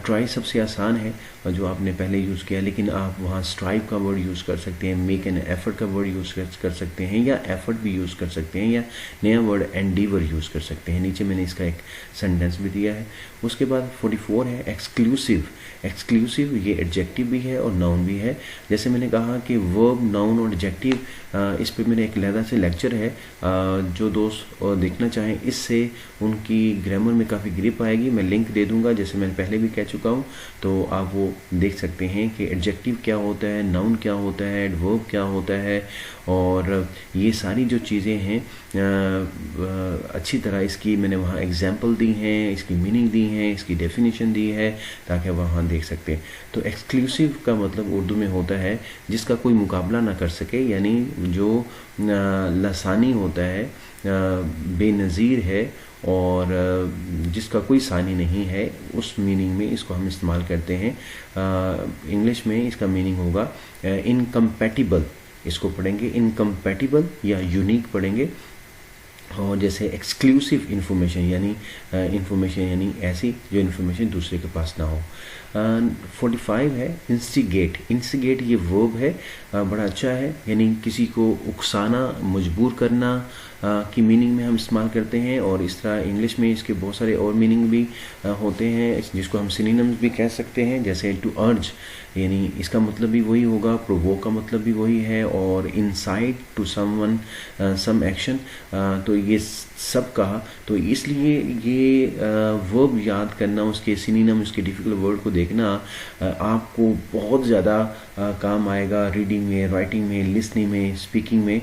ट्राई सबसे आसान है जो आपने पहले यूज़ किया, लेकिन आप वहाँ स्ट्राइव का वर्ड यूज़ कर सकते हैं, मेक एन एफर्ट का वर्ड यूज़ कर सकते हैं, या एफर्ट भी यूज़ कर सकते हैं, या नया वर्ड एंडीवर यूज़ कर सकते हैं। नीचे मैंने इसका एक सेंटेंस भी दिया है। उसके बाद 44 है एक्सक्लूसिव। एक्सक्लूसिव ये एडजेक्टिव भी है और नाउन भी है। जैसे मैंने कहा कि वर्ब, नाउन और एडजेक्टिव, इस पे मेरे एक लहदा से लेक्चर है, जो दोस्त देखना चाहें, इससे उनकी ग्रामर में काफ़ी ग्रिप आएगी। मैं लिंक दे दूंगा, जैसे मैंने पहले भी कह चुका हूँ, तो आप वो देख सकते हैं कि एडजेक्टिव क्या होता है, नाउन क्या होता है, एडवर्ब क्या होता है, और ये सारी जो चीज़ें हैं अच्छी तरह इसकी मैंने वहाँ एग्जाम्पल दी हैं, इसकी मीनिंग दी हैं, इसकी डेफिनेशन दी है, ताकि वहाँ देख सकते हैं। तो एक्सक्लूसिव का मतलब उर्दू में होता है जिसका कोई मुकाबला ना कर सके, यानी जो लसानी होता है, बेनज़ीर है, और जिसका कोई सानी नहीं है, उस मीनिंग में इसको हम इस्तेमाल करते हैं। इंग्लिश में इसका मीनिंग होगा इनकम्पैटिबल, इसको पढ़ेंगे इनकम्पैटिबल या यूनिक पढ़ेंगे। और जैसे एक्सक्लूसिव इन्फॉर्मेशन, यानी इन्फॉर्मेशन यानी ऐसी जो इन्फॉर्मेशन दूसरे के पास ना हो। 45 है इंस्टिगेट। इंस्टिगेट ये वर्ब है, बड़ा अच्छा है, यानी किसी को उकसाना, मजबूर करना की मीनिंग में हम इस्तेमाल करते हैं। और इस तरह इंग्लिश में इसके बहुत सारे और मीनिंग भी होते हैं, जिसको हम सिनोनिम्स भी कह सकते हैं। जैसे टू अर्ज, यानी इसका मतलब भी वही होगा, प्रोवोक का मतलब भी वही है, और incite to someone some action, तो ये सब कहा। तो इसलिए ये वर्ब याद करना, उसके सिनोनिम, उसके डिफिकल्ट वर्ड को देखना आपको बहुत ज़्यादा काम आएगा रीडिंग में, राइटिंग में, लिसनिंग में, स्पीकिंग में।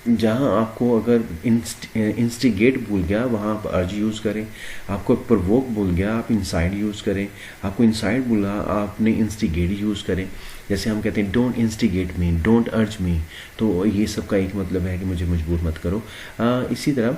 जहाँ आपको अगर इंस्टिगेट भूल गया, वहाँ आप अर्ज यूज़ करें। आपको प्रोवोक भूल गया, आप इनसाइड यूज़ करें। आपको इनसाइड भूला, आपने इंस्टिगेट यूज़ करें। जैसे हम कहते हैं डोंट इंस्टिगेट मी, डोंट अर्ज मी, तो ये सब का एक मतलब है कि मुझे मजबूर मत करो। इसी तरह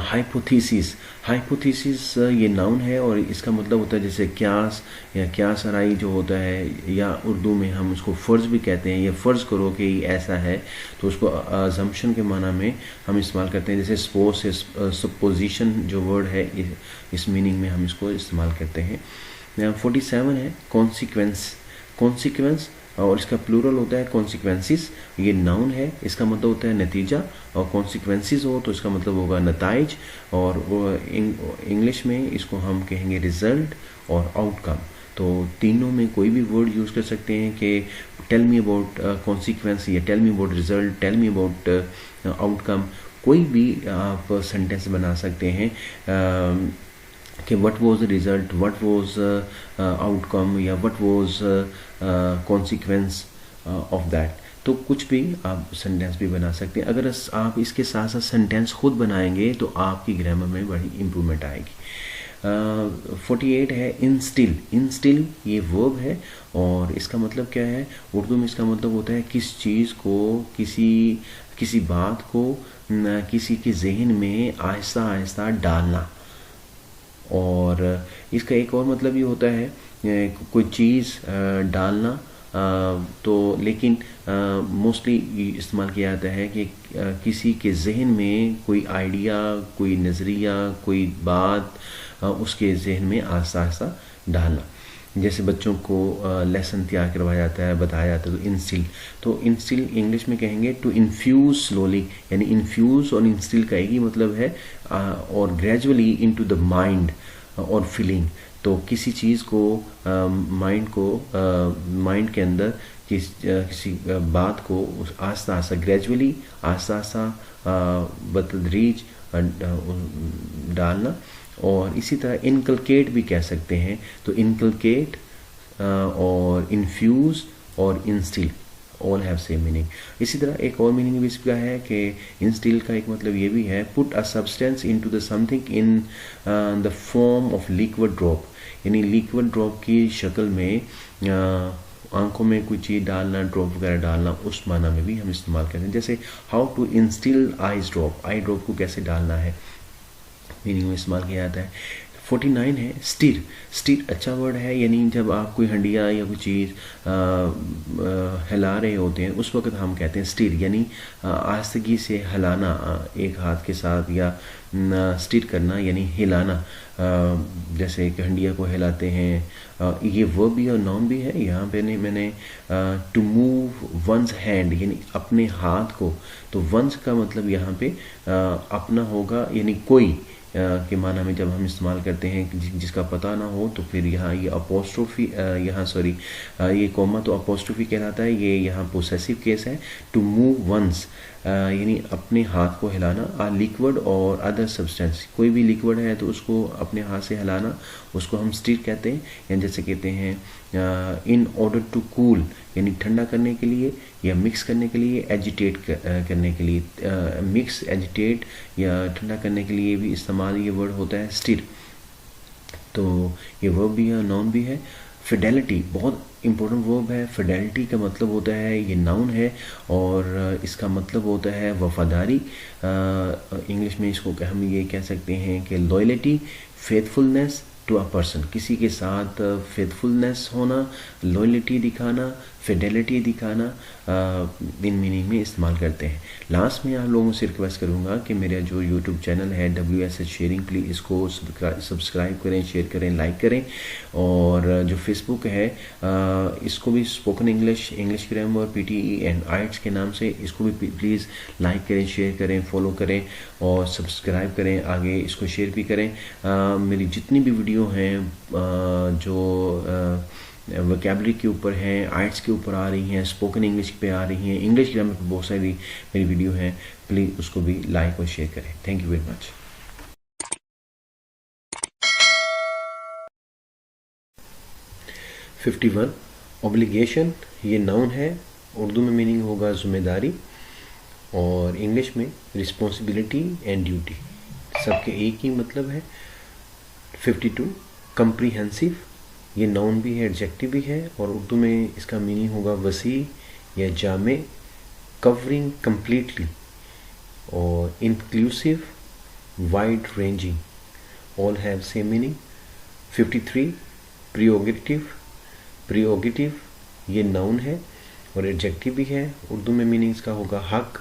हाइपोथेसिस। हाइपोथेसिस ये नाउन है और इसका मतलब होता है जैसे क्यास या क्यास अराई जो होता है, या उर्दू में हम उसको फ़र्ज़ भी कहते हैं। ये फ़र्ज़ करो कि ऐसा है, तो उसको अजम्पशन के माना में हम इस्तेमाल करते हैं। जैसे सपोज से सपोजिशन जो वर्ड है, इस मीनिंग में हम इसको इस्तेमाल करते हैं। 47 है कॉन्सिक्वेंस। कॉन्सिक्वेंस और इसका प्लूरल होता है कॉन्सिक्वेंसिस। ये नाउन है, इसका मतलब होता है नतीजा, और कॉन्सिक्वेंसिस हो तो इसका मतलब होगा नताइज। और इंग्लिश में इसको हम कहेंगे रिजल्ट और आउटकम। तो तीनों में कोई भी वर्ड यूज़ कर सकते हैं कि टेल मी अबाउट कॉन्सिक्वेंस, या tell me about result, tell me about outcome. कोई भी आप सेंटेंस बना सकते हैं कि what was the result, what was outcome, या what was consequence of that. तो कुछ भी आप सेंटेंस भी बना सकते हैं। अगर आप इसके साथ साथ सेंटेंस खुद बनाएंगे तो आपकी ग्रामर में बड़ी इम्प्रूवमेंट आएगी। 48 है इंस्टिल। इंस्टिल ये वर्ब है और इसका मतलब क्या है, उर्दू में इसका मतलब होता है किस चीज़ को, किसी बात को किसी के जहन में आहिस्ता आहिस्ता डालना। और इसका एक और मतलब ये होता है कोई चीज़ डालना, तो लेकिन मोस्टली इस्तेमाल किया जाता है कि किसी के जहन में कोई आइडिया, कोई नज़रिया, कोई बात उसके जहन में आहिस्ता आहिस्ता डालना। जैसे बच्चों को लेसन तैयार करवाया जाता है, बताया जाता है, तो इंस्टिल। तो इंस्टिल इंग्लिश में कहेंगे टू इन्फ्यूज़ स्लोली, यानी इन्फ्यूज़ और इंस्टिल का एक ही मतलब है, और ग्रेजुअली इनटू द माइंड और फीलिंग। तो किसी चीज़ को माइंड के अंदर किसी बात को आस्ता आस्ता, ग्रेजुअली, आस्ता आस्ता, बतदरीज डालना। और इसी तरह इनकलकेट भी कह सकते हैं, तो इनकलकेट और इन्फ्यूज और instil all have same meaning. इसी तरह एक और मीनिंग भी इसका है कि इंस्टिल का एक मतलब ये भी है put a substance into the something in the form of liquid drop, यानी लिक्विड ड्रॉप की शक्ल में आंखों में कोई चीज़ डालना, ड्रॉप वगैरह डालना, उस माना में भी हम इस्तेमाल करते हैं। जैसे how to instil eyes drop, eye drop को कैसे डालना है, मीनिंग में इस्तेमाल किया जाता है। 49 है स्टीर। स्टीर अच्छा वर्ड है, यानी जब आप कोई हंडिया या कोई चीज़ हिला रहे होते हैं उस वक्त हम कहते हैं स्टीर, यानी आहिस्तगी से हिलाना एक हाथ के साथ, या स्टीर करना यानी हिलाना, जैसे कि हंडिया को हिलाते हैं। ये वर्ब भी और नाउन भी है। यहाँ पे मैंने टू मूव वंस हैंड यानी अपने हाथ को, तो वंस का मतलब यहाँ पे अपना होगा, यानी कोई के माना में जब हम इस्तेमाल करते हैं जिसका पता ना हो, तो फिर यहाँ ये अपोस्ट्रोफी, यहाँ सॉरी ये कोमा तो अपोस्ट्रोफी कहलाता है, ये यहाँ पोसेसिव केस है। टू मूव वंस यानी अपने हाथ को हिलाना। आ लिक्विड और अदर सब्सटेंस, कोई भी लिक्विड है तो उसको अपने हाथ से हिलाना, उसको हम स्टीर कहते हैं। या जैसे कहते हैं इन ऑर्डर टू कूल यानी ठंडा करने के लिए, या मिक्स करने के लिए, एजिटेट करने के लिए, मिक्स एजिटेट या ठंडा करने के लिए भी इस्तेमाल ये वर्ड होता है स्टीर। तो ये वर्ब भी है, नाउन भी है। फिडेलिटी बहुत इंपॉर्टेंट वर्ब है। फिडेलिटी का मतलब होता है, ये नाउन है और इसका मतलब होता है वफादारी। इंग्लिश में इसको हम ये कह सकते हैं कि loyalty, faithfulness to a person, किसी के साथ फेथफुलनेस होना, लॉयल्टी दिखाना, फिडेलिटी दिखाना, इन मीनिंग में इस्तेमाल करते हैं। लास्ट में आप लोगों से रिक्वेस्ट करूँगा कि मेरा जो यूट्यूब चैनल है WSH शेयरिंग, प्लीज़ इसको सब्सक्राइब करें, शेयर करें, लाइक करें। और जो फेसबुक है इसको भी spoken English, English grammar, PTE and IELTS के नाम से, इसको भी प्लीज़ लाइक करें, शेयर करें, फॉलो करें और सब्सक्राइब करें, आगे इसको शेयर भी करें। मेरी जितनी भी वीडियो हैं जो वोकैबुलरी के ऊपर हैं, आइट्स के ऊपर आ रही हैं, स्पोकन इंग्लिश पे आ रही हैं, इंग्लिश ग्रामर पे बहुत सारी मेरी वीडियो हैं, प्लीज़ उसको भी लाइक और शेयर करें। Thank you very much. 51 obligation, ये नाउन है, उर्दू में मीनिंग होगा जिम्मेदारी और इंग्लिश में रिस्पॉन्सिबिलिटी एंड ड्यूटी, सबके एक ही मतलब है। 52 कम्प्रीहेंसिव, ये नाउन भी है, एडजेक्टिव भी है और उर्दू में इसका मीनिंग होगा वसी या जामे, कवरिंग कम्प्लीटली और inclusive, wide ranging, all have same meaning. 53 प्रियोगेटिव, प्रियोगेटिव ये नाउन है और एडजेक्टिव भी है, उर्दू में मीनिंग इसका होगा हक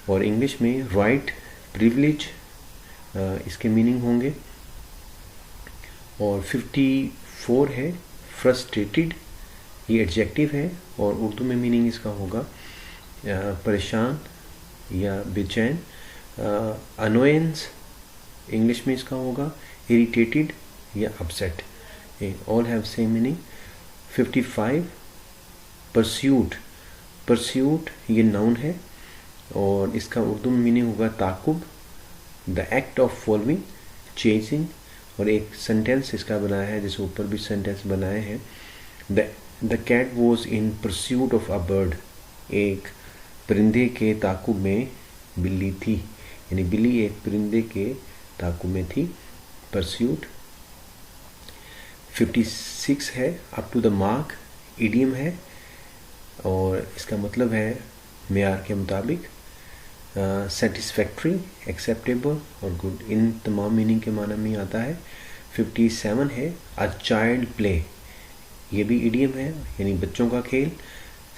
और इंग्लिश में राइट, प्रिविलेज इसके मीनिंग होंगे। और 54 है फ्रस्ट्रेटेड, ये एडजेक्टिव है और उर्दू में मीनिंग इसका होगा परेशान या बेचैन। अनोयंस इंग्लिश में इसका होगा इरिटेटेड या upset, all have same meaning. 55 pursuit, pursuit ये नाउन है और इसका उर्दू में मीनिंग होगा ताकुब, the act of following, chasing. और एक सेंटेंस इसका बनाया है, जैसे ऊपर भी सेंटेंस बनाए हैं, the cat was in pursuit of a bird, एक परिंदे के ताकुब में बिल्ली थी, यानी बिल्ली एक परिंदे के ताकुब में थी, परस्यूट। 56 है up to the mark, idiom है और इसका मतलब है मेयार के मुताबिक। सेटिस्फैक्ट्री, एक्सेप्टेबल और गुड, इन तमाम मीनिंग के माना में आता है। 57 है अ चाइल्ड प्ले, ये भी इडियम है यानी बच्चों का खेल।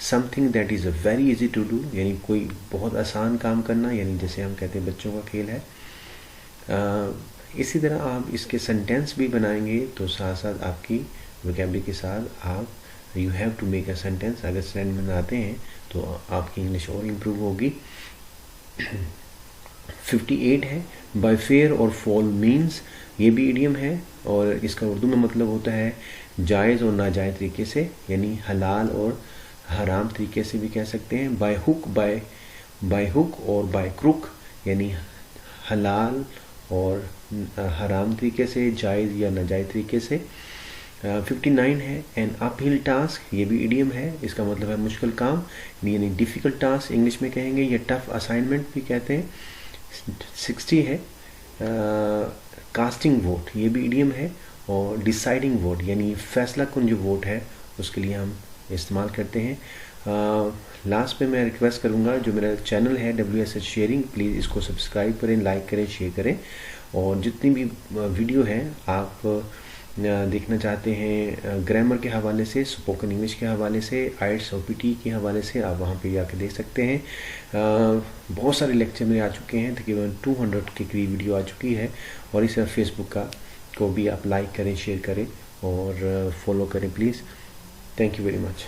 Something that is very easy to do, यानी कोई बहुत आसान काम करना, यानी जैसे हम कहते हैं बच्चों का खेल है। इसी तरह आप इसके सेंटेंस भी बनाएंगे तो साथ साथ आपकी वोकैबुलरी के साथ आप you have to make a sentence, अगर सेंटेंस बनाते हैं तो आपकी इंग्लिश और इम्प्रूव होगी। 58 है बाय फेयर और फॉल मीन्स, ये भी इडियम है और इसका उर्दू में मतलब होता है जायज़ और नाजायज़ तरीके से, यानी हलाल और हराम तरीके से भी कह सकते हैं। By hook, bye hook or by crook, यानी हलाल और हराम तरीके से, जायज़ या नाजायज़ तरीके से। 59 है एन अपहिल टास्क, ये भी इडियम है, इसका मतलब है मुश्किल काम, यानी डिफ़िकल्ट टास्क इंग्लिश में कहेंगे, या टफ असाइनमेंट भी कहते हैं। 60 है कास्टिंग वोट, ये भी इडियम है, और डिसाइडिंग वोट यानी फैसला कुन जो वोट है उसके लिए हम इस्तेमाल करते हैं। लास्ट पे मैं रिक्वेस्ट करूँगा, जो मेरा चैनल है WSH शेयरिंग, प्लीज़ इसको सब्सक्राइब करें, लाइक करें, शेयर करें, और जितनी भी वीडियो हैं आप देखना चाहते हैं ग्रामर के हवाले से, स्पोकन इंग्लिश के हवाले से, IELTS OPT के हवाले से, आप वहाँ पे जाके देख सकते हैं। बहुत सारे लेक्चर मेरे आ चुके हैं, तकरीबन 200 के करीब वीडियो आ चुकी है, और इस फेसबुक को भी आप लाइक करें, शेयर करें और फॉलो करें please. Thank you very much.